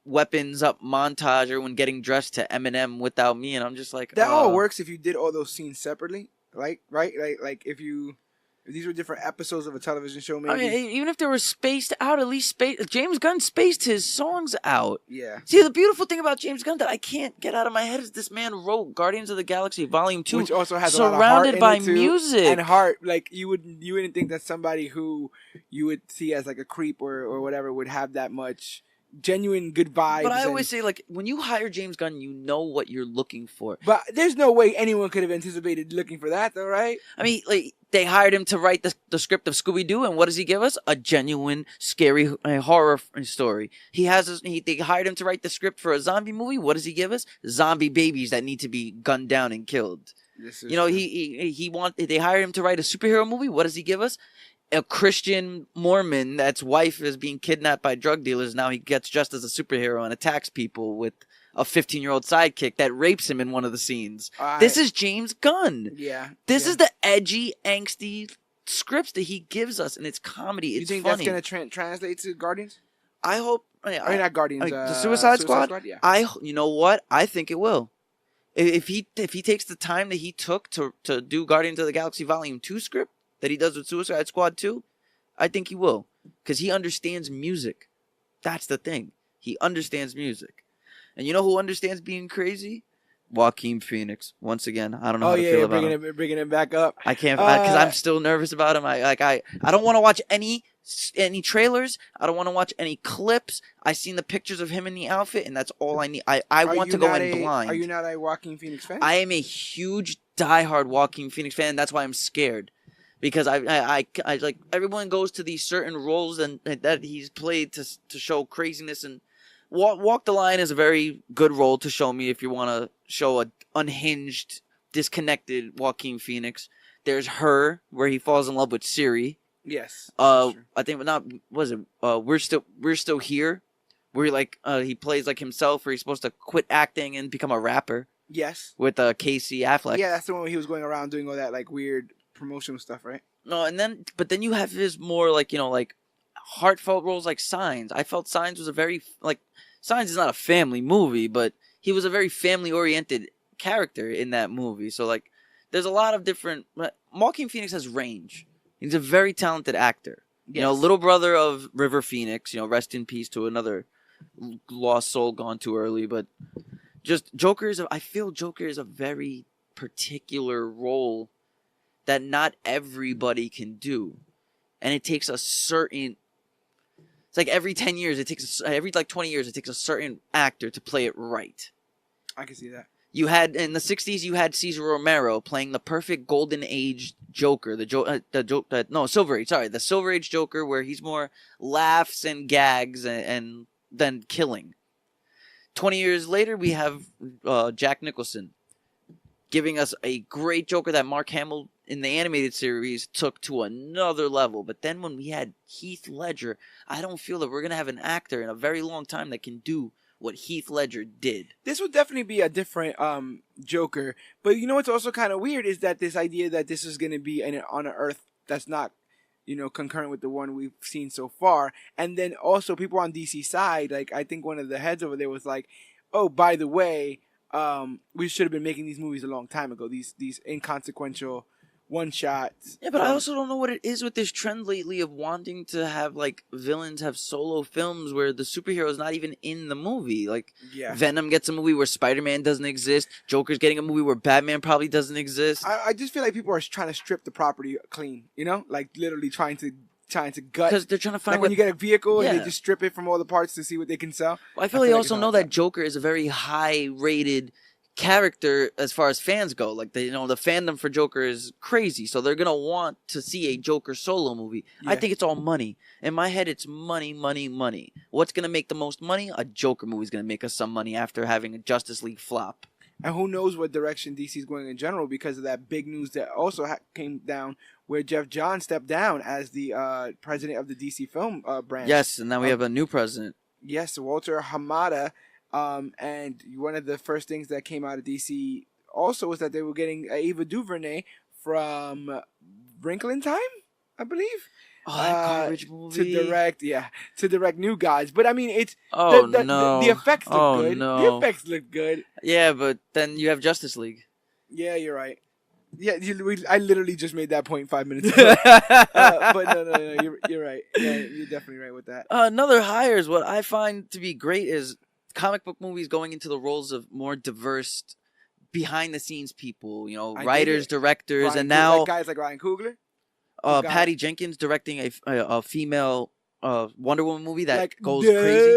weapons up montage, everyone getting dressed to Eminem Without Me, and I'm just like, that all works if you did all those scenes separately, like right, like if you If these were different episodes of a television show, maybe. I mean, even if they were spaced out, at least James Gunn spaced his songs out. Yeah. See, the beautiful thing about James Gunn that I can't get out of my head is this man wrote Guardians of the Galaxy Volume 2, which also has surrounded a lot of heart by in it too, music and heart. Like you wouldn't think that somebody who you would see as like a creep or whatever would have that much genuine good vibes. But I always say, like, when you hire James Gunn, you know what you're looking for. But there's no way anyone could have anticipated looking for that, though, right? I mean, like, they hired him to write the script of Scooby-Doo, and what does he give us? A genuine, scary horror story. They hired him to write the script for a zombie movie. What does he give us? Zombie babies that need to be gunned down and killed. You know, they hired him to write a superhero movie. What does he give us? A Christian Mormon that's wife is being kidnapped by drug dealers. Now he gets dressed as a superhero and attacks people with a 15-year-old sidekick that rapes him in one of the scenes. This is James Gunn. Yeah. This is the edgy, angsty scripts that he gives us, and it's comedy. It's funny. You think funny. that's going to translate to Guardians? I hope. I mean, not Guardians. The Suicide Squad? Yeah. You know what? I think it will. If he takes the time that he took to do Guardians of the Galaxy Volume 2 script that he does with Suicide Squad 2, I think he will. Because he understands music. That's the thing. He understands music. And you know who understands being crazy? Joaquin Phoenix. Once again, I don't know how to feel about him. Bringing him back up. I can't, because I'm still nervous about him. I don't want to watch any trailers. I don't want to watch any clips. I seen the pictures of him in the outfit, and that's all I need. I want to go in blind. Are you not a Joaquin Phoenix fan? I am a huge, diehard Joaquin Phoenix fan. That's why I'm scared. Because I like, everyone goes to these certain roles and that he's played to show craziness, and Walk the Line is a very good role to show me if you want to show a unhinged, disconnected Joaquin Phoenix. There's Her, where he falls in love with Siri. Yes. I think, not, was it We're Still Here, where he plays like himself, where he's supposed to quit acting and become a rapper. Yes. With Casey Affleck. Yeah, that's the one where he was going around doing all that like weird promotional stuff, right? No, but then you have his more like heartfelt roles like Signs. I felt Signs was a very Signs is not a family movie, but he was a very family oriented character in that movie. So there's a lot of different. Joaquin Phoenix has range. He's a very talented actor. Yes. You know, little brother of River Phoenix. You know, rest in peace to another lost soul gone too early. But just I feel Joker is a very particular role that not everybody can do, and it takes a certain. It's like every 10 years, every 20 years, it takes a certain actor to play it right. I can see that. You had in the 60s, you had Cesar Romero playing the perfect golden age Joker, the Silver Age. Sorry, the Silver Age Joker, where he's more laughs and gags and then killing. 20 years later, we have Jack Nicholson giving us a great Joker that Mark Hamill in the animated series took to another level. But then when we had Heath Ledger, I don't feel that we're going to have an actor in a very long time that can do what Heath Ledger did. This would definitely be a different Joker. But you know what's also kind of weird is that this idea that this is going to be on an Earth that's not, concurrent with the one we've seen so far. And then also people on DC side, I think one of the heads over there was like, oh, by the way, we should have been making these movies a long time ago. These inconsequential one-shots. Yeah, but I also don't know what it is with this trend lately of wanting to have villains have solo films where the superhero is not even in the movie. Venom gets a movie where Spider-Man doesn't exist. Joker's getting a movie where Batman probably doesn't exist. I just feel like people are trying to strip the property clean. Literally trying to gut. Because they're trying to find when you get a vehicle and they just strip it from all the parts to see what they can sell. Well, I feel they also know that Joker is a very high-rated character as far as fans go. The fandom for Joker is crazy, so they're gonna want to see a Joker solo movie. Yeah. I think it's all money. In my head, it's money, money, money. What's gonna make the most money? A Joker movie is gonna make us some money after having a Justice League flop. And who knows what direction DC is going in general because of that big news that also came down where Jeff Johns stepped down as the president of the DC film branch. Yes, and now we have a new president. Yes, Walter Hamada. And one of the first things that came out of DC also was that they were getting Ava DuVernay from Wrinkle in Time, I believe. Oh, that garbage movie. To direct New Gods. But I mean, it's no. The effects look good. No. The effects look good. Yeah, but then you have Justice League. Yeah, you're right. Yeah, I literally just made that point 5 minutes ago. But no, you're right. Yeah, you're definitely right with that. Another hire is what I find to be great is comic book movies going into the roles of more diverse behind the scenes people, writers, directors, and now like guys like Ryan Coogler, Patty Jenkins directing a female Wonder Woman movie that like, goes crazy.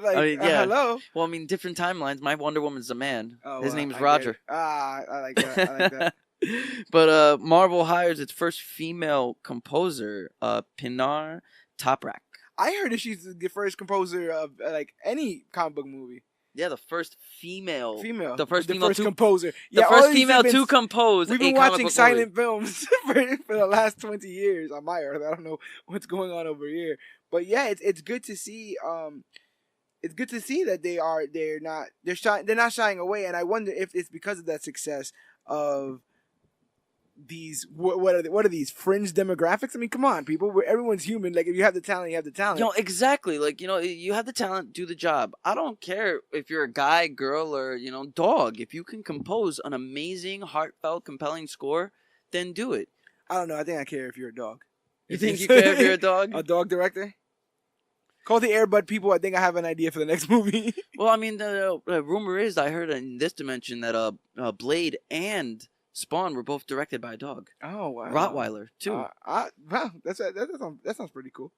Hello. Well, I mean, different timelines. My Wonder Woman's a man. His name is I Roger. I like that. I like that. But Marvel hires its first female composer, Pinar Toprak. I heard that she's the first composer of like any comic book movie. Yeah, the first female. The first composer. The first female to compose. We've been watching silent films for the last 20 years on my earth. I don't know what's going on over here, but yeah, it's good to see. It's good to see that they're not shying away, and I wonder if it's because of that success of these what are these fringe demographics? I mean, come on, people. Everyone's human. Like, if you have the talent, you have the talent. Exactly. Like, you have the talent, do the job. I don't care if you're a guy, girl, or dog. If you can compose an amazing, heartfelt, compelling score, then do it. I don't know. I think I care if you're a dog. You think you care if you're a dog? A dog director? Call the Airbud people. I think I have an idea for the next movie. Well, I mean, the rumor is I heard in this dimension that Blade and Spawn were both directed by a dog. Oh, wow. Rottweiler, too. Wow, that sounds pretty cool.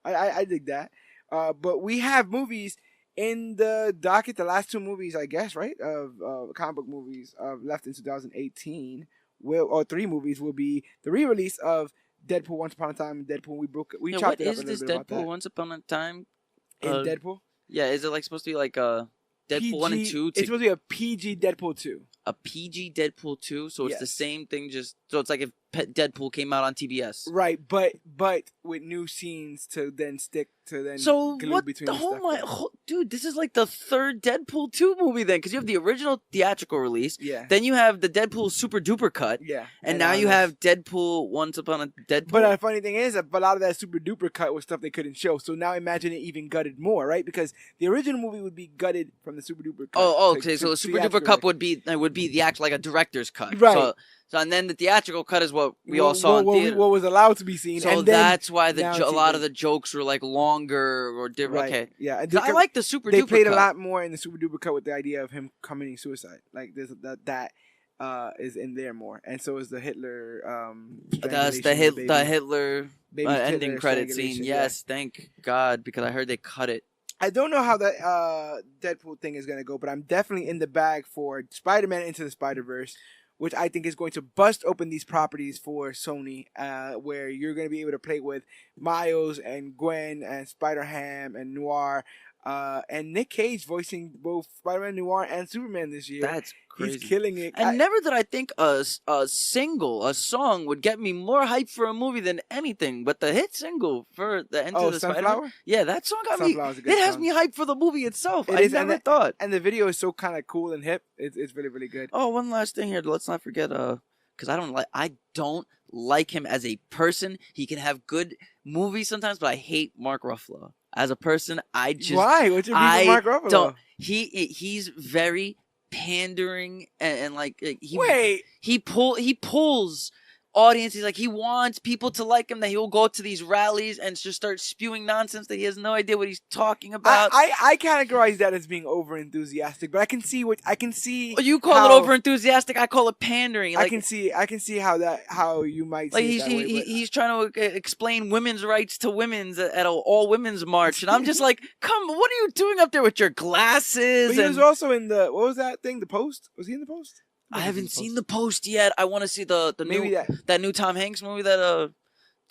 I dig that. But we have movies in the docket, the last two movies, I guess, right, of comic book movies left in 2018. Or three movies will be the re-release of Deadpool Once Upon a Time and Deadpool We chopped it up a little bit about that. What is this Deadpool Once Upon a Time? In Deadpool? Yeah, is it like supposed to be like Deadpool PG, 1 and 2? It's supposed to be a PG Deadpool 2. A PG Deadpool 2? So it's Yes. the same thing, so it's like if Deadpool came out on TBS. Right, but with new scenes to then stick to then glue between the stuff. Dude, this is like the third Deadpool 2 movie then, because you have the original theatrical release. Yeah. Then you have the Deadpool super duper cut. Yeah. And now you have Deadpool Once Upon a Deadpool. But the funny thing is, a lot of that super duper cut was stuff they couldn't show. So now imagine it even gutted more, right? Because the original movie would be gutted from the super duper cut. Okay. So the super duper cut would be the act like a director's cut. Right. So and then the theatrical cut is what we all saw in theater. What was allowed to be seen. So and that's why a lot of the jokes were like longer or different. Right. Okay. Yeah. I like the super duper cut. They played a lot more in the super duper cut with the idea of him committing suicide. Like there's that is in there more, and so is the Hitler. That's the Hitler ending credit scene. Yes, thank God, because I heard they cut it. I don't know how that Deadpool thing is gonna go, but I'm definitely in the bag for Spider-Man Into the Spider-Verse, which I think is going to bust open these properties for Sony, where you're going to be able to play with Miles and Gwen and Spider-Ham and Noir, and Nick Cage voicing both Spider-Man, Noir, and Superman this year. That's crazy. He's killing it. And never did I think a song would get me more hype for a movie than anything, but the hit single for the Into the Spider-Man. Yeah, that song got me. It has me hyped for the movie itself. I never thought. And the video is so kind of cool and hip. It's really, really good. Oh, one last thing here. Let's not forget, because I don't like him as a person. He can have good movies sometimes, but I hate Mark Ruffalo. As a person, I just... Why? What's your beef with Mark Ruffalo? He's very pandering and he pulls audiences. Like, he wants people to like him, that he'll go to these rallies and just start spewing nonsense that he has no idea what he's talking about. I categorize that as being over enthusiastic, but I can see you call it over enthusiastic. I call it pandering. Like, I can see how you might like see it that way, he's trying to explain women's rights to women's at an all women's march, and I'm just like, come, what are you doing up there with your glasses? But he was also in what was that thing? The Post? Was he in the Post? I haven't seen The Post yet. I want to see that new Tom Hanks movie that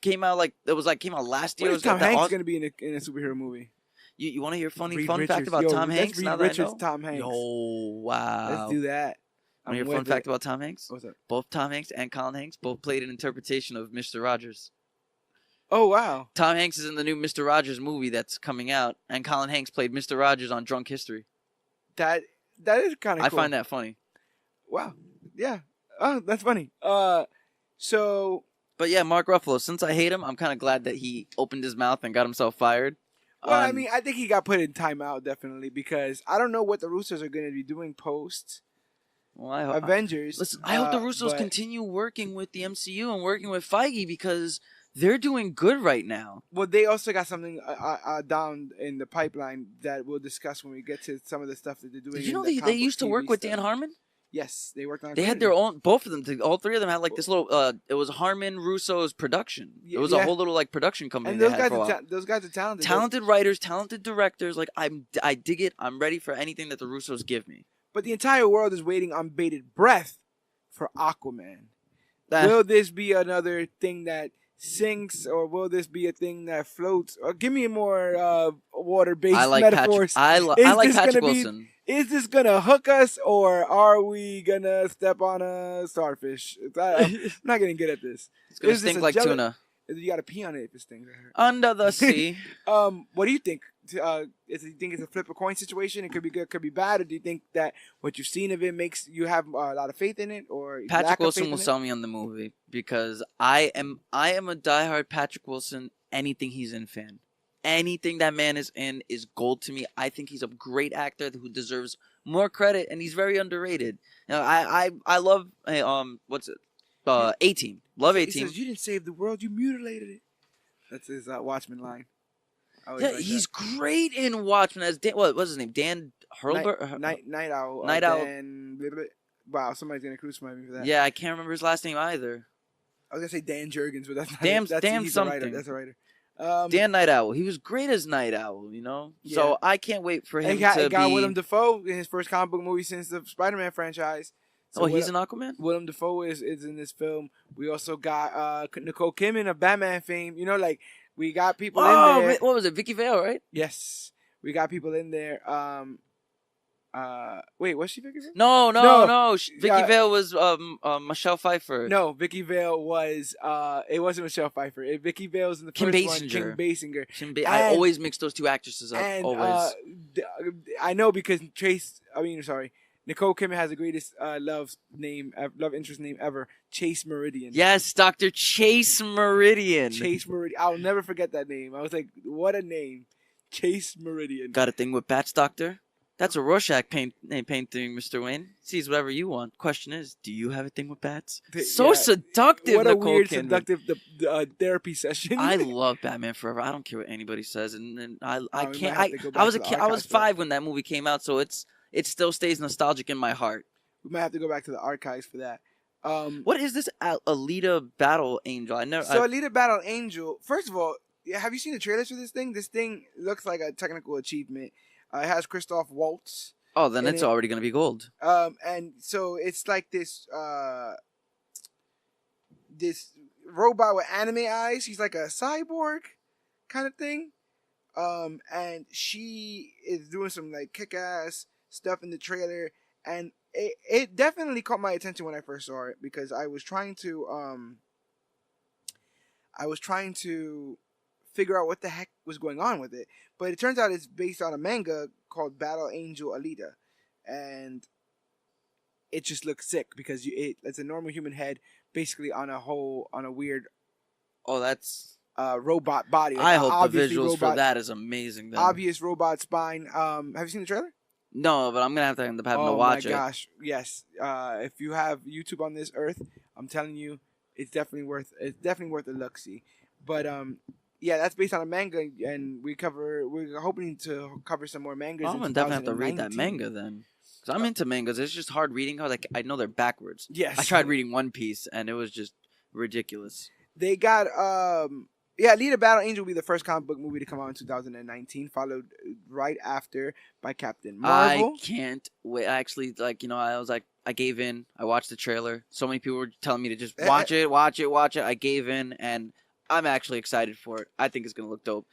came out last year. What is Tom Hanks going to be in a superhero movie? You want to hear fun fact about Tom Hanks? Reed Richards, Tom Hanks. Yo, wow. Let's do that. Want to hear fun fact about Tom Hanks? What's up? Both Tom Hanks and Colin Hanks both played an interpretation of Mr. Rogers. Oh, wow. Tom Hanks is in the new Mr. Rogers movie that's coming out, and Colin Hanks played Mr. Rogers on Drunk History. That is kind of cool. I find that funny. Wow. Yeah. Oh, that's funny. But yeah, Mark Ruffalo, since I hate him, I'm kind of glad that he opened his mouth and got himself fired. Well, I mean, I think he got put in timeout, definitely, because I don't know what the Roosters are going to be doing post Well, Avengers. Listen, I hope the Russos continue working with the MCU and working with Feige because they're doing good right now. Well, they also got something down in the pipeline that we'll discuss when we get to some of the stuff that they're doing. Did you know they used to work with Dan Harmon? Yes, they worked on. They had their own. Both of them, all three of them had like this little. It was Harmon Russo's production. It was a whole little like production company. And those guys are talented. Talented writers, talented directors. Like I dig it. I'm ready for anything that the Russos give me. But the entire world is waiting on bated breath for Aquaman. Will this be another thing that sinks, or will this be a thing that floats? Or give me more water-based metaphors. I like Patrick Wilson. Is this gonna hook us, or are we gonna step on a starfish? I'm not getting good at this. It's gonna stink like tuna. You gotta pee on it if this thing. Under the sea. What do you think? Do you think it's a flip a coin situation? It could be good, could be bad, or do you think that what you've seen of it makes you have a lot of faith in it? Or Patrick Wilson will sell me on the movie because I am a diehard Patrick Wilson. Anything he's in fan. Anything that man is in is gold to me. I think he's a great actor who deserves more credit, and he's very underrated. You know, I love what's it? A-Team. Love A-Team. He says, "You didn't save the world, you mutilated it." That's his Watchmen line. Yeah, he's great in Watchmen as Dan. What was his name? Dan Hurlburt. Night Owl. Night Owl. Wow, somebody's gonna crucify me for that. Yeah, I can't remember his last name either. I was gonna say Dan Jurgens, but that's not Dan he's something. a writer. That's a writer. Dan Night Owl. He was great as Night Owl, you know? Yeah. So I can't wait for him to got Willem Dafoe in his first comic book movie since the Spider-Man franchise. So he's an Aquaman? Willem Dafoe is in this film. We also got Nicole Kidman of Batman fame. You know, like, we got people in there. What was it? Vicky Vale, right? Yes. We got people in there. Wait, was she Vicky Vale? No. Vicky Vale was Michelle Pfeiffer. No, Vicky Vale was it wasn't Michelle Pfeiffer. Vicky Vale was in the Kim first Basinger. one. Kim Basinger. I always mix those two actresses up. Always. I know because Nicole Kidman has the greatest love interest name ever, Chase Meridian. Yes, Dr. Chase Meridian. Chase Meridian. I'll never forget that name. I was like, what a name. Chase Meridian. Got a thing with bats, Doctor? That's a Rorschach painting, Mr. Wayne. Sees whatever you want. Question is, do you have a thing with bats? Seductive, what a Nicole weird, Kidman. Seductive therapy session. I love Batman Forever. I don't care what anybody says, and I can't. I was a kid. I was 5 when that movie came out, so it still stays nostalgic in my heart. We might have to go back to the archives for that. What is this Alita Battle Angel? Alita Battle Angel. First of all, have you seen the trailers for this thing? This thing looks like a technical achievement. It has Christoph Waltz. Oh, then it's already going to be gold. And so it's like this robot with anime eyes. She's like a cyborg kind of thing. And she is doing some like kick-ass stuff in the trailer, and it definitely caught my attention when I first saw it because I was trying to figure out what the heck was going on with it. But it turns out it's based on a manga called Battle Angel Alita. And it just looks sick because it's a normal human head basically on a weird robot body. I hope the visuals for that is amazing. Then. Obvious robot spine. Have you seen the trailer? No, but I'm going to end up having to watch it. Oh my gosh, yes. If you have YouTube on this earth, I'm telling you, it's definitely worth a look-see. But yeah, that's based on a manga, and we're hoping to cover some more mangas. I'm gonna definitely have to read that manga then, because I'm into mangas. It's just hard reading how I know they're backwards. Yes, I tried reading One Piece, and it was just ridiculous. They got Alita Battle Angel will be the first comic book movie to come out in 2019, followed right after by Captain Marvel. I can't wait. I actually I gave in. I watched the trailer. So many people were telling me to just watch it. I gave in, and I'm actually excited for it. I think it's going to look dope.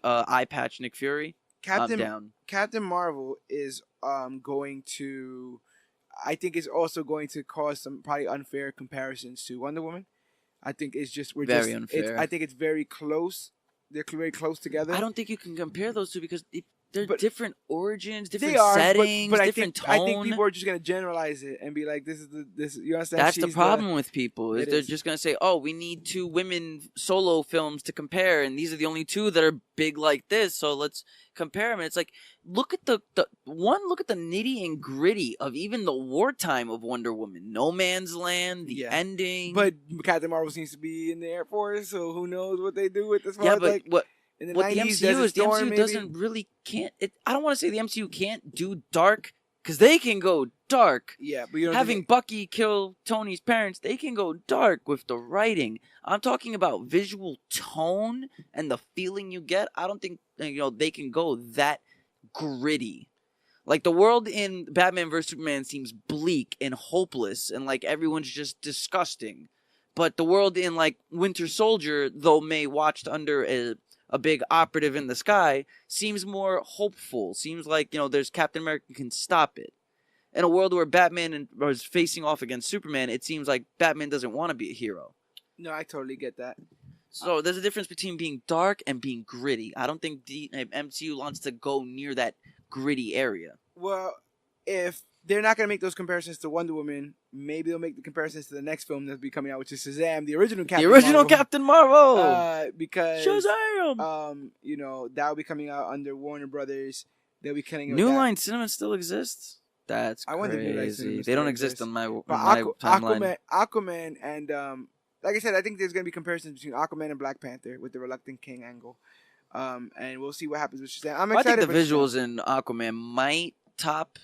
Eye patch Nick Fury, I'm down. Captain Marvel is going to... I think it's also going to cause some probably unfair comparisons to Wonder Woman. I think it's just... unfair. I think it's very close. They're very close together. I don't think you can compare those two because they're different origins, different they are, settings, but different tone. I think people are just gonna generalize it and be like, this. You understand? That's the problem with people is they're just gonna say, oh, we need 2 women solo films to compare, and these are the only 2 that are big like this, so let's compare them. And it's like, look at the nitty and gritty of even the wartime of Wonder Woman, No Man's Land, the ending. But Captain Marvel seems to be in the Air Force, so who knows what they do with this? Yeah, but like, what in the the 90s, MCU is, the MCU doesn't really can't. I don't want to say the MCU can't do dark, because they can go dark. Yeah, but you having Bucky kill Tony's parents, they can go dark with the writing. I'm talking about visual tone and the feeling you get. I don't think they can go that gritty. Like, the world in Batman vs Superman seems bleak and hopeless, and like everyone's just disgusting. But the world in like Winter Soldier, though May watched under a big operative in the sky, seems more hopeful. Seems like there's Captain America can stop it. In a world where Batman was facing off against Superman, it seems like Batman doesn't want to be a hero. No, I totally get that. So there's a difference between being dark and being gritty. I don't think the MCU wants to go near that gritty area. Well, if they're not going to make those comparisons to Wonder Woman, maybe they'll make the comparisons to the next film that'll be coming out, which is Shazam, the original Captain Marvel. Because Shazam! That'll be coming out under Warner Brothers. They'll be killing it. New Line Cinema still exists? That's crazy. I wonder if New Line Cinema they don't exist on my timeline. Aquaman and like I said, I think there's going to be comparisons between Aquaman and Black Panther with the Reluctant King angle. And we'll see what happens with Shazam. I'm excited. I think the visuals in Aquaman might top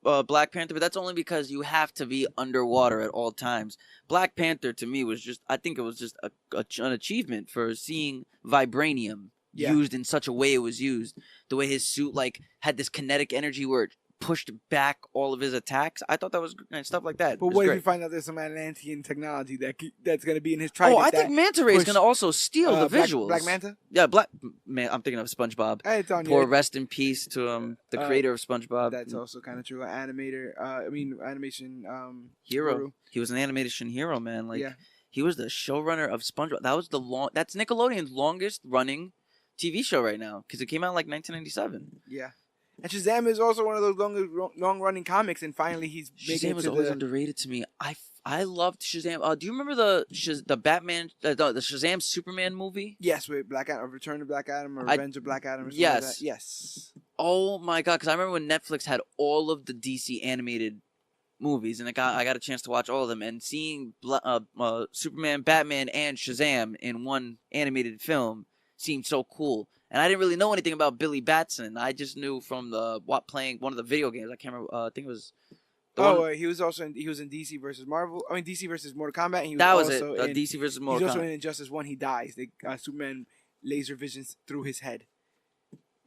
Black Panther, but that's only because you have to be underwater at all times. Black Panther, to me, I think it was just an achievement for seeing vibranium used in such a way it was used. The way his suit had this kinetic energy where it pushed back all of his attacks. I thought that was stuff like that. But what if you find out there's some Atlantean technology that's going to be in his trident? Oh, I think Manta Ray is going to also steal the visuals. Black Manta? Yeah, I'm thinking of SpongeBob. Rest in peace to the creator of SpongeBob. That's also kind of true. Animation hero. Guru. He was an animation hero, man. He was the showrunner of SpongeBob. That's Nickelodeon's longest running TV show right now, because it came out in 1997. Yeah. And Shazam is also one of those long-running comics, and finally he's making Shazam was always underrated to me. I loved Shazam. Do you remember the Batman, the Shazam Superman movie? Yes, with Black Adam, Return of Black Adam, or Revenge of Black Adam, or something like that. Yes. Oh my god, because I remember when Netflix had all of the DC animated movies, and I got a chance to watch all of them, and seeing Superman, Batman, and Shazam in one animated film seemed so cool. And I didn't really know anything about Billy Batson. I just knew from playing one of the video games. I can't remember. I think it was. He was in DC versus Marvel. I mean, DC versus Mortal Kombat. And he was it. DC versus Mortal Kombat. He's also in Injustice 1. He dies. Superman laser visions through his head.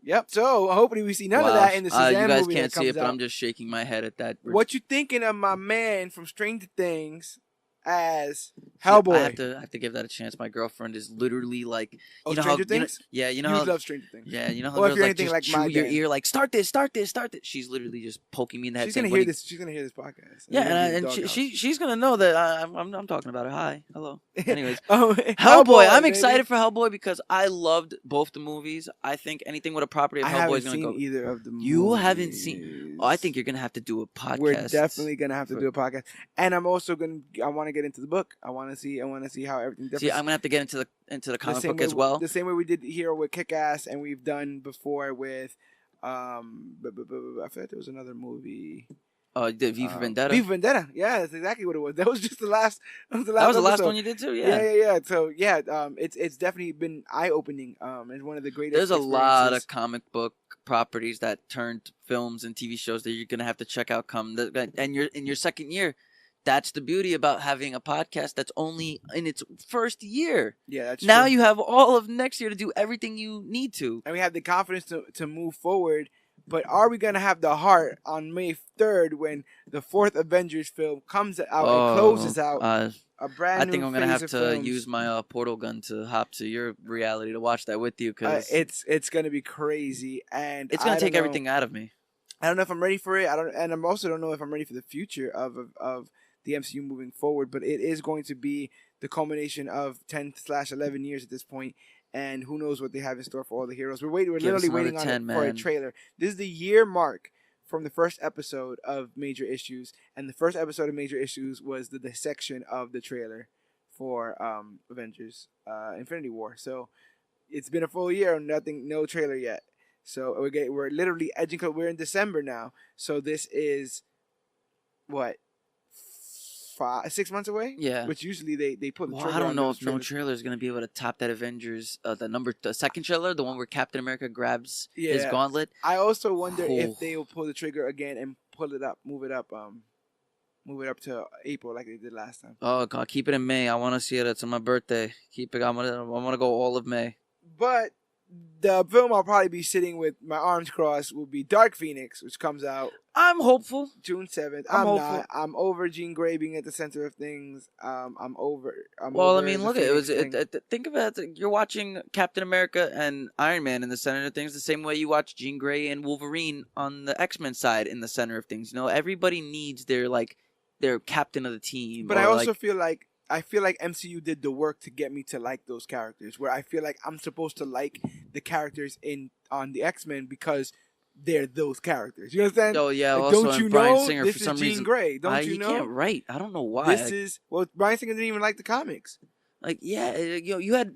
Yep. So hopefully we see none of that in the Shazam movie. You guys can't see it, but I'm just shaking my head at that. What you thinking of my man from Stranger Things as Hellboy? I have to give that a chance. My girlfriend is literally Stranger Things? You love Stranger Things. Yeah, you know how girls chew your ear, start this. She's literally just poking me in the head. She's gonna hear this. She's gonna hear this podcast. Yeah, and she's gonna know that I'm talking about her. Hi, hello. Anyways, Hellboy. I'm excited for Hellboy because I loved both the movies. I think anything with a property of Hellboy is gonna go. I haven't seen either of the movies. You haven't seen? Oh, I think you're gonna have to do a podcast. We're definitely gonna have to do a podcast, and I'm also I want to get into the book. I want to see how everything differs. See, I'm gonna have to get into the comic book as well. The same way we did here with Kick-Ass, and we've done before with I feel like there was another movie. Oh, you did V for Vendetta. V for Vendetta. Yeah, that's exactly what it was. That was just the last. That was the last one you did too. Yeah. Yeah. So it's definitely been eye opening. It's one of the greatest. There's a lot of comic book properties that turned films and TV shows that you're gonna have to check out. And you're in your second year. That's the beauty about having a podcast that's only in its first year. Yeah, that's now true. You have all of next year to do everything you need to. And we have the confidence to move forward. But are we going to have the heart on May 3rd when the 4th Avengers film comes out and closes out a brand new I think I'm going to have to use my portal gun to hop to your reality to watch that with you. Cause it's going to be crazy. And it's going to take everything out of me. I don't know if I'm ready for it. And I also don't know if I'm ready for the future of the MCU moving forward, but it is going to be the culmination of 10/11 years at this point, and who knows what they have in store for all the heroes. We're waiting. We're Give us literally another waiting 10, for a man. trailer. This is the year mark from the first episode of Major Issues, and the first episode of Major Issues was the dissection of the trailer for Avengers Infinity War. So it's been a full year, no trailer yet. So we're literally edging. We're in December now, so this is what 6 months away. Yeah, which usually they put. Well, I don't know if no trailer is gonna be able to top that Avengers the second trailer, the one where Captain America grabs his gauntlet. I also wonder if they will pull the trigger again and move it up to April like they did last time. Oh God, keep it in May. I want to see it. It's on my birthday. Keep it. I want to go all of May. But the film I'll probably be sitting with my arms crossed will be Dark Phoenix, which comes out. I'm hopeful. June 7th. I'm hopeful. not. I'm over Jean Grey being at the center of things. I'm over. Well, I mean, look at it. Think of it. You're watching Captain America and Iron Man in the center of things, the same way you watch Jean Grey and Wolverine on the X-Men side in the center of things. You know, everybody needs their captain of the team. But I also feel like MCU did the work to get me to like those characters. Where I feel like I'm supposed to like the characters on the X-Men because they're those characters. You understand? Oh yeah. Like, also, don't you Bryan know Singer this for some is Jean reason. Grey? Don't you He know? can't write. I don't know why. Bryan Singer didn't even like the comics. Like yeah, you had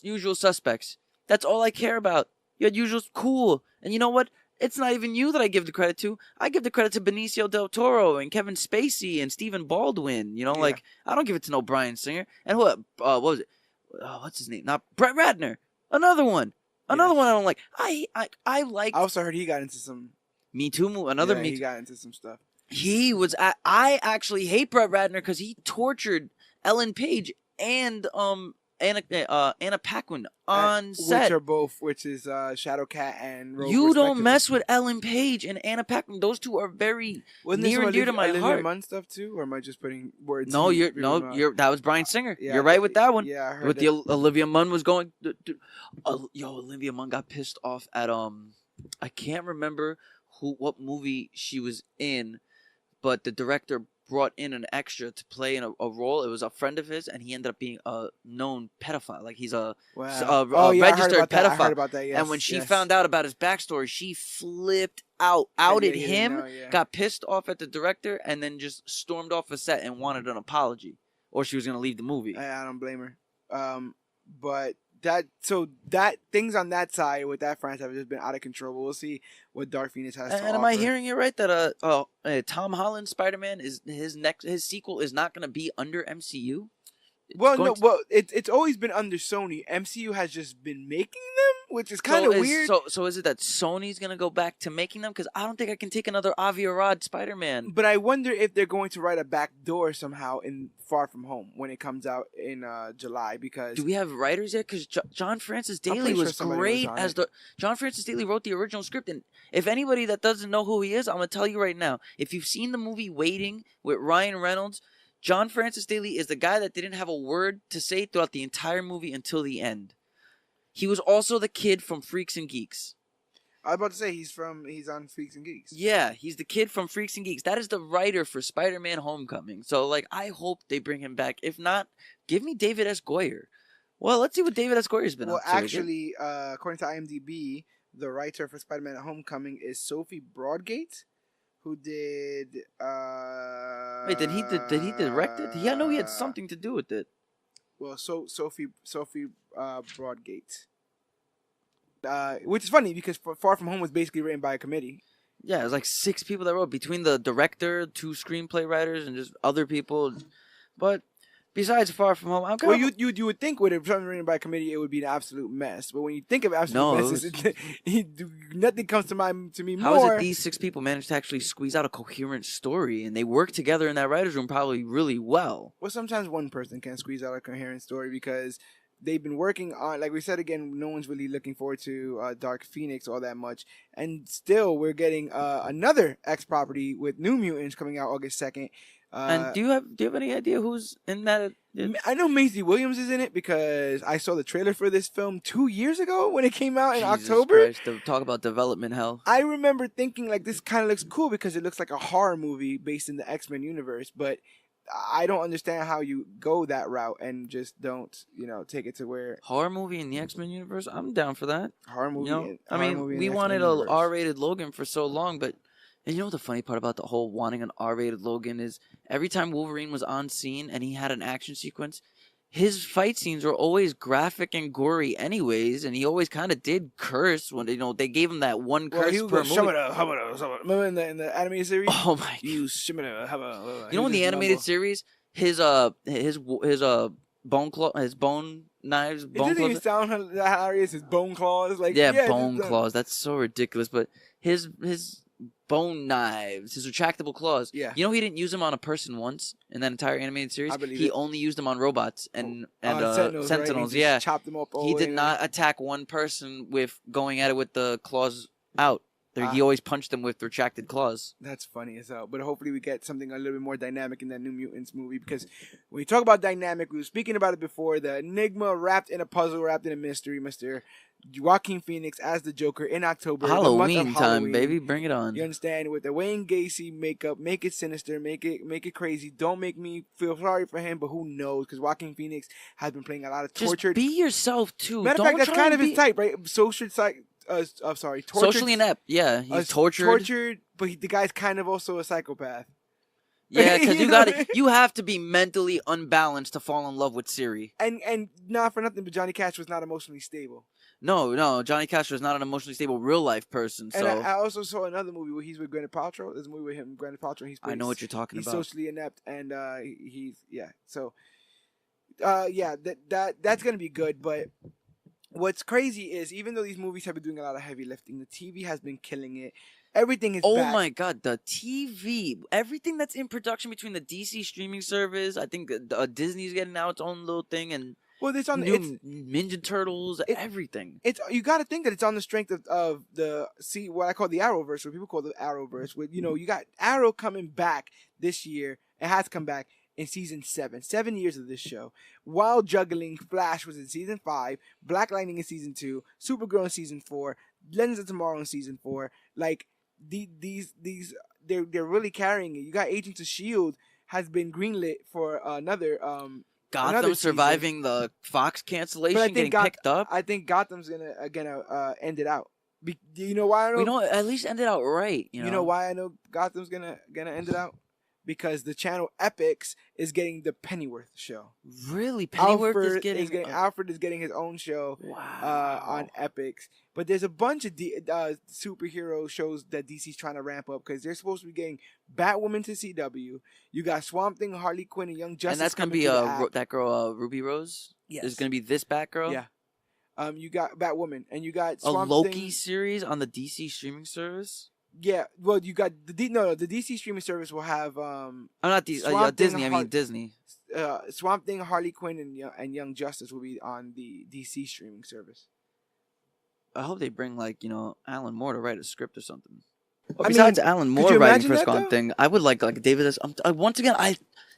Usual Suspects. That's all I care about. You had Usual cool, and you know what? It's not even you that I give the credit to. I give the credit to Benicio del Toro and Kevin Spacey and Stephen Baldwin. You know, like I don't give it to no Bryan Singer. And what was it? What's his name? Not Brett Ratner. Another one. Another one I don't like. I like. I also heard he got into some Me Too. Another Me Too. He got into some stuff. He was. I actually hate Brett Ratner because he tortured Ellen Page and Anna Paquin on set. Which is Shadowcat and Rogue. You don't mess with Ellen Page and Anna Paquin. Those two are very near and dear to my heart. Olivia Munn stuff too, or am I just putting words? No, that was Bryan Singer. Yeah, you're right with that one. Yeah, I heard with the Olivia Munn was going. Olivia Munn got pissed off at I can't remember what movie she was in, but the director brought in an extra to play in a role. It was a friend of his, and he ended up being a known pedophile. Like he's a registered pedophile. I heard about that. Yes, and when she found out about his backstory, she flipped out, outed him, got pissed off at the director, and then just stormed off a set and wanted an apology, or she was gonna leave the movie. I don't blame her. But that things on that side with that franchise have just been out of control. But we'll see what Dark Phoenix has to offer. And am I hearing it right that Tom Holland Spider-Man is his sequel is not going to be under MCU? It's always been under Sony. MCU has just been making them, which is kind of weird. So is it that Sony's gonna go back to making them? Because I don't think I can take another Avi Arad Spider-Man. But I wonder if they're going to write a back door somehow in Far From Home when it comes out in July. Because do we have writers yet? Because John Francis Daley was great as John Francis Daley wrote the original script. And if anybody that doesn't know who he is, I'm gonna tell you right now. If you've seen the movie Waiting with Ryan Reynolds, John Francis Daley is the guy that didn't have a word to say throughout the entire movie until the end. He was also the kid from Freaks and Geeks. I was about to say he's on Freaks and Geeks. Yeah, he's the kid from Freaks and Geeks. That is the writer for Spider-Man Homecoming. So, I hope they bring him back. If not, give me David S. Goyer. Well, let's see what David S. Goyer's been up to. Well, actually, according to IMDb, the writer for Spider-Man Homecoming is Sophie Broadgate, who did. Wait, did he direct it? I know he had something to do with it. Well, Sophie Broadgate. Which is funny because Far From Home was basically written by a committee. Yeah, it was like 6 people that wrote, between the director, 2 screenplay writers, and just other people. But besides Far From Home, you would think with something written by a committee, it would be an absolute mess. But when you think of absolute messes, nothing comes to me more. How is it these 6 people managed to actually squeeze out a coherent story, and they work together in that writer's room probably really well? Well, sometimes one person can squeeze out a coherent story because they've been working on, like we said again, no one's really looking forward to Dark Phoenix all that much. And still, we're getting another X property with New Mutants coming out August 2nd. And do you have any idea who's in that? I know Maisie Williams is in it because I saw the trailer for this film 2 years ago when it came out in October. Christ, talk about development hell. I remember thinking this kind of looks cool because it looks like a horror movie based in the X-Men universe, but I don't understand how you go that route and just don't, take it to where horror movie in the X-Men universe. I'm down for that. horror movie. We wanted a R-rated Logan for so long, but and the funny part about the whole wanting an R-rated Logan is every time Wolverine was on scene and he had an action sequence, his fight scenes were always graphic and gory anyways, and he always kind of did curse when they gave him that one curse per movie. Remember in the animated series? Oh my god! In the animated series, his bone knives. It doesn't even sound hilarious. His bone claws, bone claws. That's so ridiculous. But his bone knives, his retractable claws. Yeah. He didn't use them on a person once in that entire animated series. I believe he it. only used them on robots and Sentinels. Sentinels. Right? Yeah. Chopped them up. He did not attack one person with going at it with the claws out. He always punched them with retracted claws. That's funny as hell. But hopefully we get something a little bit more dynamic in that New Mutants movie, because when we talk about dynamic, we were speaking about it before, the enigma wrapped in a puzzle, wrapped in a mystery, Mr. Joaquin Phoenix as the Joker in October. Halloween time, baby. Bring it on. You understand? With the Wayne Gacy makeup, make it sinister, make it crazy. Don't make me feel sorry for him, but who knows? Because Joaquin Phoenix has been playing a lot of tortured. Just be yourself, too. Matter of fact, that's kind of his type, right? Tortured. Socially inept. Yeah, he's tortured. Tortured, but the guy's kind of also a psychopath. Yeah, because you have to be mentally unbalanced to fall in love with Siri. And not for nothing, but Johnny Cash was not emotionally stable. No, Johnny Cash was not an emotionally stable real life person. So and I also saw another movie where he's with Gwyneth Paltrow. There's a movie with him, Gwyneth Paltrow. I know what you're talking about. He's socially inept, and he's So, that's gonna be good, but. What's crazy is, even though these movies have been doing a lot of heavy lifting, the TV has been killing it. Everything is back. Oh my god, the TV. Everything that's in production between the DC streaming service, I think Disney's getting now its own little thing, and it's on Ninja Turtles, everything. You got to think that it's on the strength of what I call the Arrowverse, what people call the Arrowverse. With you got Arrow coming back this year. It has come back in season 7 years of this show, while juggling Flash was in season 5, Black Lightning in season 2, Supergirl in season 4, Legends of Tomorrow in season 4. Like they're really carrying it. You got Agents of S.H.I.E.L.D. has been greenlit for another Gotham surviving the Fox cancellation, getting picked up. I think Gotham's gonna end it out. You know why I know? We know at least end it out right. You know why I know Gotham's gonna end it out? Because the channel Epix is getting the Pennyworth show. Really? Pennyworth is getting... Alfred is getting his own show on Epix. But there's a bunch of superhero shows that DC's trying to ramp up, because they're supposed to be getting Batwoman to CW. You got Swamp Thing, Harley Quinn, and Young Justice. And that's going to be that girl, Ruby Rose? Yes. Is going to be this Batgirl? Yeah. You got Batwoman, and you got Swamp Loki series on the DC streaming service? Yeah, well, you got the DC streaming service will have I'm not Disney. Disney. Swamp Thing, Harley Quinn, and Young Justice will be on the DC streaming service. I hope they bring Alan Moore to write a script or something. Besides Alan Moore writing for Swamp Thing, I would like David S. Once again,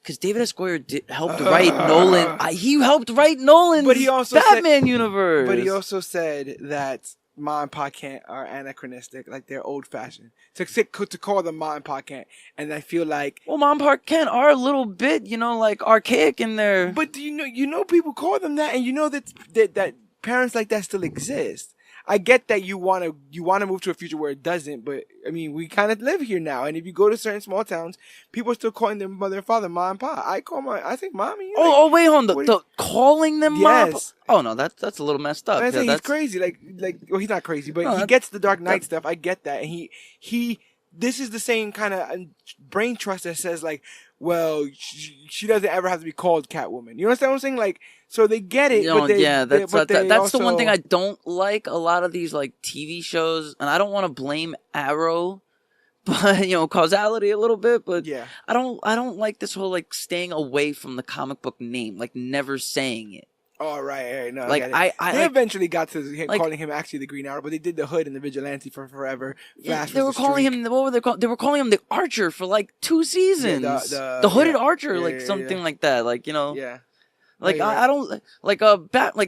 because David S. Goyer helped write Nolan. He helped write Nolan's Batman universe. But he also said that Ma and Pa can't are anachronistic, like they're old fashioned. To call them Ma and Pa can't, and I feel like Ma and Pa can't are a little bit, archaic in there. But do you know people call them that, and you know that parents like that still exist. I get that you want to move to a future where it doesn't, but I mean, we kind of live here now, and if you go to certain small towns, people are still calling their mother and father Ma and Pa. I think mommy. Wait, hold on. The calling them Ma. Yes. Oh no, that's a little messed up. I think he's crazy. Well, he's not crazy, but he gets the Dark Knight stuff. I get that, and he. This is the same kind of brain trust that says well, she doesn't ever have to be called Catwoman. You understand what I'm saying? So they get it. That's the one thing I don't like. A lot of these TV shows, and I don't want to blame Arrow, but causality a little bit. But yeah, I don't like this whole staying away from the comic book name, never saying it. Oh right, no. I they eventually got to calling him actually the Green Arrow, but they did the Hood and the Vigilante for forever. They were calling him what were they called? They were calling him the Archer for 2 seasons. Yeah, the Hooded Archer, something like that. Yeah. I don't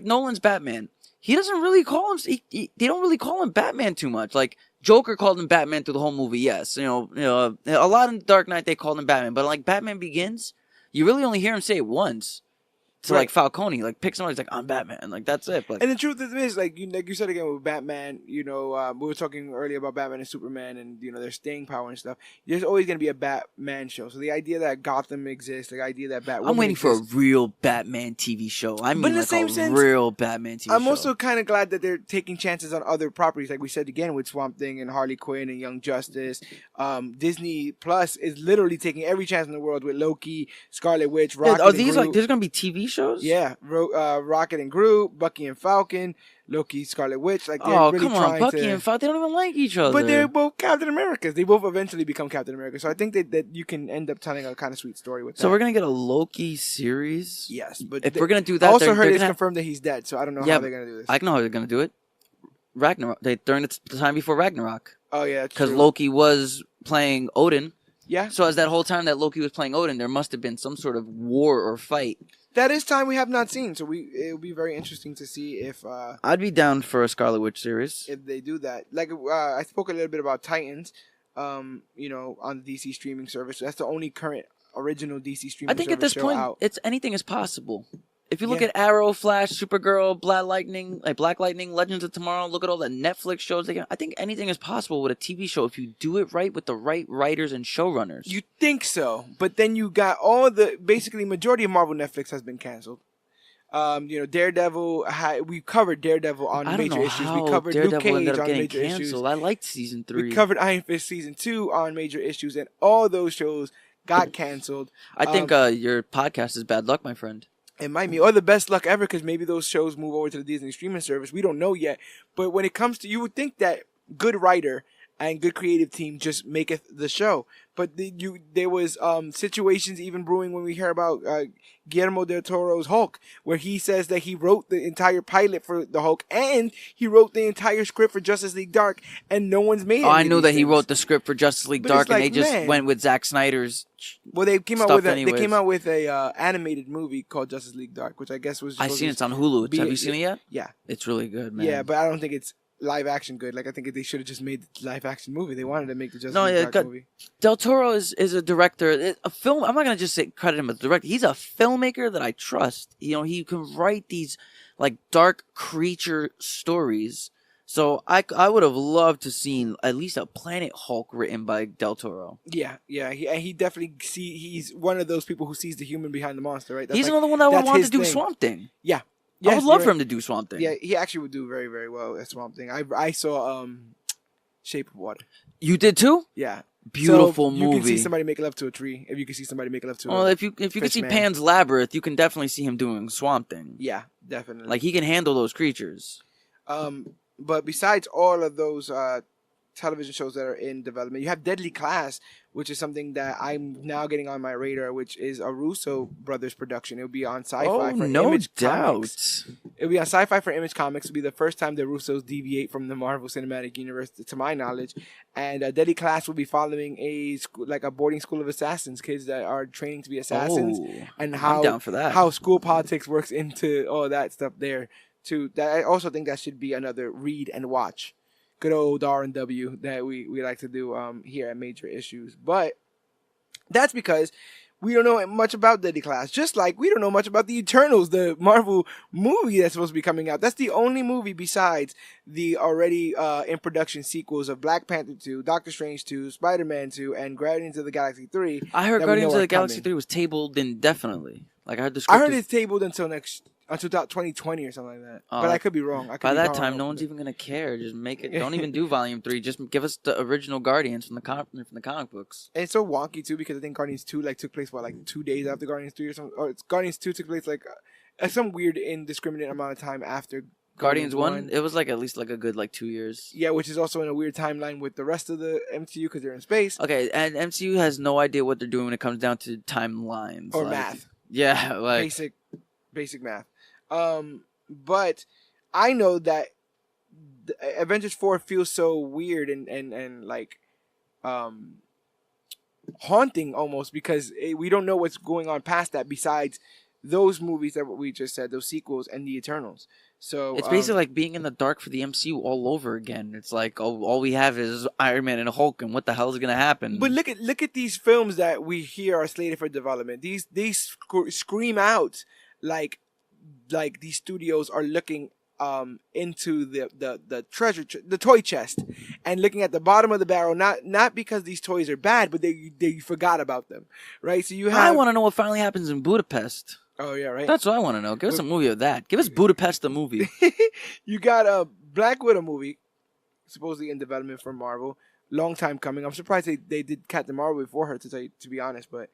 Nolan's Batman. He doesn't really call him. They don't really call him Batman too much. Joker called him Batman through the whole movie. Yes, a lot in Dark Knight they called him Batman, but Batman Begins. you really only hear him say it once. To like Falcone, like pick somebody, like I'm Batman, like that's it. But and the truth is, like you said again with Batman, we were talking earlier about Batman and Superman, and their staying power and stuff. There's always gonna be a Batman show. So the idea that Gotham exists, the idea that Batwoman I'm waiting exists, for a real Batman TV show. I mean, but in the same sense, real Batman TV show. I'm also kind of glad that they're taking chances on other properties, like we said again with Swamp Thing and Harley Quinn and Young Justice. Disney Plus is literally taking every chance in the world with Loki, Scarlet Witch, Rocket. Are these like there's gonna be TV shows? Yeah. Rocket and Groot, Bucky and Falcon, Loki, Scarlet Witch. Like, they're really come on, trying Bucky and Falcon, they don't even like each other. But they're both Captain Americas. They both eventually become Captain America. So I think that you can end up telling a kind of sweet story with that. So we're gonna get a Loki series. Yes, but if we're gonna do that, I also heard it's confirmed that he's dead. So I don't know how they're gonna do this. I know how they're gonna do it. Ragnarok. During the time before Ragnarok. Oh yeah, because Loki was playing Odin. Yeah. So as that whole time that Loki was playing Odin, there must have been some sort of war or fight. That is time we have not seen, so it'll be very interesting to see if I'd be down for a Scarlet Witch series if they do that. Like I spoke a little bit about Titans, on the DC streaming service. That's the only current original DC streaming. I think at this point, it's anything is possible. If you look at Arrow, Flash, Supergirl, Black Lightning, Legends of Tomorrow, look at all the Netflix shows. I think anything is possible with a TV show if you do it right with the right writers and showrunners. You think so, but then you got basically majority of Marvel Netflix has been canceled. Daredevil. We covered Daredevil on major issues. We covered Luke Cage on major issues. I liked season 3. We covered Iron Fist season 2 on major issues, and all those shows got canceled. I think your podcast is bad luck, my friend. It might be, or the best luck ever, because maybe those shows move over to the Disney streaming service. We don't know yet. But when it comes to, you would think that good writer and good creative team just maketh the show. But there was situations even brewing when we hear about Guillermo del Toro's Hulk, where he says that he wrote the entire pilot for the Hulk and he wrote the entire script for Justice League Dark, and no one's made it. I knew that he wrote the script for Justice League Dark, and they just went with Zack Snyder's. Well, they came out with a animated movie called Justice League Dark, which I guess was. I've seen it on Hulu. Have you seen it yet? Yeah, it's really good, man. Yeah, but I don't think it's live action good. Like, I think they should have just made the live action movie. They wanted to make the Justice League Dark movie. Del Toro is a director, a film. I'm not gonna just say credit him as a director. He's a filmmaker that I trust. He can write these like dark creature stories. So I would have loved to seen at least a Planet Hulk written by Del Toro. Yeah. He definitely he's one of those people who sees the human behind the monster, right? He's another one that would want to do Swamp Thing. Yeah. Yes, I would love for him to do Swamp Thing. Yeah, he actually would do very, very well at Swamp Thing. I saw Shape of Water. You did too? Yeah. Beautiful movie. You can see somebody make love to a tree. If you can see somebody make love to if you can see Pan's Labyrinth, you can definitely see him doing Swamp Thing. Yeah, definitely. Like, he can handle those creatures. But besides all of those television shows that are in development, you have Deadly Class, which is something that I'm now getting on my radar, which is a Russo brothers production. It'll be on Sci-Fi for Image Comics. It'll be on Sci-Fi for Image Comics. It'll be the first time the Russos deviate from the Marvel Cinematic Universe, to my knowledge. And Deadly Class will be following a boarding school of assassins, kids that are training to be assassins, and I'm down for that. How school politics works into all that stuff there too. I also think that should be another read and watch. Good old R&W that we like to do here at Major Issues. But that's because we don't know much about Deadly Class. Just like we don't know much about the Eternals, the Marvel movie that's supposed to be coming out. That's the only movie besides the already in production sequels of Black Panther 2, Doctor Strange 2, Spider-Man 2, and Guardians of the Galaxy 3. I heard Guardians of the Galaxy 3 was tabled indefinitely. Like, I heard it's tabled until 2020 or something like that. But I could be wrong. By that time, no one's even going to care. Just make it. Don't even do Volume 3. Just give us the original Guardians from the comic books. And it's so wonky, too, because I think Guardians 2 took place, 2 days after Guardians 3 or something? Or Guardians 2 took place, some weird indiscriminate amount of time after Guardians 1? It was, at least, a good, 2 years. Yeah, which is also in a weird timeline with the rest of the MCU because they're in space. Okay, and MCU has no idea what they're doing when it comes down to timelines. Or math. Yeah, Basic math. But I know that Avengers 4 feels so weird and haunting almost because we don't know what's going on past that besides those movies that we just said, those sequels and the Eternals. So it's basically like being in the dark for the MCU all over again. It's like all we have is Iron Man and Hulk, and what the hell is gonna happen? But look at these films that we hear are slated for development. They scream out like these studios are looking into the treasure the toy chest and looking at the bottom of the barrel, not because these toys are bad, but they forgot about them, right? So you have. I want to know what finally happens in Budapest. Oh yeah, right. That's what I want to know. Give us a movie of that. Give us Budapest the movie. You got a Black Widow movie, supposedly in development for Marvel. Long time coming. I'm surprised they did Captain Marvel before her, to be honest, but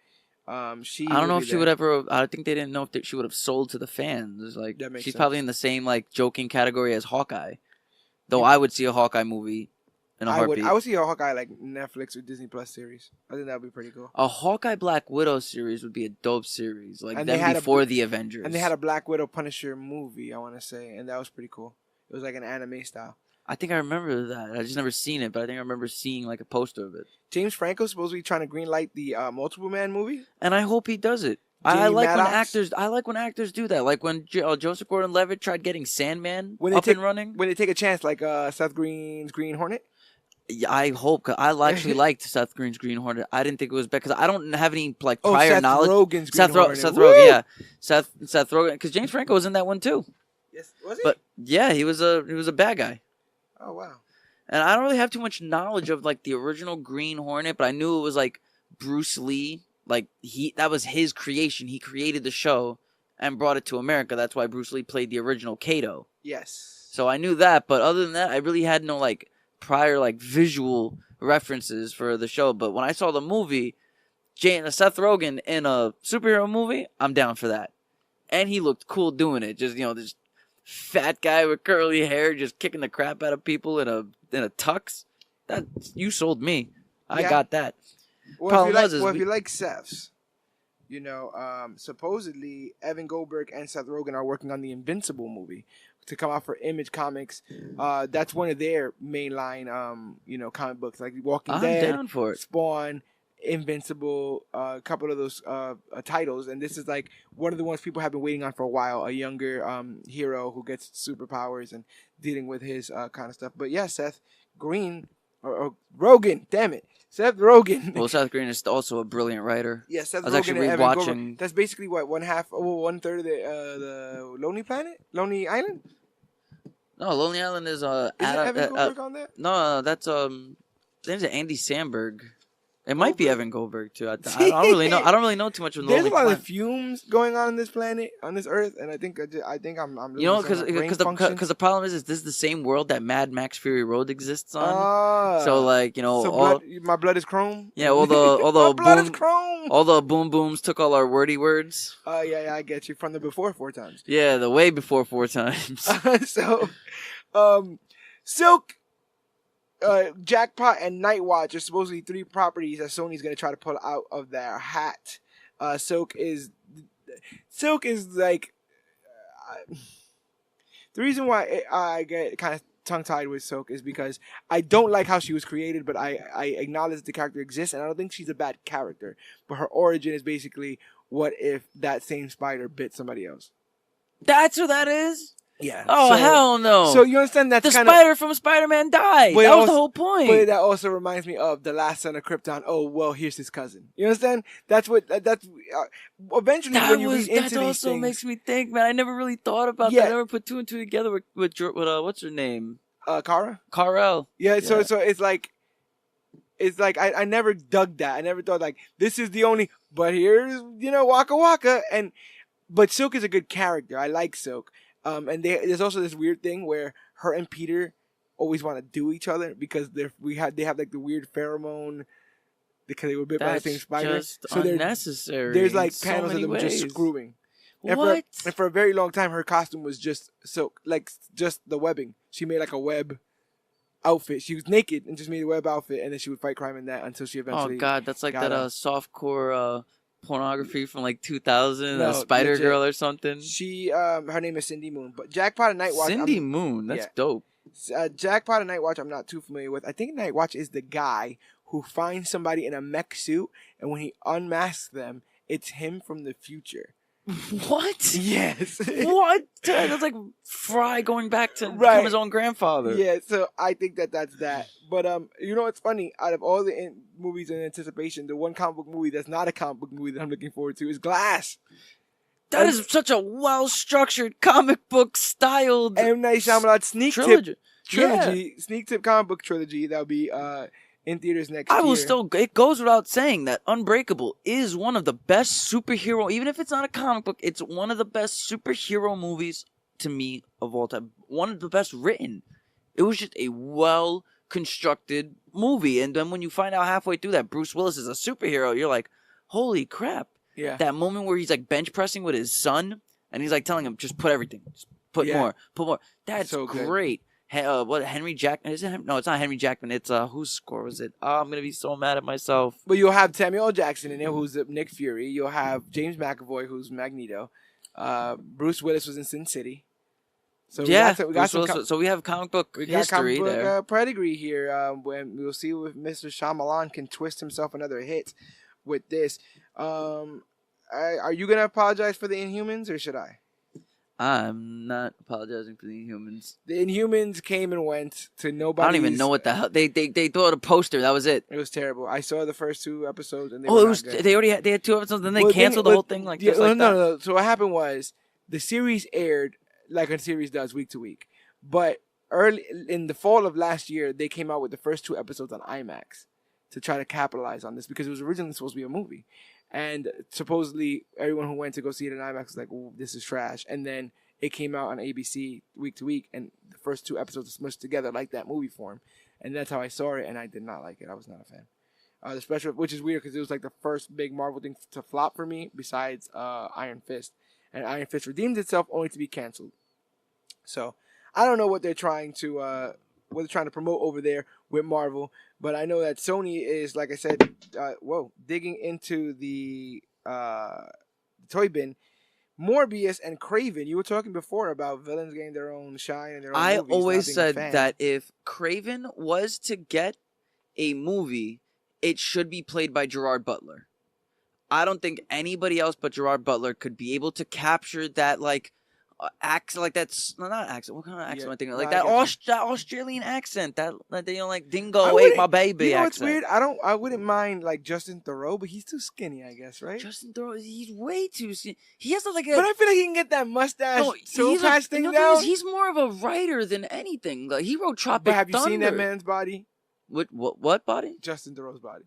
she. I don't know if she would ever. I think they didn't know if she would have sold to the fans. Like she's sense. Probably in the same like joking category as Hawkeye. Though I would see a Hawkeye movie in a heartbeat. I would see a Hawkeye like Netflix or Disney Plus series. I think that would be pretty cool. A Hawkeye Black Widow series would be a dope series, like and them before the Avengers. And they had a Black Widow Punisher movie, I want to say, and that was pretty cool. It was like an anime style. I think I remember that. I just never seen it, but I think I remember seeing like a poster of it. James Franco's supposed to be trying to greenlight the Multiple Man movie, and I hope he does it. I like when actors do that. Like when Joseph Gordon-Levitt tried getting Sandman and running. When they take a chance, like Seth Green's Green Hornet. Yeah, I hope. Cause I actually liked Seth Green's Green Hornet. I didn't think it was bad because I don't have any like prior knowledge. Rogen's Green Hornet. Seth Rogen, yeah, Seth Rogen. Because James Franco was in that one too. Yes, was he? But yeah, he was a bad guy. Oh wow. And I don't really have too much knowledge of like the original Green Hornet, but I knew it was like Bruce Lee. Like that was his creation. He created the show and brought it to America. That's why Bruce Lee played the original Kato. Yes. So I knew that, but other than that, I really had no like prior like visual references for the show. But when I saw the movie, Seth Rogen in a superhero movie, I'm down for that. And he looked cool doing it. Just this fat guy with curly hair just kicking the crap out of people in a tux. That you sold me. I got that. Well, if you like Seth's, supposedly Evan Goldberg and Seth Rogen are working on the Invincible movie to come out for Image Comics. That's one of their mainline, comic books, like Walking Dead, down for it. Spawn, Invincible, a couple of those titles. And this is like one of the ones people have been waiting on for a while, a younger hero who gets superpowers and dealing with his kind of stuff. But yeah, Seth Green, or Rogen, damn it. Seth Rogen. Well, Seth Green is also a brilliant writer. Yeah, Seth Rogen. I was actually rewatching. That's basically what 1/3 of the Lonely Island. No, Lonely Island is Is it Evan Goldberg on that? No, that's there's Andy Samberg. It might be Evan Goldberg too. I don't really know. I don't really know too much of the. There's a lot of fumes going on this planet, on this Earth, and I think I'm because the problem is this is the same world that Mad Max Fury Road exists on. So like my blood is chrome. Yeah, all the blood is chrome. All the boom booms took all our wordy words. Yeah, I get you from the before 4 times. Yeah, the way before 4 times. So, Silk. Jackpot and Nightwatch are supposedly 3 properties that Sony's going to try to pull out of their hat. Silk is like the reason why I get kind of tongue-tied with Silk is because I don't like how she was created, but I acknowledge that the character exists, and I don't think she's a bad character. But her origin is basically, what if that same spider bit somebody else? That's who that is? Yeah. Oh, hell no. So you understand that's the spider from Spider-Man died. That was the whole point. But that also reminds me of the last son of Krypton. Oh, well, here's his cousin. You understand? That's eventually when you read into these things. That also makes me think, man. I never really thought about that. I never put 2 and 2 together with what's her name? Kara? Kara-El. Yeah, so it's like I never dug that. I never thought like this is the only. But here's Waka Waka but Silk is a good character. I like Silk. And there's also this weird thing where her and Peter always want to do each other because they have like the weird pheromone because they were bit by the same spider. Just so unnecessary. There's like panels of them just screwing. What? And for a very long time, her costume was just silk, like just the webbing. She made like a web outfit. She was naked and just made a web outfit, and then she would fight crime in that until she eventually. Oh God, that's like that softcore pornography from like 2000, Spider Girl or something. She her name is Cindy Moon, but Jackpot and Nightwatch. Cindy Moon, that's dope. Jackpot and Nightwatch, I'm not too familiar with. I think Nightwatch is the guy who finds somebody in a mech suit, and when he unmasks them, it's him from the future. What? Yes. What? That's like Fry going back to become his own grandfather. Yeah, so I think that's that. But you know what's funny? Out of all the movies in anticipation, the one comic book movie that's not a comic book movie that I'm looking forward to is Glass. That is such a well-structured comic book styled M. Night Shyamalan sneak trilogy. Trilogy, sneak tip comic book trilogy that'll be in theaters next year. I will still. It goes without saying that Unbreakable is one of the best superhero. Even if it's not a comic book, it's one of the best superhero movies to me of all time. One of the best written. It was just a well constructed movie, and then when you find out halfway through that Bruce Willis is a superhero, you're like, "Holy crap!" Yeah. That moment where he's like bench pressing with his son, and he's like telling him, "Just put everything, just put more, put more." That's so great. What Henry Jackman? Is it? No, it's not Henry Jackman. It's whose score was it? Oh, I'm gonna be so mad at myself. But you'll have Samuel L. Jackson in there, who's Nick Fury. You'll have James McAvoy, who's Magneto. Bruce Willis was in Sin City. So we got so we have comic book history there. Pedigree here. When we'll see if Mr. Shyamalan can twist himself another hit with this. Are you gonna apologize for the Inhumans, or should I? I'm not apologizing for the Inhumans. The Inhumans came and went to nobody. I don't even know what the hell they threw out a poster. That was it. It was terrible. I saw the first 2 episodes and they were not good. They had 2 episodes, then they canceled the whole thing no. So what happened was the series aired like a series does week to week, but early in the fall of last year they came out with the first 2 episodes on IMAX to try to capitalize on this because it was originally supposed to be a movie. And supposedly, everyone who went to go see it in IMAX was like, "Ooh, this is trash." And then it came out on ABC week to week, and the first 2 episodes are smushed together like that movie form. And that's how I saw it, and I did not like it. I was not a fan. The special, which is weird because it was like the first big Marvel thing to flop for me besides Iron Fist. And Iron Fist redeemed itself only to be canceled. So I don't know what they're trying to promote over there with Marvel. But I know that Sony is, like I said, digging into the toy bin. Morbius and Kraven. You were talking before about villains getting their own shine and their own movies. I always said that if Kraven was to get a movie, it should be played by Gerard Butler. I don't think anybody else but Gerard Butler could be able to capture that accent, like that's not accent. What kind of accent am I thinking? Like that Australian accent, that like dingo ate my baby. You know accent. what's weird? I wouldn't mind like Justin Theroux, but he's too skinny, I guess, right? Justin Theroux, he's way too skinny. He has but I feel like he can get that mustache patch thing down. He's more of a writer than anything. Like he wrote Tropic Thunder. But have you seen that man's body? What body? Justin Theroux's body.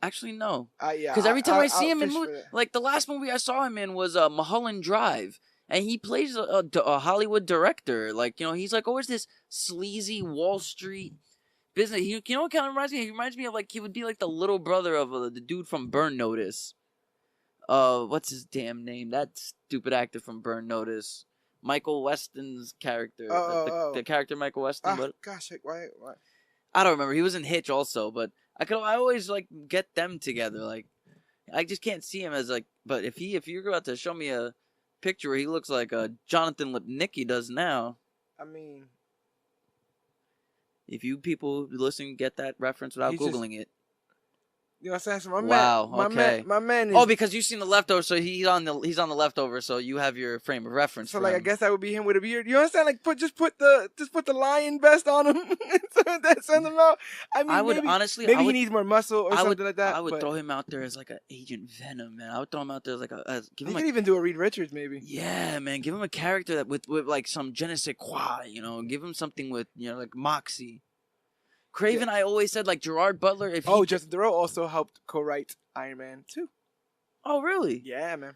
Actually, no. Yeah. Because every time I see him in movies, like the last movie I saw him in was Mulholland Drive. And he plays a Hollywood director. Like, he's like always this sleazy Wall Street business. You know what kind of reminds me? He reminds me of like he would be like the little brother of the dude from Burn Notice. What's his damn name? That stupid actor from Burn Notice. Michael Weston's character. The character Michael Weston. Gosh, why? I don't remember. He was in Hitch also, but I always like get them together. Like, I just can't see him as like. But if you're about to show me a picture where he looks like Jonathan Lipnicki does now. I mean, if you people listening get that reference without Googling it. You know what I'm saying? So my man is... Oh, because you've seen The Leftovers, so he's on the Leftovers, so you have your frame of reference. So like, I guess that would be him with a beard. You understand? Like, just put the lion vest on him. Send him out. I mean, maybe he needs more muscle or something like that. I would throw him out there as like an Agent Venom, man. I would throw him out there as like he could even do a Reed Richards, maybe. Yeah, man. Give him a character that with like some je ne sais quoi, Give him something with like moxie. Kraven, I always said like Gerard Butler. Justin Theroux also helped co-write Iron Man 2. Oh, really? Yeah, man.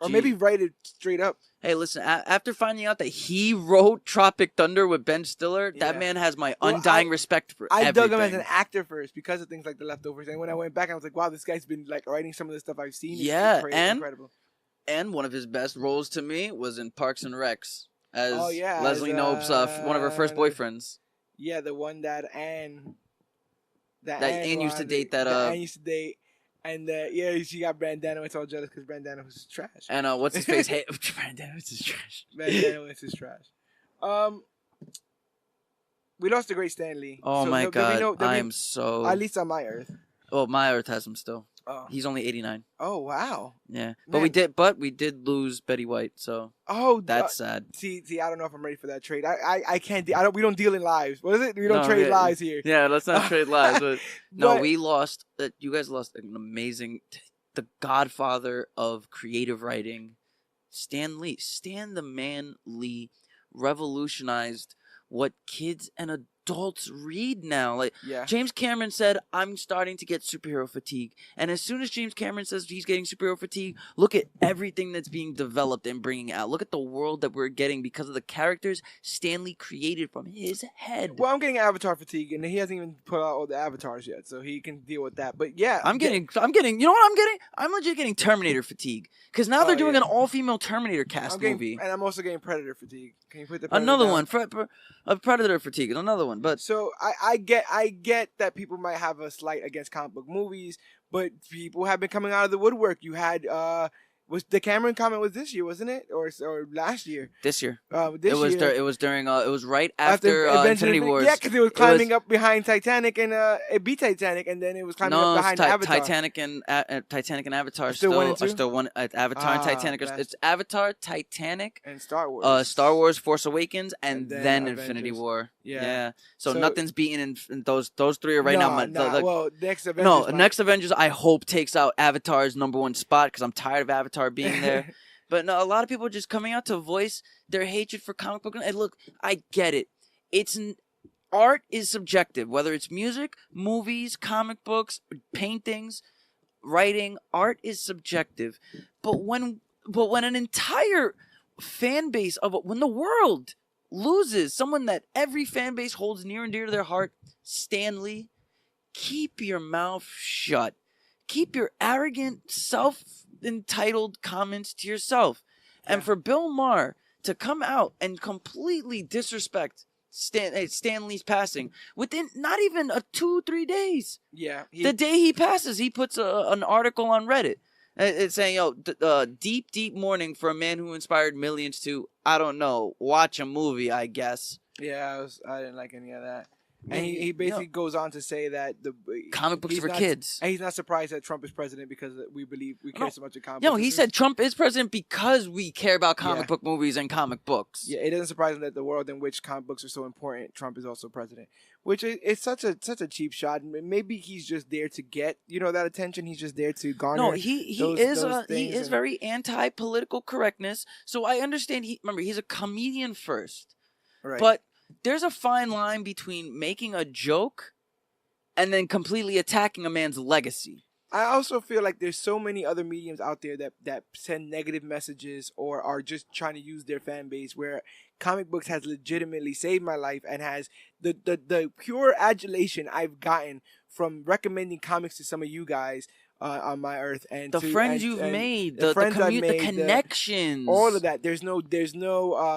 Or maybe write it straight up. Hey, listen. After finding out that he wrote Tropic Thunder with Ben Stiller, that man has my undying respect for everything. I dug him as an actor first because of things like The Leftovers, and when I went back, I was like, wow, this guy's been like writing some of the stuff I've seen. Yeah, incredible. And one of his best roles to me was in Parks and Recs as Leslie Knope's one of her first boyfriends. Yeah, the one that Anne used to date. Anne used to date. And she got Brandano. It's all jealous because Brandano was trash. And what's his face? Hey, Brandano is trash. Brandano is trash. We lost the great Stan Lee. Oh my God! I am so. At least on my Earth. Oh, my Earth has him still. Oh. He's only 89. Oh wow. Yeah, Man. but we did lose Betty White, so that's sad. See, I don't know if I'm ready for that trade. I can't. We don't deal in lives. What is it? We don't No, trade yeah, lives here. Yeah, let's not trade lives. But no, But- we lost. You guys lost an amazing, the godfather of creative writing, Stan Lee. Stan the Man Lee revolutionized what kids and adults read now. Like Yeah. James Cameron said, I'm starting to get superhero fatigue. And as soon as James Cameron says he's getting superhero fatigue, look at everything that's being developed and bringing out. Look at the world that we're getting because of the characters Stan Lee created from his head. Well, I'm getting Avatar fatigue, and he hasn't even put out all the avatars yet, so he can deal with that. But yeah, I'm getting, you know what I'm getting? I'm legit getting Terminator fatigue. Because now they're doing an all-female Terminator cast movie. And I'm also getting Predator fatigue. Can you put the Predator Another down? one. Predator fatigue is another one. But So I get that people might have a slight against comic book movies, but people have been coming out of the woodwork. You had was the Cameron comment was this year, wasn't it, or last year? This year. This year. It was during. It was right after Infinity Wars. Yeah, because it was climbing up behind Titanic, and it beat Titanic, and then it was climbing up behind Avatar. Titanic and Avatar still one and two? are still one. Avatar and Titanic. It's Avatar, Titanic, and Star Wars. Star Wars, Force Awakens, and then Avengers. Infinity War. Yeah. So nothing's beaten in those three are right now. Well, next Avengers. Next Avengers I hope takes out Avatar's #1 spot because I'm tired of Avatar being there. But no, a lot of people are just coming out to voice their hatred for comic book. And look, I get it. Art is subjective, whether it's music, movies, comic books, paintings, writing. Art is subjective. But when an entire fan base when the world loses someone that every fan base holds near and dear to their heart, Stan Lee, keep your mouth shut. Keep your arrogant, self-entitled comments to yourself. Yeah. And for Bill Maher to come out and completely disrespect Stan Lee's passing within not even 2-3 days. Yeah. The day he passes, he puts an article on Reddit. It's saying, deep mourning for a man who inspired millions to, I don't know, watch a movie, I guess. Yeah, I didn't like any of that. And he basically goes on to say that the comic books for kids. And he's not surprised that Trump is president because we care so much of comic books. No, he said Trump is president because we care about comic book movies and comic books. Yeah, it doesn't surprise him that the world in which comic books are so important, Trump is also president. Which is such a cheap shot. Maybe he's just there to get that attention. He's just there to garner. No, he is very anti-political correctness. So I understand. He's a comedian first, right? But there's a fine line between making a joke and then completely attacking a man's legacy. I also feel like there's so many other mediums out there that send negative messages or are just trying to use their fan base, where comic books has legitimately saved my life and has the pure adulation I've gotten from recommending comics to some of you guys on my earth, and the friends you've made, the connections, all of that. There's no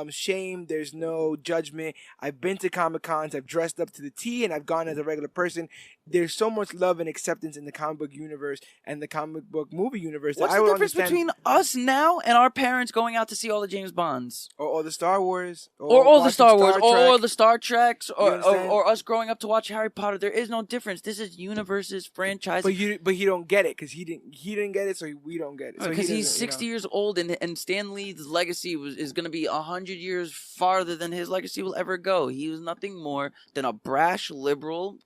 shame. There's no judgment. I've been to Comic Cons. I've dressed up to the T, and I've gone as a regular person. There's so much love and acceptance in the comic book universe and the comic book movie universe. What's the difference between us now and our parents going out to see all the James Bonds, or the Star Wars, or all the Star Wars, or the Star Treks, or us growing up to watch Harry Potter? There is no difference. This is universes, franchises. But you don't get it because he didn't get it, so we don't get it. Because he's 60 years old, and Stan Lee's legacy is going to be 100 years farther than his legacy will ever go. He was nothing more than a brash liberal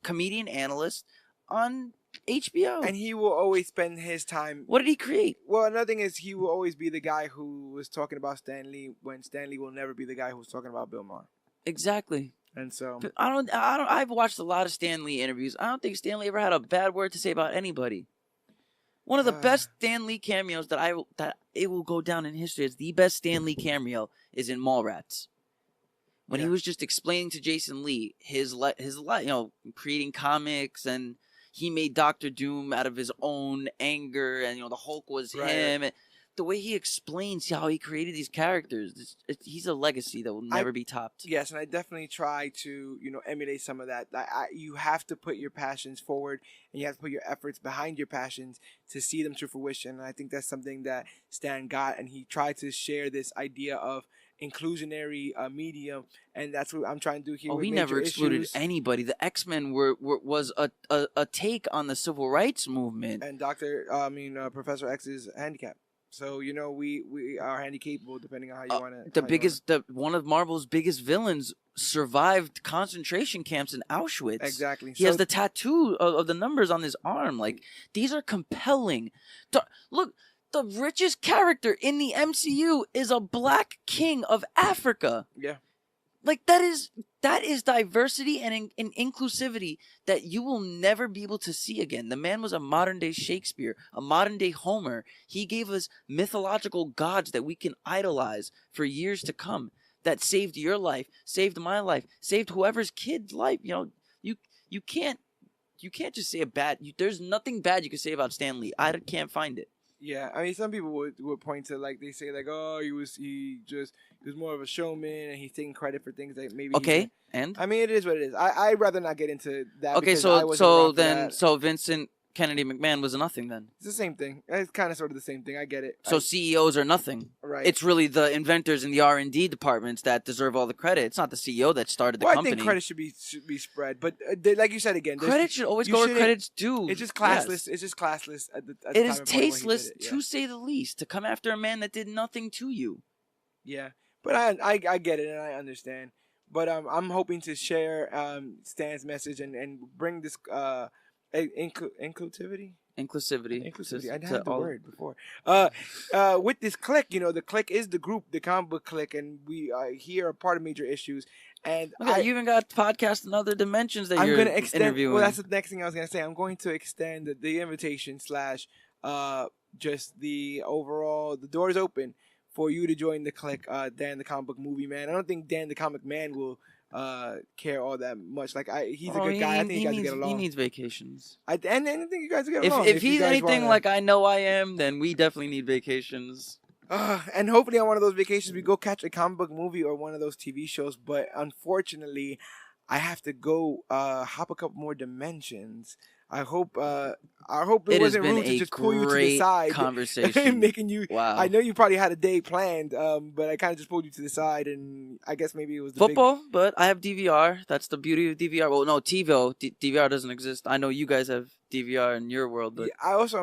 comedian analyst on HBO. And he will always spend his time... What did he create? Well, another thing is he will always be the guy who was talking about Stan Lee when Stan Lee will never be the guy who was talking about Bill Maher. Exactly. And so... I've watched a lot of Stan Lee interviews. I don't think Stan Lee ever had a bad word to say about anybody. One of the best Stan Lee cameos that it will go down in history as the best Stan Lee cameo is in Mallrats. When he was just explaining to Jason Lee his creating comics, and he made Doctor Doom out of his own anger, and the Hulk was him. And the way he explains how he created these characters, he's a legacy that will never be topped. Yes, and I definitely try to emulate some of that. You have to put your passions forward, and you have to put your efforts behind your passions to see them to fruition. And I think that's something that Stan got, and he tried to share this idea of inclusionary medium, and that's what I'm trying to do here. Oh, with he major never excluded issues. anybody. The X-Men was a take on the civil rights movement. And Professor X is handicapped. So we are handicapable depending on how you want to. One of Marvel's biggest villains survived concentration camps in Auschwitz. Exactly. He has the tattoo of the numbers on his arm. Like, these are compelling. Look, the richest character in the MCU is a black king of Africa. Yeah. Like, that is diversity and inclusivity that you will never be able to see again. The man was a modern-day Shakespeare, a modern-day Homer. He gave us mythological gods that we can idolize for years to come, that saved your life, saved my life, saved whoever's kid's life. You can't just say there's nothing bad you can say about Stan Lee. I can't find it. Yeah, I mean, some people would point to, like, they say, like, oh, he was more of a showman, and he's taking credit for things that maybe. Okay, and I mean, it is what it is. I'd rather not get into that. Okay, so Vincent Kennedy McMahon was a nothing then. It's the same thing. It's kind of sort of the same thing. I get it. So CEOs are nothing. Right. It's really the inventors and the R&D departments that deserve all the credit. It's not the CEO that started the company. I think credit should be spread, but like you said again, credit should always go where credit's due. It's just classless. Yes. It's just classless. It is tasteless, to say the least, to come after a man that did nothing to you. Yeah, but I get it and I understand. But I'm hoping to share Stan's message and bring this inclusivity. I didn't have the word before. With this clique, the clique is the group, the comic book clique, and we here are part of Major Issues. And you even got podcast in other dimensions that I'm you're going to extend. Interviewing. Well, that's the next thing I was going to say. I'm going to extend the invitation / just the overall. The door's open for you to join the clique. Dan the Comic Book Movie Man. I don't think Dan the Comic Man will care all that much. Like he's a good guy. I think you guys will get along. He needs vacations. And I think you guys will get along. If he's anything like I know I am, then we definitely need vacations. And hopefully on one of those vacations we go catch a comic book movie or one of those TV shows. But unfortunately, I have to go hop a couple more dimensions. I hope it wasn't rude to just pull you to the side. Conversation. Making you. Wow. I know you probably had a day planned, but I kind of just pulled you to the side, and I guess maybe it was the football. But I have DVR. That's the beauty of DVR. Well, no, TiVo. DVR doesn't exist. I know you guys have DVR in your world, but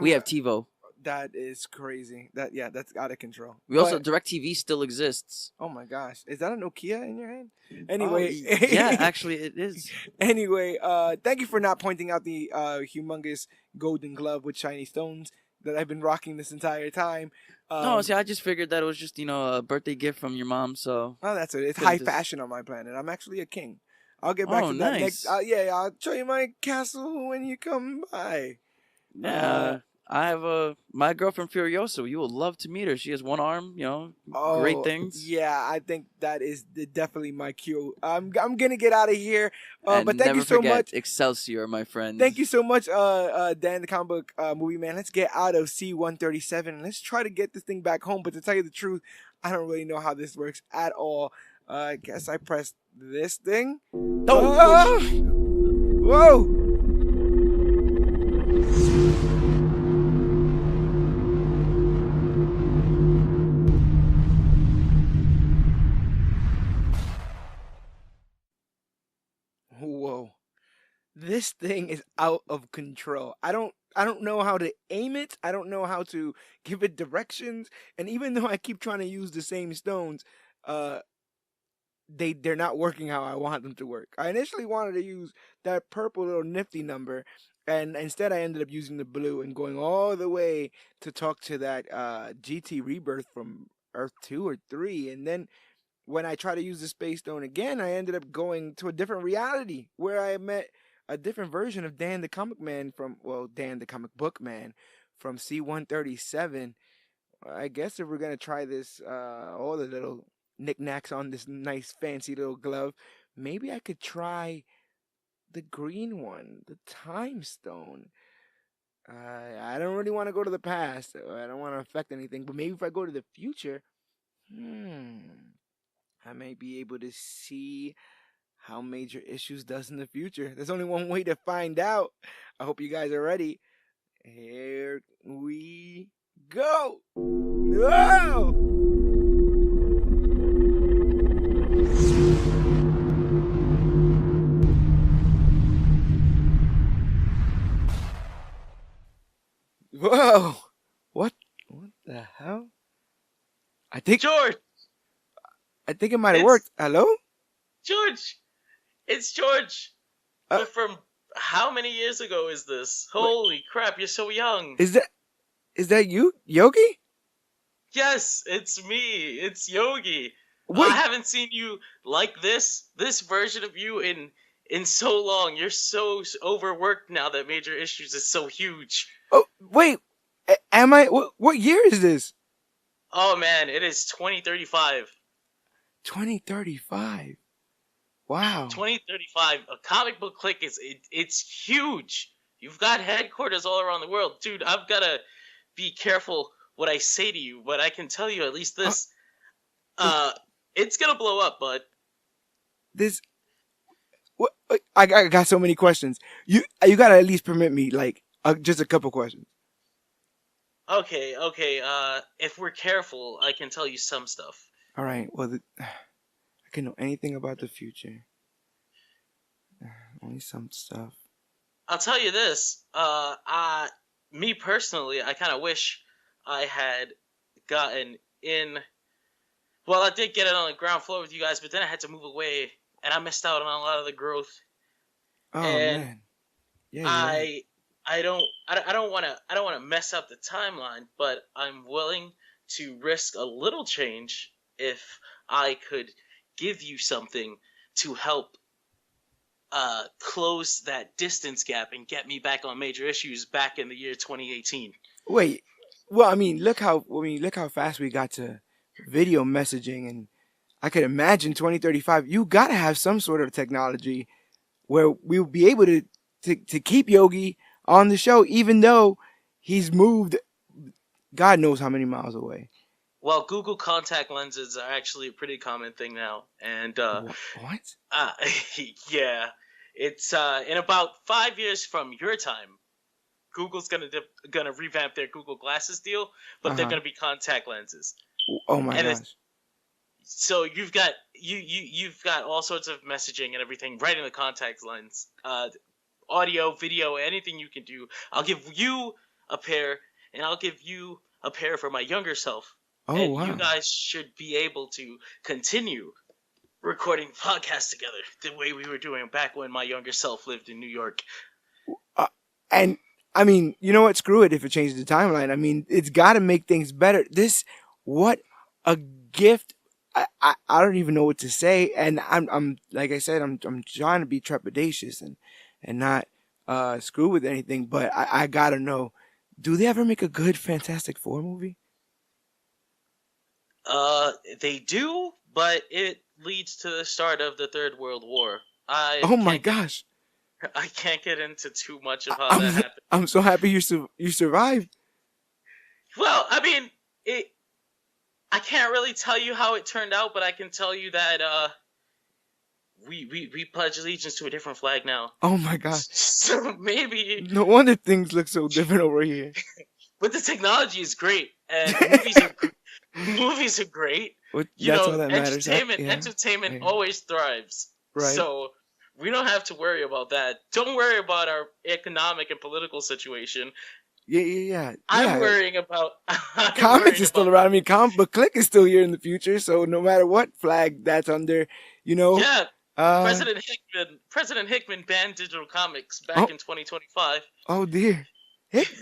we have TiVo. That is crazy. That's out of control. Also, DirecTV still exists. Oh my gosh, is that a Nokia in your hand? Anyway, yeah, actually it is. Anyway, thank you for not pointing out the humongous golden glove with shiny stones that I've been rocking this entire time. No, see, I just figured that it was just a birthday gift from your mom. So that's it. It's high fashion on my planet. I'm actually a king. I'll get back to that next. I'll show you my castle when you come by. Yeah. I have my girlfriend Furiosa. You will love to meet her. She has one arm, great things. Yeah, I think that is definitely my cue. I'm gonna get out of here. But thank you so much. Excelsior, my friend. Thank you so much, Dan the Comic Book Movie Man. Let's get out of C-137. Let's try to get this thing back home. But to tell you the truth, I don't really know how this works at all. I guess I pressed this thing. Oh! Whoa! Whoa. This thing is out of control. I don't know how to aim it. I don't know how to give it directions. And even though I keep trying to use the same stones, they're not working how I want them to work. I initially wanted to use that purple little nifty number, and instead I ended up using the blue and going all the way to talk to that GT Rebirth from Earth 2 or 3, and then when I try to use the Space Stone again, I ended up going to a different reality where I met a different version of Dan the Comic Book Man from C-137. I guess if we're going to try this, all the little knickknacks on this nice fancy little glove, maybe I could try the green one, the Time Stone. I don't really want to go to the past. I don't want to affect anything, but maybe if I go to the future, I may be able to see how Major Issues does in the future. There's only one way to find out. I hope you guys are ready. Here we go. Whoa! Whoa! What? What the hell? I think George, it might have it's worked. Hello? George. It's George. Uh, But from how many years ago is this? wait, Holy crap, you're so young. is that you, Yogi? Yes, it's me. It's Yogi. I Wait. haven't seen you like this version of you in so long. You're so overworked now that Major Issues is so huge. Oh, wait. Am I? What year is this? Oh man, it is 2035. 2035. Wow. 2035. A comic book clique it's huge. You've got headquarters all around the world, dude. I've gotta be careful what I say to you, but I can tell you at least this. It's gonna blow up, bud. This. What? I got so many questions. You gotta at least permit me like just a couple questions. Okay. If we're careful, I can tell you some stuff. All right. Well, I can know anything about the future. Only some stuff. I'll tell you this. Me personally, I kind of wish I had gotten in. Well, I did get it on the ground floor with you guys, but then I had to move away, and I missed out on a lot of the growth. Oh and man. Yeah. Right. I don't want to mess up the timeline, but I'm willing to risk a little change if I could give you something to help close that distance gap and get me back on Major Issues back in the year 2018. Wait. Well, I mean, look how fast we got to video messaging, and I could imagine 2035. You gotta have some sort of technology where we'll be able to keep Yogi on the show, even though he's moved God knows how many miles away. Well, Google contact lenses are actually a pretty common thing now, and what? yeah, it's in about 5 years from your time. Google's gonna revamp their Google Glasses deal, but they're gonna be contact lenses. Oh my gosh! So you've got you've got all sorts of messaging and everything right in the contact lens. Audio, video, anything you can do. I'll give you a pair, and I'll give you a pair for my younger self. Oh, and wow. You guys should be able to continue recording podcasts together the way we were doing back when my younger self lived in New York. And I mean, you know what? Screw it if it changes the timeline. I mean, it's got to make things better. What a gift. I don't even know what to say. And I'm like I said, I'm trying to be trepidatious and not screw with anything. But I gotta know, do they ever make a good Fantastic Four movie? They do, but it leads to the start of the Third World War. Oh my gosh! I can't get into too much of how that happened. I'm so happy you survived. Well, I mean, I can't really tell you how it turned out, but I can tell you that we pledge allegiance to a different flag now. Oh my gosh! So maybe no wonder things look so different over here. But the technology is great, and movies are great. Well, that's all that matters. Entertainment always thrives. Right. So we don't have to worry about that. Don't worry about our economic and political situation. Yeah. I'm worrying about comics is still around. I mean, ComicBook Clique is still here in the future. So no matter what flag that's under, Yeah. President Hickman banned digital comics back in 2025. Oh dear.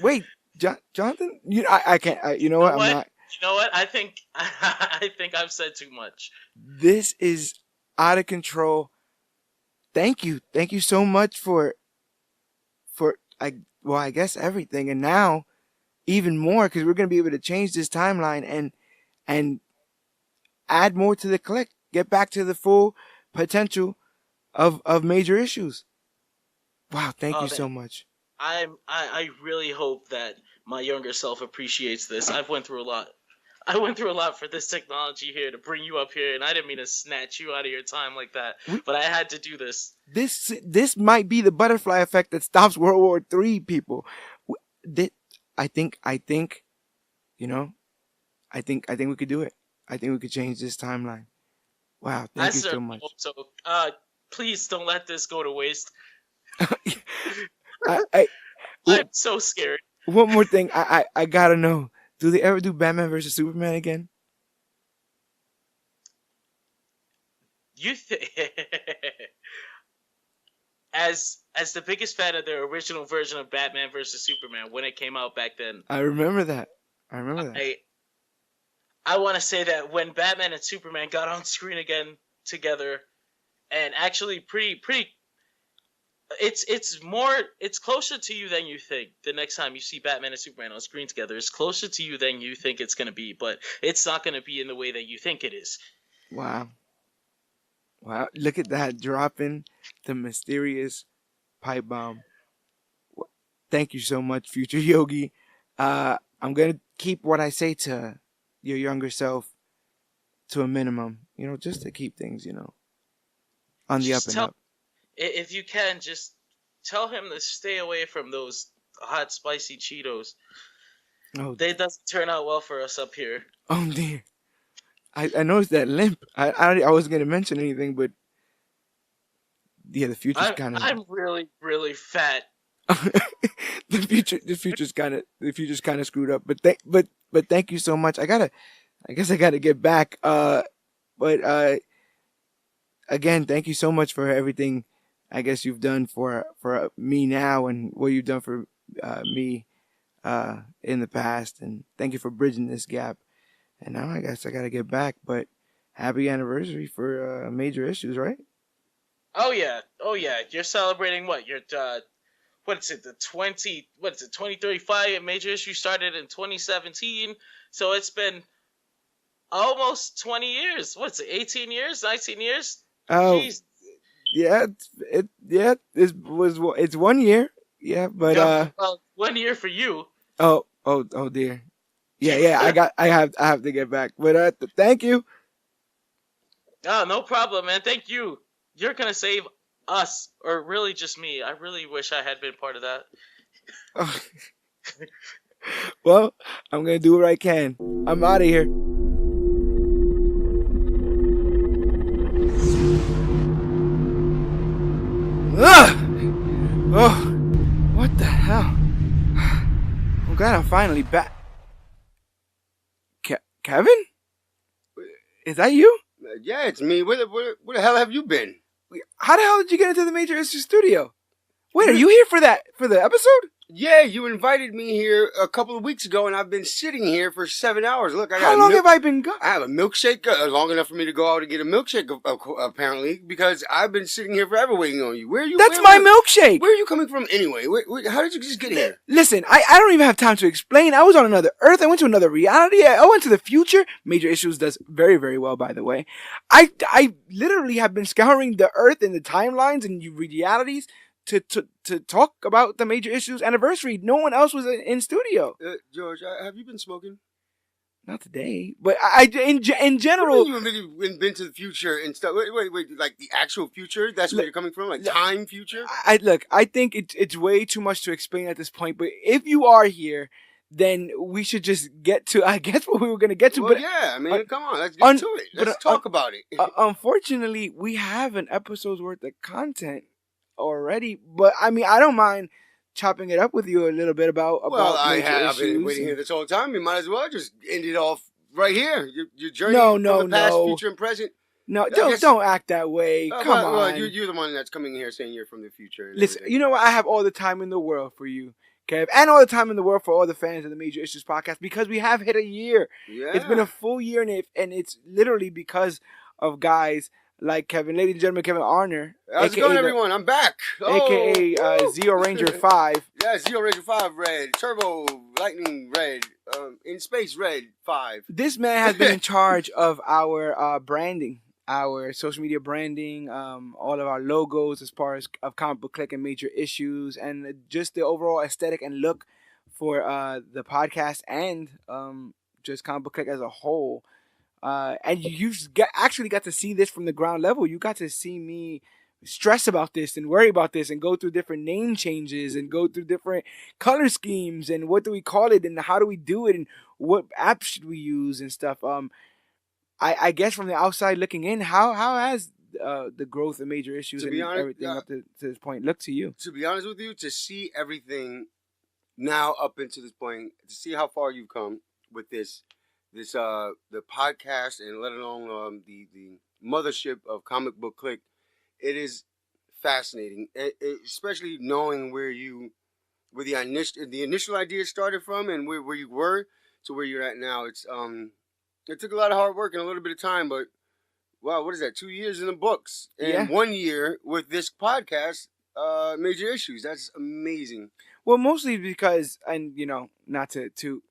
Wait, Jonathan. I can't. You know what? I'm not. You know what? I think I've said too much. This is out of control. Thank you so much for I guess everything, and now even more because we're gonna be able to change this timeline and add more to the clique, get back to the full potential of Major Issues. Wow, thank you so much. I really hope that my younger self appreciates this. I went through a lot for this technology here to bring you up here, and I didn't mean to snatch you out of your time like that, but I had to do this. This might be the butterfly effect that stops World War III, people. I think we could do it. I think we could change this timeline. Wow, thank you so much. Hope so. Please don't let this go to waste. I'm so scared. One more thing, I gotta know. Do they ever do Batman versus Superman again? You think as the biggest fan of the original version of Batman versus Superman when it came out back then, I remember that. I want to say that when Batman and Superman got on screen again together, and actually pretty, it's closer to you than you think. The next time you see Batman and Superman on screen together, it's closer to you than you think it's gonna be, but it's not gonna be in the way that you think it is. Wow, look at that, dropping the mysterious pipe bomb. Thank you so much, future Yogi. I'm gonna keep what I say to your younger self to a minimum, just to keep things, on the up and up. If you can, just tell him to stay away from those hot, spicy Cheetos. Oh, they doesn't turn out well for us up here. Oh dear, I noticed that limp. I wasn't gonna mention anything, but yeah, the future's kind of. I'm really, really fat. the future's kind of screwed up. But thank you so much. I guess I gotta get back. But again, thank you so much for everything. I guess you've done for me now, and what you've done for me in the past, and thank you for bridging this gap. And now I guess I gotta get back. But happy anniversary for Major Issues, right? Oh yeah. You're celebrating what? Your what is it? 2035 Major Issue started in 2017, so it's been almost 20 years. What's it? 18 years? 19 years? Oh, jeez. Yeah, it's 1 year. Yeah, but well, 1 year for you. Oh dear. Yeah, I have to get back. But thank you. Oh, no problem, man. Thank you. You're gonna save us, or really just me. I really wish I had been part of that. Well, I'm gonna do what I can. I'm out of here. Oh, what the hell? I'm glad I'm finally back. Kevin? Is that you? Yeah, it's me. Where the hell have you been? How the hell did you get into the Major Issue studio? Wait, are you here for the episode? Yeah, you invited me here a couple of weeks ago, and I've been sitting here for 7 hours. Look, How long have I been gone? I have a milkshake, long enough for me to go out and get a milkshake, apparently, because I've been sitting here forever waiting on you. Where are you? That's my milkshake. Where are you coming from anyway? How did you just get here? Listen, I don't even have time to explain. I was on another Earth. I went to another reality. I went to the future. Major Issues does very, very well, by the way. I literally have been scouring the Earth and the timelines and realities to talk about the Major Issues anniversary. No one else was in studio. George, have you been smoking? Not today, but in general. You really been to the future and stuff. Wait, like the actual future? That's where you're coming from, like time future? I think it's way too much to explain at this point. But if you are here, then we should just get to, I guess, what we were going to get to. Well, but yeah, I mean, come on, let's get to it. Let's talk about it. Unfortunately, we have an episode's worth of content already, but I mean, I don't mind chopping it up with you a little bit about I've been waiting here this whole time. You might as well just end it off right here. Your journey from the past, future, and present. No, don't act that way. Come on. Well, you're the one that's coming here saying you're from the future. Listen, you know what? I have all the time in the world for you, Kev, and all the time in the world for all the fans of the Major Issues podcast, because we have hit a year. Yeah. It's been a full year, and it's literally because of guys like Kevin, ladies and gentlemen, Kevin Arner. How's it going, everyone? I'm back. AKA Zero Ranger 5. Yeah, Zero Ranger 5 red. Turbo Lightning red. In Space red 5. This man has been in charge of our branding, our social media branding, all of our logos as far as of Comic Book Clique and Major Issues, and just the overall aesthetic and look for the podcast and just Comic Book Clique as a whole. And you actually got to see this from the ground level. You got to see me stress about this and worry about this and go through different name changes and go through different color schemes and what do we call it and how do we do it and what app should we use and stuff. I guess from the outside looking in, how has the growth of Major Issues and everything up to this point look to you? To be honest with you, to see everything now up into this point, to see how far you've come with the podcast, and let alone the mothership of Comic Book Clique. It is fascinating, especially knowing where the initial idea started from, and where you were to where you're at now. It took a lot of hard work and a little bit of time, but wow, what is that? 2 years in the books, and 1 year with this podcast. Major issues. That's amazing. Well, mostly because, and not to toot.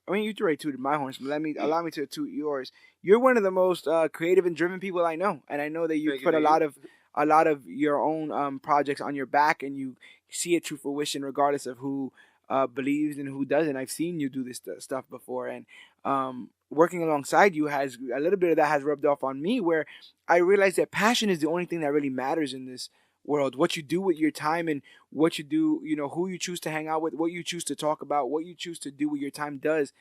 I mean, you already tooted my horns, but allow me to toot yours. You're one of the most creative and driven people I know, and I know that you put a lot of your own projects on your back, and you see it to fruition, regardless of who believes and who doesn't. I've seen you do this stuff before, and working alongside you has a little bit of that has rubbed off on me, where I realized that passion is the only thing that really matters in this world. What you do with your time, and what you do, who you choose to hang out with, what you choose to talk about, what you choose to do with your time does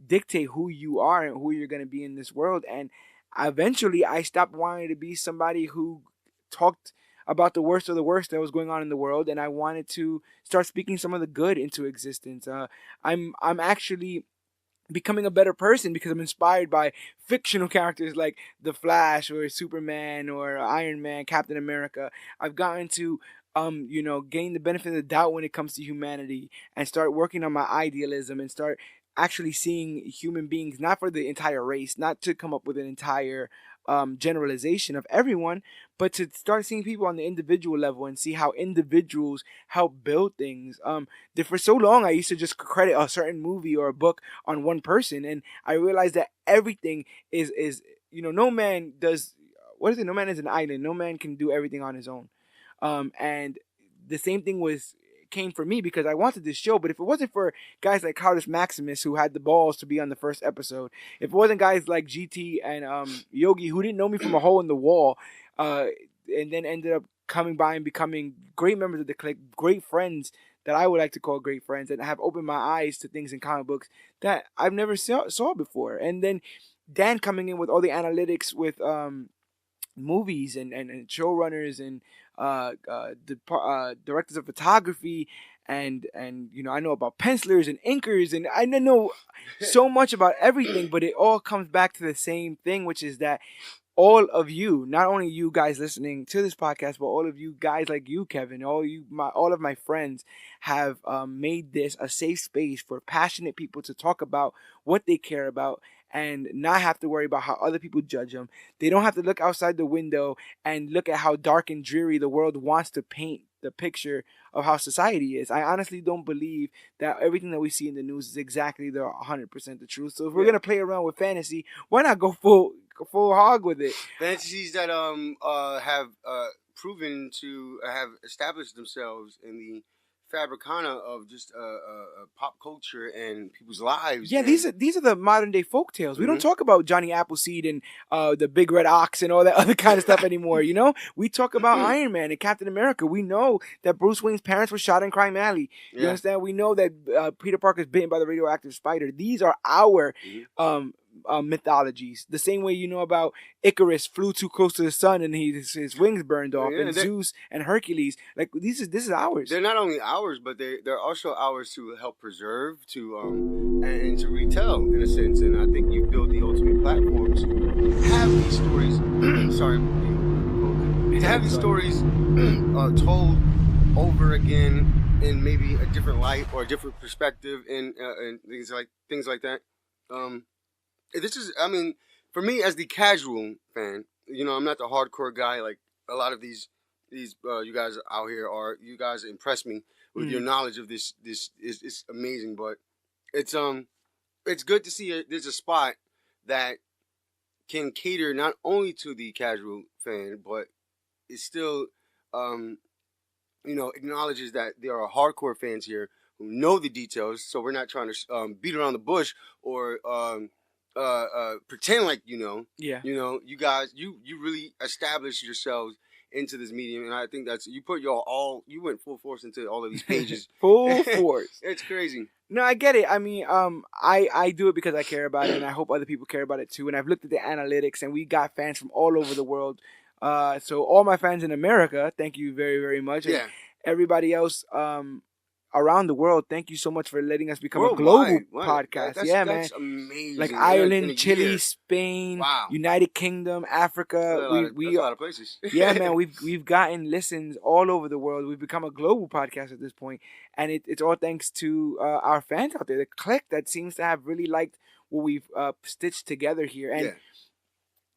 dictate who you are and who you're going to be in this world. And eventually I stopped wanting to be somebody who talked about the worst of the worst that was going on in the world, and I wanted to start speaking some of the good into existence. I'm actually becoming a better person because I'm inspired by fictional characters like The Flash or Superman or Iron Man, Captain America. I've gotten to gain the benefit of the doubt when it comes to humanity, and start working on my idealism, and start actually seeing human beings not for the entire race, not to come up with an entire generalization of everyone, but to start seeing people on the individual level and see how individuals help build things. That for so long I used to just credit a certain movie or a book on one person, and I realized that everything is no man does, what is it? No man is an island. No man can do everything on his own. And the same thing came for me, because I wanted this show, but if it wasn't for guys like Carlos Maximus, who had the balls to be on the first episode, if it wasn't guys like GT and Yogi, who didn't know me from a hole in the wall, and then ended up coming by and becoming great members of the clique, great friends that I would like to call great friends, and have opened my eyes to things in comic books that I've never saw before. And then Dan coming in with all the analytics with movies and showrunners and directors of photography, and I know about pencilers and inkers, and I know so much about everything, but it all comes back to the same thing, which is that all of you, not only you guys listening to this podcast, but all of you guys like you, Kevin, all of my friends have made this a safe space for passionate people to talk about what they care about, and not have to worry about how other people judge them. They don't have to look outside the window and look at how dark and dreary the world wants to paint the picture of how society is. I honestly don't believe that everything that we see in the news is exactly the 100% the truth. So if we're gonna play around with fantasy, why not go full hog with it? Fantasies that have proven to have established themselves in the fabricana of just pop culture and people's lives. Yeah, these are the modern day folk tales. We don't talk about Johnny Appleseed and the Big Red Ox and all that other kind of stuff anymore. We talk about Iron Man and Captain America. We know that Bruce Wayne's parents were shot in Crime Alley. You understand? We know that Peter Parker's bitten by the radioactive spider. These are our mythologies. The same way about Icarus flew too close to the sun and his wings burned off, and Zeus and Hercules. Like this is ours. They're not only ours, but they're also ours to help preserve, and to retell in a sense. And I think you built the ultimate platform to have these stories. To have these stories told over again in maybe a different light or a different perspective, and things like that. This is, for me as the casual fan, I'm not the hardcore guy like a lot of these you guys out here are. You guys impress me with your knowledge of this. This is amazing, but it's good to see there's a spot that can cater not only to the casual fan, but it still acknowledges that there are hardcore fans here who know the details. So we're not trying to beat around the bush or pretend like you guys you really established yourselves into this medium, and I think that's you went full force into all of these pages. Full force. It's crazy. No, I get it. I do it because I care about it, and I hope other people care about it too. And I've looked at the analytics, and we got fans from all over the world. So all my fans in America, thank you very, very much. Yeah. And everybody else around the world. Thank you so much for letting us become a Worldwide. global podcast. That's man. That's amazing. Like in Ireland, a Chile, year. Spain, Wow. United Kingdom, Africa. That's a lot of places. Yeah, man. We've gotten listens all over the world. We've become a global podcast at this point, and it's all thanks to our fans out there, the clique that seems to have really liked what we've stitched together here. And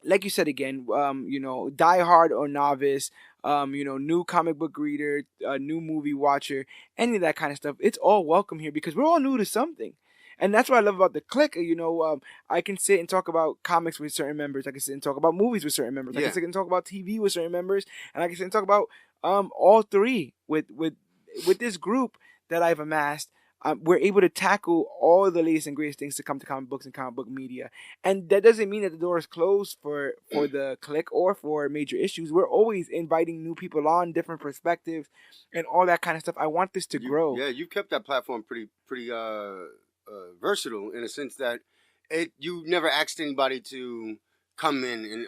like you said again, diehard or novice, new comic book reader, new movie watcher, any of that kind of stuff. It's all welcome here because we're all new to something. And that's what I love about the clique. I can sit and talk about comics with certain members. I can sit and talk about movies with certain members. I can sit and talk about TV with certain members. And I can sit and talk about all three with this group that I've amassed. We're able to tackle all the latest and greatest things to come to comic books and comic book media. And that doesn't mean that the door is closed for the clique or for major issues. We're always inviting new people on, different perspectives, and all that kind of stuff. I want this to grow. Yeah, you've kept that platform pretty versatile in a sense that you never asked anybody to come in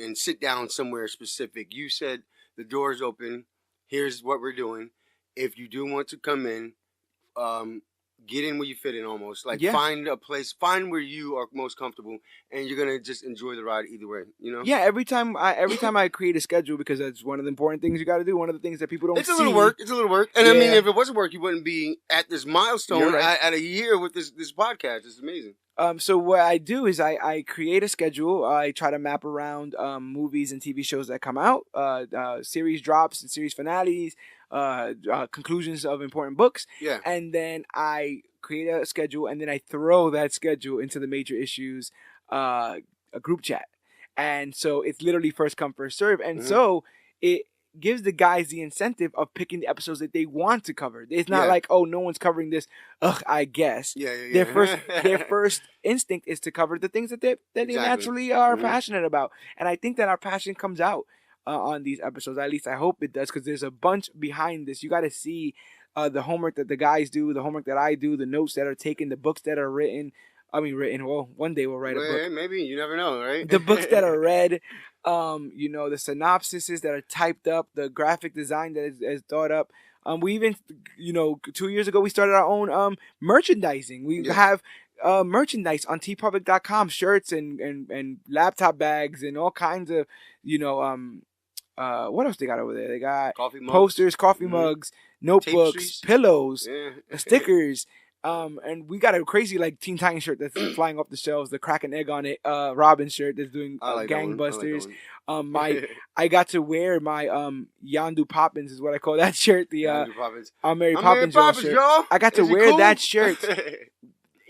and sit down somewhere specific. You said the door's open. Here's what we're doing. If you do want to come in, get in where you fit in almost. Like find a place, find where you are most comfortable, and you're gonna just enjoy the ride either way. Yeah, every time I create a schedule, because that's one of the important things you got to do. One of the things that people don't see. It's a little work. And I mean, if it wasn't work, you wouldn't be at this milestone at a year with this podcast. It's amazing. So what I do is I create a schedule. I try to map around movies and TV shows that come out, series drops and series finales, conclusions of important books. Yeah. And then I create a schedule, and then I throw that schedule into the major issues a group chat. And so it's literally first come, first serve. And so it gives the guys the incentive of picking the episodes that they want to cover. It's not like, oh, no one's covering this. I guess. Yeah. Their first instinct is to cover the things that they naturally are passionate about. And I think that our passion comes out on these episodes. At least I hope it does, because there's a bunch behind this. You got to see the homework that the guys do, the homework that I do, the notes that are taken, the books that are written. Well, one day we'll write a book. Maybe, you never know, right? The books that are read, the synopsises that are typed up, the graphic design that is thought up. We even, 2 years ago, we started our own merchandising. We have merchandise on tpublic.com, shirts and laptop bags and all kinds of, what else they got over there? They got coffee mugs. Posters, coffee mugs, notebooks, pillows, stickers. And we got a crazy Teen Titans shirt that's flying off the shelves. The crack an egg on it. Robin shirt that's doing gangbusters. I got to wear my Yondu Poppins is what I call that shirt. The I'm Mary Poppins shirt. Y'all. I got to wear that shirt.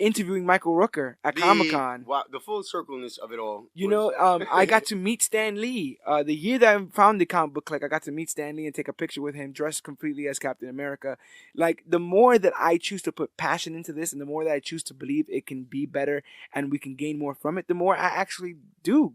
Interviewing Michael Rooker at Comic-Con. Wow, the full circleness of it all. I got to meet Stan Lee. The year that I founded Comic Book Clique, I got to meet Stan Lee and take a picture with him dressed completely as Captain America. Like, the more that I choose to put passion into this and the more that I choose to believe it can be better and we can gain more from it, the more I actually do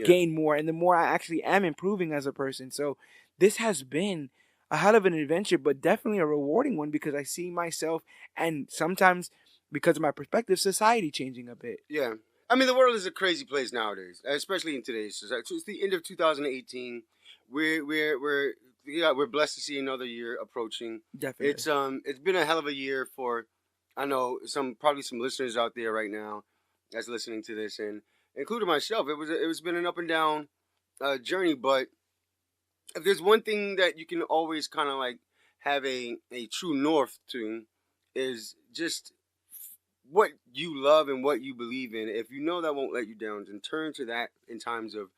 gain more and the more I actually am improving as a person. So this has been a hell of an adventure, but definitely a rewarding one, because I see myself and sometimes, because of my perspective, society changing a bit. Yeah. I mean, the world is a crazy place nowadays, especially in today's society. So it's the end of 2018. We're blessed to see another year approaching. Definitely. It's been a hell of a year for, I know, probably some listeners out there right now that's listening to this, and including myself. It's been an up and down journey, but if there's one thing that you can always kind of have a true north to, is just what you love and what you believe in. If you know that won't let you down, then turn to that in times of,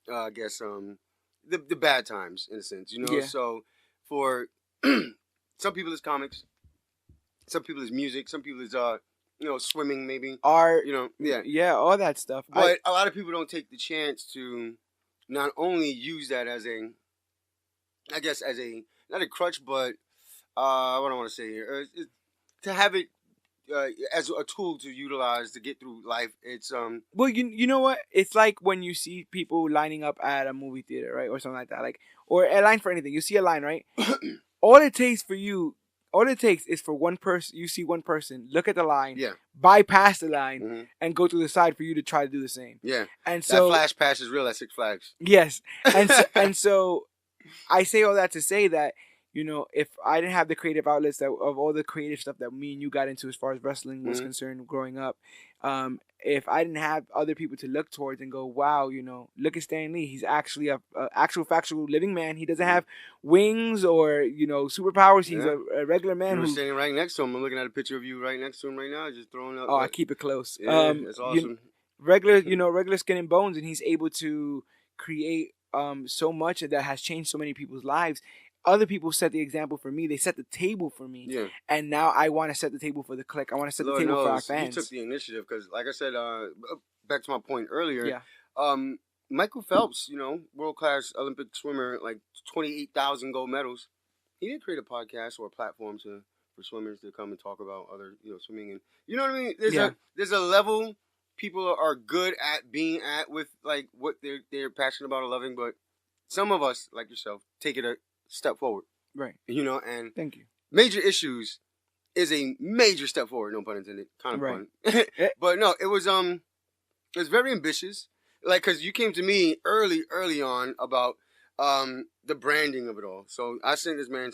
the bad times, in a sense, So for some people it's comics, some people it's music, some people it's swimming, maybe art, all that stuff. But a lot of people don't take the chance to not only use that as not a crutch, but what I want to say here, to have it as a tool to utilize to get through life. It's well, you know what? It's like when you see people lining up at a movie theater, right, or something like that, or a line for anything. You see a line, right? All it takes is for one person. You see one person look at the line, bypass the line, and go to the side for you to try to do the same. Yeah, and so that flash pass is real at Six Flags. Yes, and so I say all that to say that, you know, if I didn't have the creative outlets that of all the creative stuff that me and you got into as far as wrestling was concerned growing up, if I didn't have other people to look towards and go, wow, you know, look at Stan Lee. He's actually a actual factual living man. He doesn't have wings or, you know, superpowers. He's a regular man. You're standing right next to him. I'm looking at a picture of you right next to him right now, just throwing up. Oh, I keep it close. Yeah, it's awesome. Regular skin and bones, and he's able to create so much that has changed so many people's lives. Other people set the example for me. They set the table for me. Yeah. And now I want to set the table for the clique. I want to set the table for our fans. You took the initiative because, like I said, back to my point earlier, Michael Phelps, you know, world-class Olympic swimmer, like 28,000 gold medals. He didn't create a podcast or a platform for swimmers to come and talk about other, you know, swimming. And you know what I mean? There's a level people are good at being at with, like, what they're passionate about or loving, but some of us, like yourself, take it a step forward. Right. You know, and thank you. Major Issues is a major step forward, no pun intended. Kind of fun. But no, it was very ambitious. Like, cause you came to me early on about the branding of it all. So I sent this man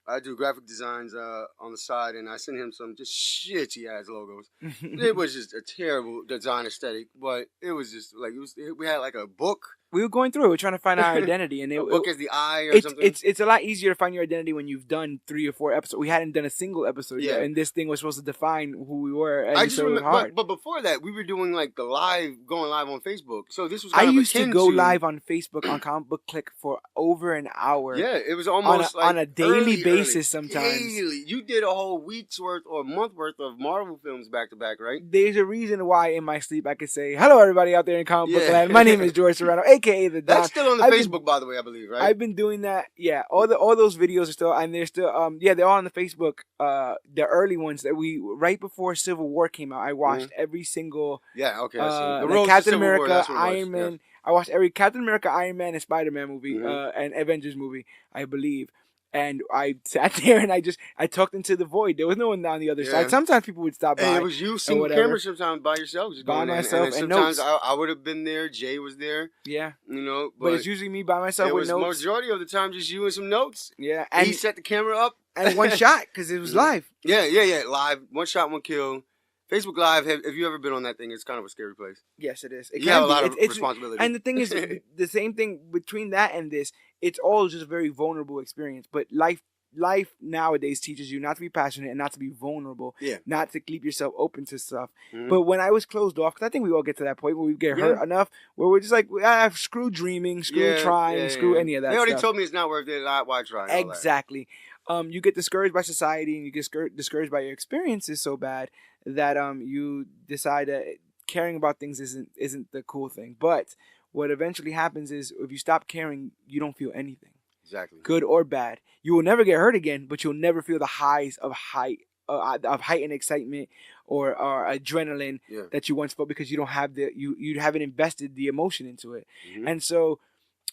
I do graphic designs on the side, and I sent him some just shitty ass logos. It was just a terrible design aesthetic, but it was just like we had like a book. We were going through it. We're trying to find our identity, and a book as the eye or something. It's a lot easier to find your identity when you've done 3 or 4 episodes. We hadn't done a single episode yet, and this thing was supposed to define who we were. And I just remember, it was hard. But before that, we were doing like going live on Facebook. So this was. I used to go live on Facebook on ComicBook Clique for over an hour. Yeah, it was almost on a daily basis sometimes. Daily, you did a whole week's worth or month worth of Marvel films back to back, right? There's a reason why in my sleep I could say, "Hello, everybody out there in comic book land. My name is George Serrano, aka the Don." That's still on the Facebook, by the way, I believe, right? I've been doing that. Yeah, all those videos are still, and they're still, they're all on the Facebook. The early ones that right before Civil War came out, I watched every single. Yeah, okay. The Captain America, Iron Man. Yeah. I watched every Captain America, Iron Man, and Spider-Man movie, and Avengers movie, I believe. And I sat there and I talked into the void. There was no one on the other side. Sometimes people would stop by. And it was you seeing the camera sometimes by yourself. Just by myself and sometimes notes. I would have been there. Jay was there. Yeah. You know. But it's usually me by myself with notes. It was majority of the time just you and some notes. Yeah. And he set the camera up. And one shot because it was live. Yeah. Live. One shot, one kill. Facebook Live, have you ever been on that thing? It's kind of a scary place. Yes, it is. You have a lot of responsibility. And the thing is, the same thing between that and this, it's all just a very vulnerable experience. But life nowadays teaches you not to be passionate and not to be vulnerable. Yeah. Not to keep yourself open to stuff. Mm-hmm. But when I was closed off, because I think we all get to that point where we get hurt enough, where we're just like, screw dreaming, screw trying, screw any of that stuff. They already told me it's not worth it. Why try? Exactly. You get discouraged by society and you get discouraged by your experiences so bad that you decide that caring about things isn't the cool thing. But what eventually happens is if you stop caring, you don't feel anything. Exactly. Good or bad. You will never get hurt again, but you'll never feel the highs of heightened excitement or adrenaline that you once felt because you don't have you haven't invested the emotion into it. Mm-hmm. And so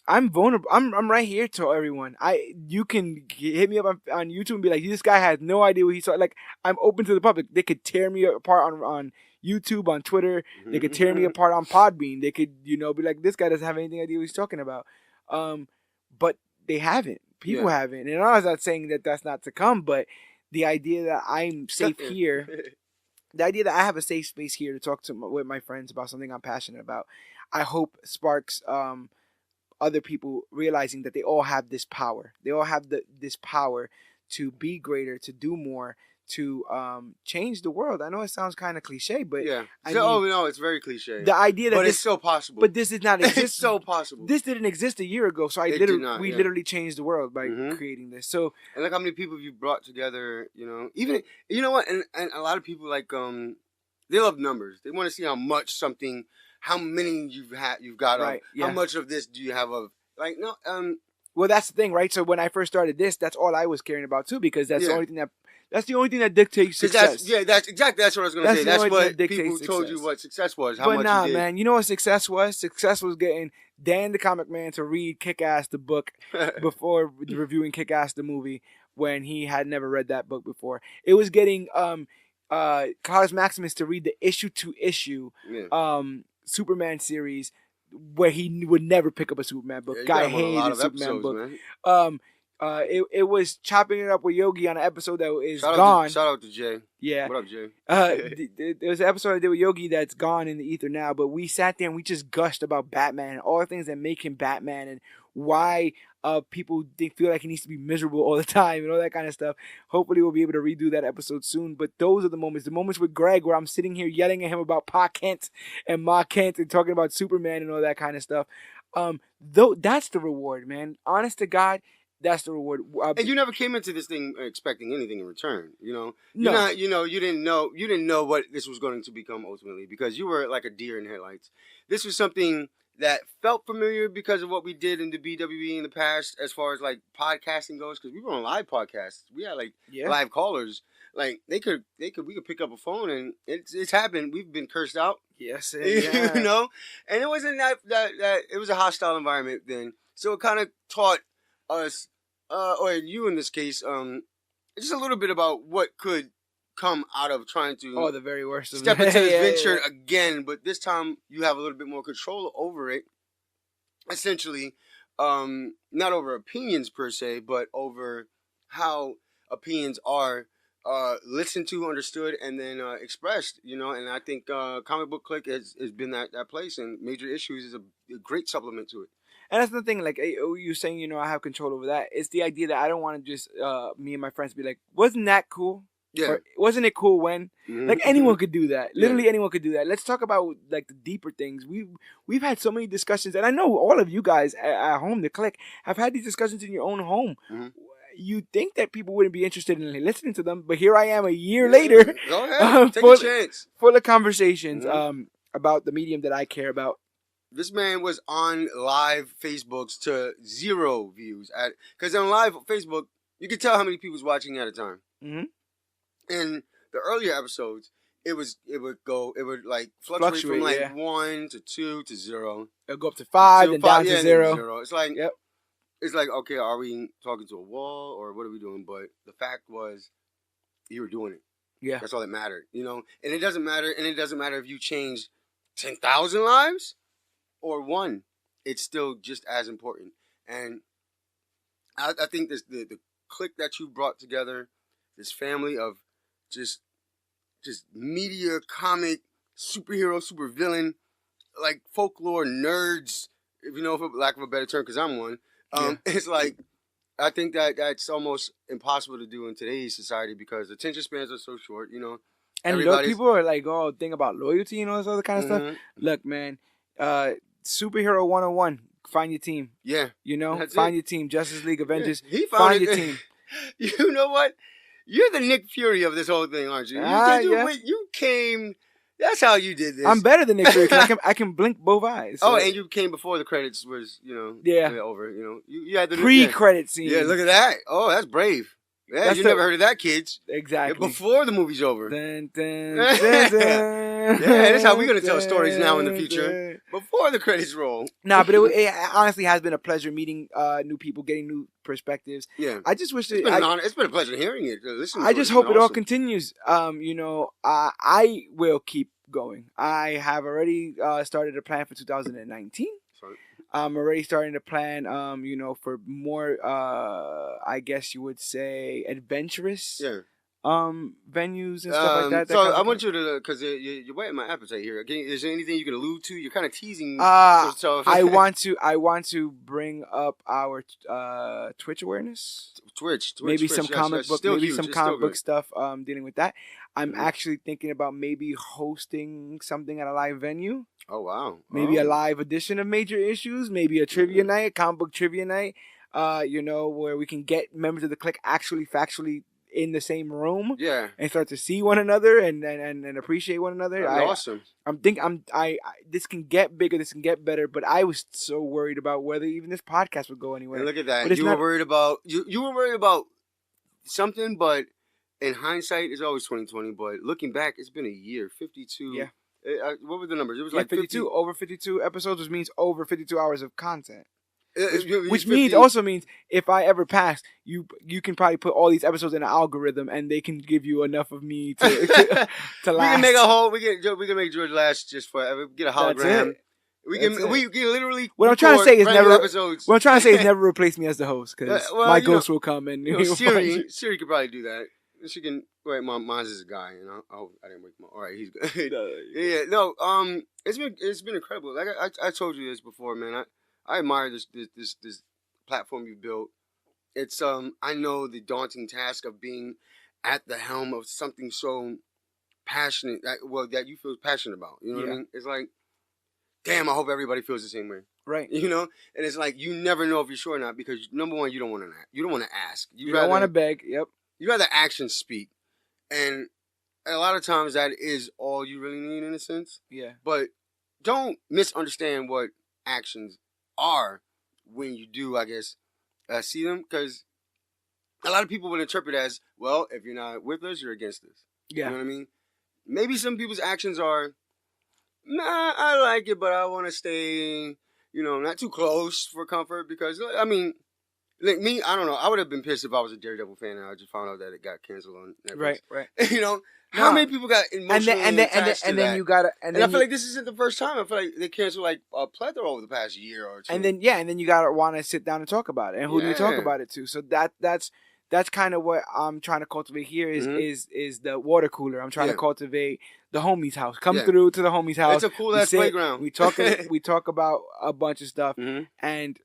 I'm vulnerable. I'm right here to everyone. You can hit me up on YouTube and be like, this guy has no idea what he's talking. Like, I'm open to the public. They could tear me apart on YouTube, on Twitter. They could tear me apart on Podbean. They could, be like, this guy doesn't have anything idea what he's talking about. But they haven't. People haven't. And I'm not saying that that's not to come, but the idea that I'm safe here, the idea that I have a safe space here to talk with my friends about something I'm passionate about, I hope sparks other people realizing that they all have this power. They all have this power to be greater, to do more, to change the world. I know it sounds kind of cliche, but no, it's very cliche. The idea that it's so possible. But this did not exist. It's so possible. This didn't exist a year ago, so we literally changed the world by creating this. So, and look how many people you brought together. Even what, and a lot of people like they love numbers. They want to see how many you've got of. How much of this do you have of? Like no. Well, that's the thing, right? So when I first started this, that's all I was caring about too, because that's the only thing that. That's the only thing that dictates success. That's exactly what I was going to say. That's what people told you what success was. How much you did. Man, you know what success was? Success was getting Dan the Comic Man to read Kick-Ass the book before reviewing Kick-Ass the movie when he had never read that book before. It was getting Carlos Maximus to read the issue-to-issue Superman series where he would never pick up a Superman book. Guy hated Superman book. It was chopping it up with Yogi on an episode that is shout gone. Shout out to Jay. Yeah. What up, Jay? There was an episode I did with Yogi that's gone in the ether now, but we sat there and we just gushed about Batman and all the things that make him Batman and why people feel like he needs to be miserable all the time and all that kind of stuff. Hopefully we'll be able to redo that episode soon. But those are the moments with Greg where I'm sitting here yelling at him about Pa Kent and Ma Kent and talking about Superman and all that kind of stuff. Though that's the reward, man. Honest to God, that's the reward. And you never came into this thing expecting anything in return, No. You didn't know what this was going to become ultimately because you were like a deer in headlights. This was something that felt familiar because of what we did in the BWE in the past, as far as like podcasting goes, because we were on live podcasts. We had like live callers. Like we could pick up a phone and it's happened. We've been cursed out. Yes, and it wasn't that it was a hostile environment then. So it kind of taught us, or you in this case, just a little bit about what could come out of trying to the very worst step into this venture again, but this time you have a little bit more control over it. Essentially, not over opinions per se, but over how opinions are listened to, understood, and then expressed. And I think Comic Book Clique has been that place, and Major Issues is a great supplement to it. And that's the thing, like you saying, I have control over that. It's the idea that I don't want to just me and my friends be like, wasn't that cool? Yeah. Or, wasn't it cool when? Mm-hmm. Like anyone could do that. Literally anyone could do that. Let's talk about like the deeper things. We've had so many discussions, and I know all of you guys at home, the Clique, have had these discussions in your own home. Mm-hmm. You'd think that people wouldn't be interested in listening to them, but here I am a year later. Go ahead. Take a chance. Full of conversations about the medium that I care about. This man was on live Facebooks to 0 views because on live Facebook you could tell how many people was watching at a time. Mm-hmm. In the earlier episodes, it would like fluctuate from like 1 to 2 to 0. It'll go up to 5, then down to 0. It's like it's like, okay, are we talking to a wall or what are we doing? But the fact was, you were doing it. Yeah, that's all that mattered. And it doesn't matter. And it doesn't matter if you changed 10,000 lives or 1. It's still just as important. And I think the clique that you brought together, this family of just media, comic, superhero, supervillain, like folklore nerds, for lack of a better term, because I'm one. It's like, I think that's almost impossible to do in today's society because attention spans are so short, And people are like, think about loyalty and all this other kind of stuff. Look, man, superhero 101, find your team. Yeah. Find your team. Justice League, Avengers, find your team. You know what? You're the Nick Fury of this whole thing, aren't you? You came. That's how you did this. I'm better than Nick Fury because I can blink both eyes. So. Oh, and you came before the credits was, over. You had the pre-credit scene. Yeah, look at that. Oh, that's brave. Yeah, you never heard of that, kids. Exactly. Before the movie's over. Dun, dun, dun, dun, yeah, that's how we're going to tell stories now in the future. Before the credits roll. Nah, but it honestly has been a pleasure meeting new people, getting new perspectives. Yeah. I just wish it's been a pleasure hearing it. I just hope it all continues. I will keep going. I have already started a plan for 2019. I'm already starting to plan, for more, I guess you would say, adventurous venues and stuff like that. So I want you to, because you're whetting my appetite here. Is there anything you can allude to? You're kind of teasing. I want to bring up our Twitch awareness. Twitch, maybe some comic book stuff. Dealing with that. I'm Mm-hmm. actually thinking about maybe hosting something at a live venue. Oh wow! Maybe a live edition of Major Issues. Maybe a trivia night, a comic book trivia night. Where we can get members of the clique actually factually in the same room. Yeah. And start to see one another and appreciate one another. Awesome. This can get bigger. This can get better. But I was so worried about whether even this podcast would go anywhere. And look at that. You were worried about you were worried about something, but in hindsight, it's always 2020. But looking back, it's been a year. 52. Yeah. What were the numbers? It was like 52. Over 52 episodes, which means over 52 hours of content. Which 50. also means if I ever pass, you can probably put all these episodes in an algorithm, and they can give you enough of me to last. We can make a whole. We can make George last just forever. Get a hologram. We can literally. What I'm trying to say is never. Episodes. What I'm trying to say is never replace me as the host because my ghost will come and Siri could probably do that. She can. Wait, mine's is a guy, and I hope I didn't wake him up. All right, he's good. No. It's been incredible. Like I told you this before, man. I admire this platform you built. It's I know the daunting task of being at the helm of something so passionate that you feel passionate about. You know what I mean? It's like, damn, I hope everybody feels the same way. Right. You know? And it's like you never know if you're sure or not because number one, you don't want to ask. You don't want to beg. Yep. You'd rather actions speak. And a lot of times that is all you really need in a sense. Yeah. But don't misunderstand what actions are when you do, I guess, see them. Because a lot of people would interpret it as, well, if you're not with us, you're against us. Yeah. You know what I mean? Maybe some people's actions are, nah, I like it, but I want to stay, not too close for comfort. Because, I mean, like me, I don't know. I would have been pissed if I was a Daredevil fan and I just found out that it got canceled on Netflix. Right. How many people got emotionally attached to that? You gotta, and I feel like this isn't the first time. I feel like they canceled like a plethora over the past year or two. And then you gotta want to sit down and talk about it. And who do you talk about it to? So that's kind of what I'm trying to cultivate here is the water cooler. I'm trying to cultivate the homie's house. Come through to the homie's house. It's a cool ass playground. We talk about a bunch of stuff and.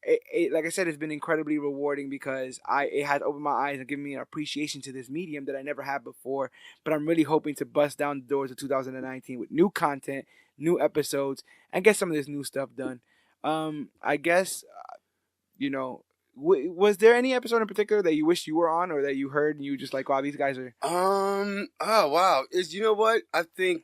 It, like I said, it's been incredibly rewarding because it has opened my eyes and given me an appreciation to this medium that I never had before. But I'm really hoping to bust down the doors of 2019 with new content, new episodes, and get some of this new stuff done. I guess, was there any episode in particular that you wish you were on or that you heard and you just like, wow, these guys are... Oh, wow. You know what? I think...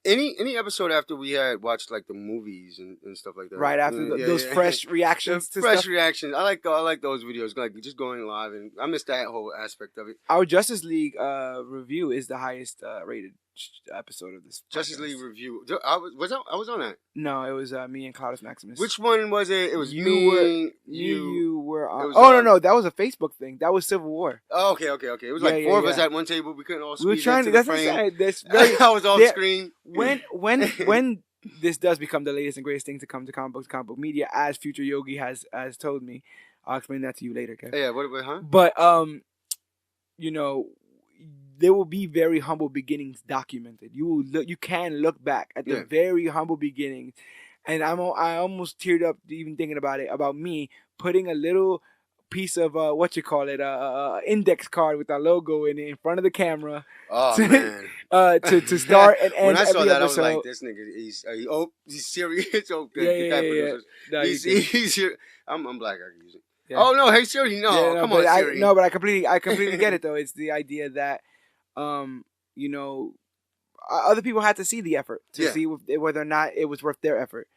Any episode after we had watched like the movies and stuff like that, right after those fresh reactions, to fresh stuff. reactions. I like those videos, like just going live, and I missed that whole aspect of it. Our Justice League review is the highest rated episode of this. Justice League review. I was on that. No, it was me and Claudius Maximus. Which one was it? It was you me. You were on. Was, no, that was a Facebook thing. That was Civil War. Oh, okay. It was like four of us at one table. We couldn't all. We were trying to. That's I was off screen. When this does become the latest and greatest thing to come to comic book media, as Future Yogi has told me, I'll explain that to you later, Kev. Yeah. What? Huh? But there will be very humble beginnings documented. You can look back at the very humble beginnings, and I almost teared up even thinking about it, about me putting a little piece of index card with our logo in front of the camera. Oh to, man! To start and end. When I saw that, episode. I was like, "This nigga, he's serious." Oh, yeah. No, he's here. I'm black. I can use it. Yeah. Oh no, hey Siri, no, come on, Siri. But I completely get it though. It's the idea that, other people had to see the effort to see whether or not it was worth their effort.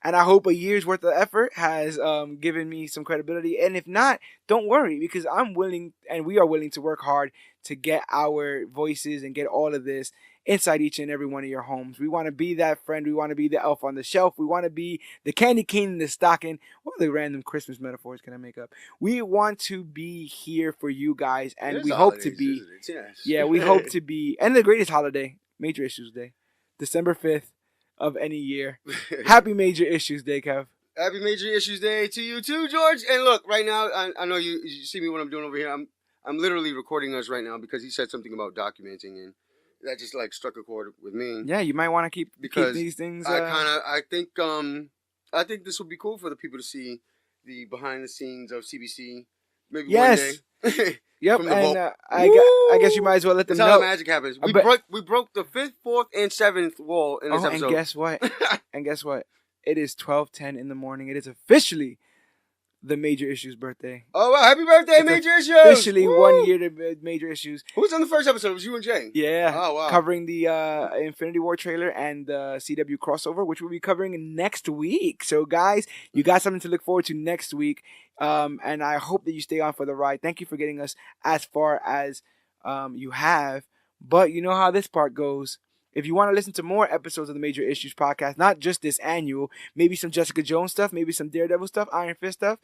And I hope a year's worth of effort has given me some credibility. And if not, don't worry, because I'm willing and we are willing to work hard to get our voices and get all of this inside each and every one of your homes. We want to be that friend. We want to be the elf on the shelf. We want to be the candy cane in the stocking. What other random Christmas metaphors can I make up? We want to be here for you guys, and we hope to be. Yes. Yeah, we hope to be. And the greatest holiday, Major Issues Day, December 5th of any year. Happy Major Issues Day, Kev. Happy Major Issues Day to you too, George. And look, right now, I know you see me what I'm doing over here. I'm literally recording us right now because he said something about documenting, and that just like struck a chord with me. Yeah, you might want to keep these things. I think this would be cool for the people to see the behind the scenes of CBC. Maybe one day. Yep, and I guess you might as well let them know. That's how magic happens. We broke the 5th, 4th, and 7th wall in this episode. And guess what? It is 12:10 in the morning. It is officially the Major Issues birthday. Oh, wow. Happy birthday, Major Issues! Officially 1 year to Major Issues. Who was on the first episode? It was you and Jay. Yeah. Oh, wow. Covering the Infinity War trailer and the CW crossover, which we'll be covering next week. So, guys, you got something to look forward to next week. And I hope that you stay on for the ride. Thank you for getting us as far as you have. But you know how this part goes. If you want to listen to more episodes of the Major Issues podcast, not just this annual, maybe some Jessica Jones stuff, maybe some Daredevil stuff, Iron Fist stuff,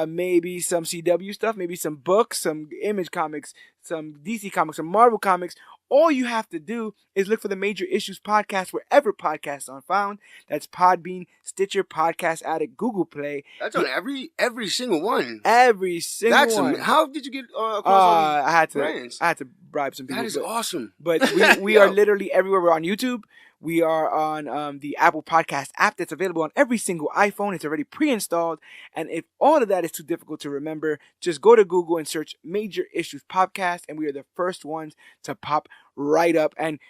maybe some CW stuff, maybe some books, some Image comics, some DC comics, some Marvel comics, all you have to do is look for the Major Issues Podcast wherever podcasts are found. That's Podbean, Stitcher, Podcast Addict, Google Play. That's on every single one. Every single one. How did you get across all these brands? I had to bribe some people. That is awesome. But we are literally everywhere. We're on YouTube. We are on the Apple Podcast app that's available on every single iPhone. It's already pre-installed. And if all of that is too difficult to remember, just go to Google and search Major Issues Podcast, and we are the first ones to pop right up. And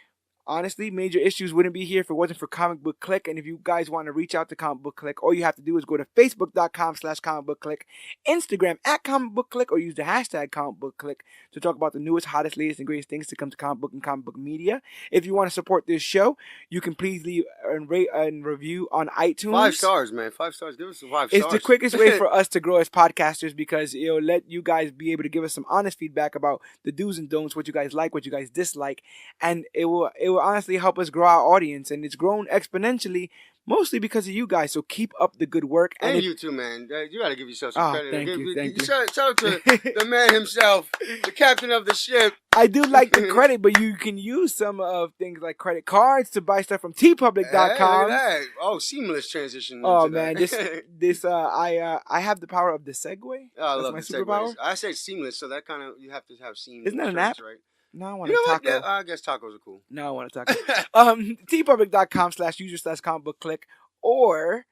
honestly, Major Issues wouldn't be here if it wasn't for Comic Book Clique. And if you guys want to reach out to Comic Book Clique, all you have to do is go to facebook.com/comicbookclique, Instagram @Comic Book Clique, or use the hashtag Comic Book Clique to talk about the newest, hottest, latest, and greatest things to come to comic book and comic book media. If you want to support this show, you can please leave and rate and review on iTunes. 5 stars, man. 5 stars. Give us some 5 It's stars. the quickest way for us to grow as podcasters, because it'll let you guys be able to give us some honest feedback about the do's and don'ts, what you guys like, what you guys dislike, and it will honestly help us grow our audience, and it's grown exponentially mostly because of you guys. So keep up the good work. And you too, man. You got to give yourself some credit. Thank you. Shout out to the man himself, the captain of the ship. I do like the credit, but you can use some of things like credit cards to buy stuff from tpublic.com. Hey, look at that. Oh, seamless transition. Oh man, I have the power of the segue. Oh, I love my the superpower. segues. I say seamless, so that kind of you have to have seamless. Isn't that an app? Right? No, I want You know a what? taco. Yeah, I guess tacos are cool. No, I want a taco. tpublic.com/user/comicbookclique, or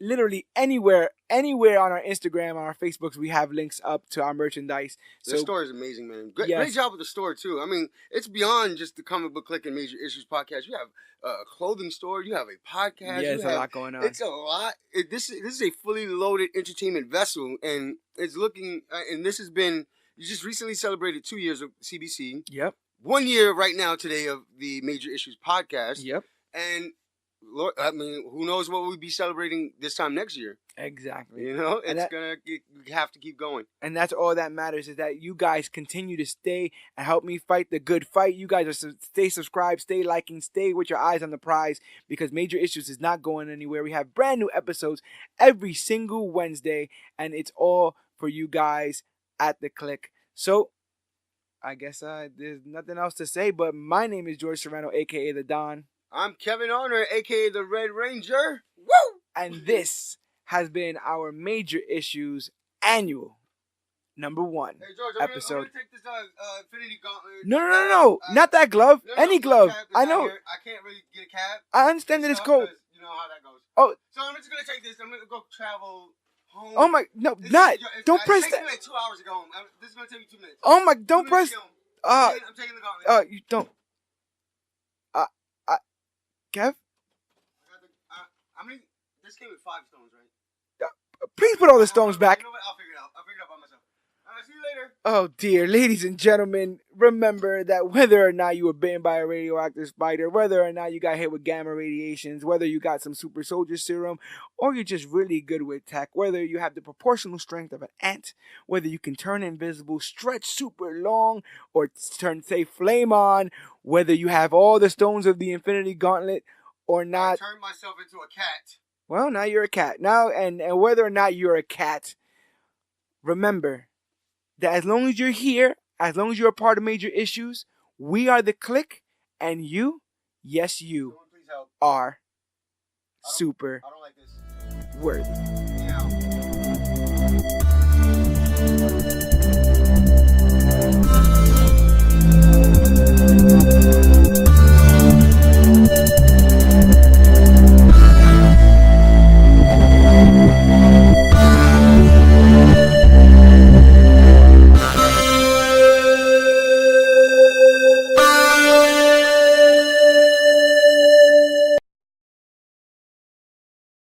literally anywhere on our Instagram, on our Facebooks, we have links up to our merchandise. The store is amazing, man. Great job with the store too. I mean, it's beyond just the Comic Book Clique and Major Issues podcast. You have a clothing store. You have a podcast. Yeah, there's a lot going on. It's a lot. This is a fully loaded entertainment vessel, and it's looking. And this has been. You just recently celebrated 2 years of CBC. Yep. 1 year right now today of the Major Issues podcast. Yep. And Lord, I mean, who knows what we'll be celebrating this time next year? Exactly. You know, we have to keep going. And that's all that matters, is that you guys continue to stay and help me fight the good fight. You guys stay subscribed, stay liking, stay with your eyes on the prize, because Major Issues is not going anywhere. We have brand new episodes every single Wednesday, and it's all for you guys at the Clique. So I guess there's nothing else to say, but my name is George Serrano, aka The Don. I'm Kevin Honor, aka The Red Ranger. Woo! And this has been our Major Issues annual number 1 episode. I'm gonna take this Infinity Gauntlet. No. Not that glove. Any glove. I know. I can't really get a cab. I understand that it's cold. You know how that goes. Oh. So I'm just gonna take this. I'm gonna go travel home. Oh my, no, don't press that. It takes me like 2 hours to go home. This is gonna take me 2 minutes. Oh my, don't press. I'm taking the gauntlet. You don't. Kev? I mean, this came with 5 stones, right? Please put all the stones back. You know what? I'll figure it out. I'll figure it out by myself. See you later. Oh dear, ladies and gentlemen, remember that whether or not you were bitten by a radioactive spider, whether or not you got hit with gamma radiations, whether you got some super soldier serum, or you're just really good with tech, whether you have the proportional strength of an ant, whether you can turn invisible, stretch super long, or turn, say, flame on, whether you have all the stones of the Infinity Gauntlet or not. I turned myself into a cat. Well, now you're a cat. Now, and whether or not you're a cat, remember that as long as you're here, as long as you're a part of Major Issues, we are the Clique, and you, yes you, are super worthy. Yeah.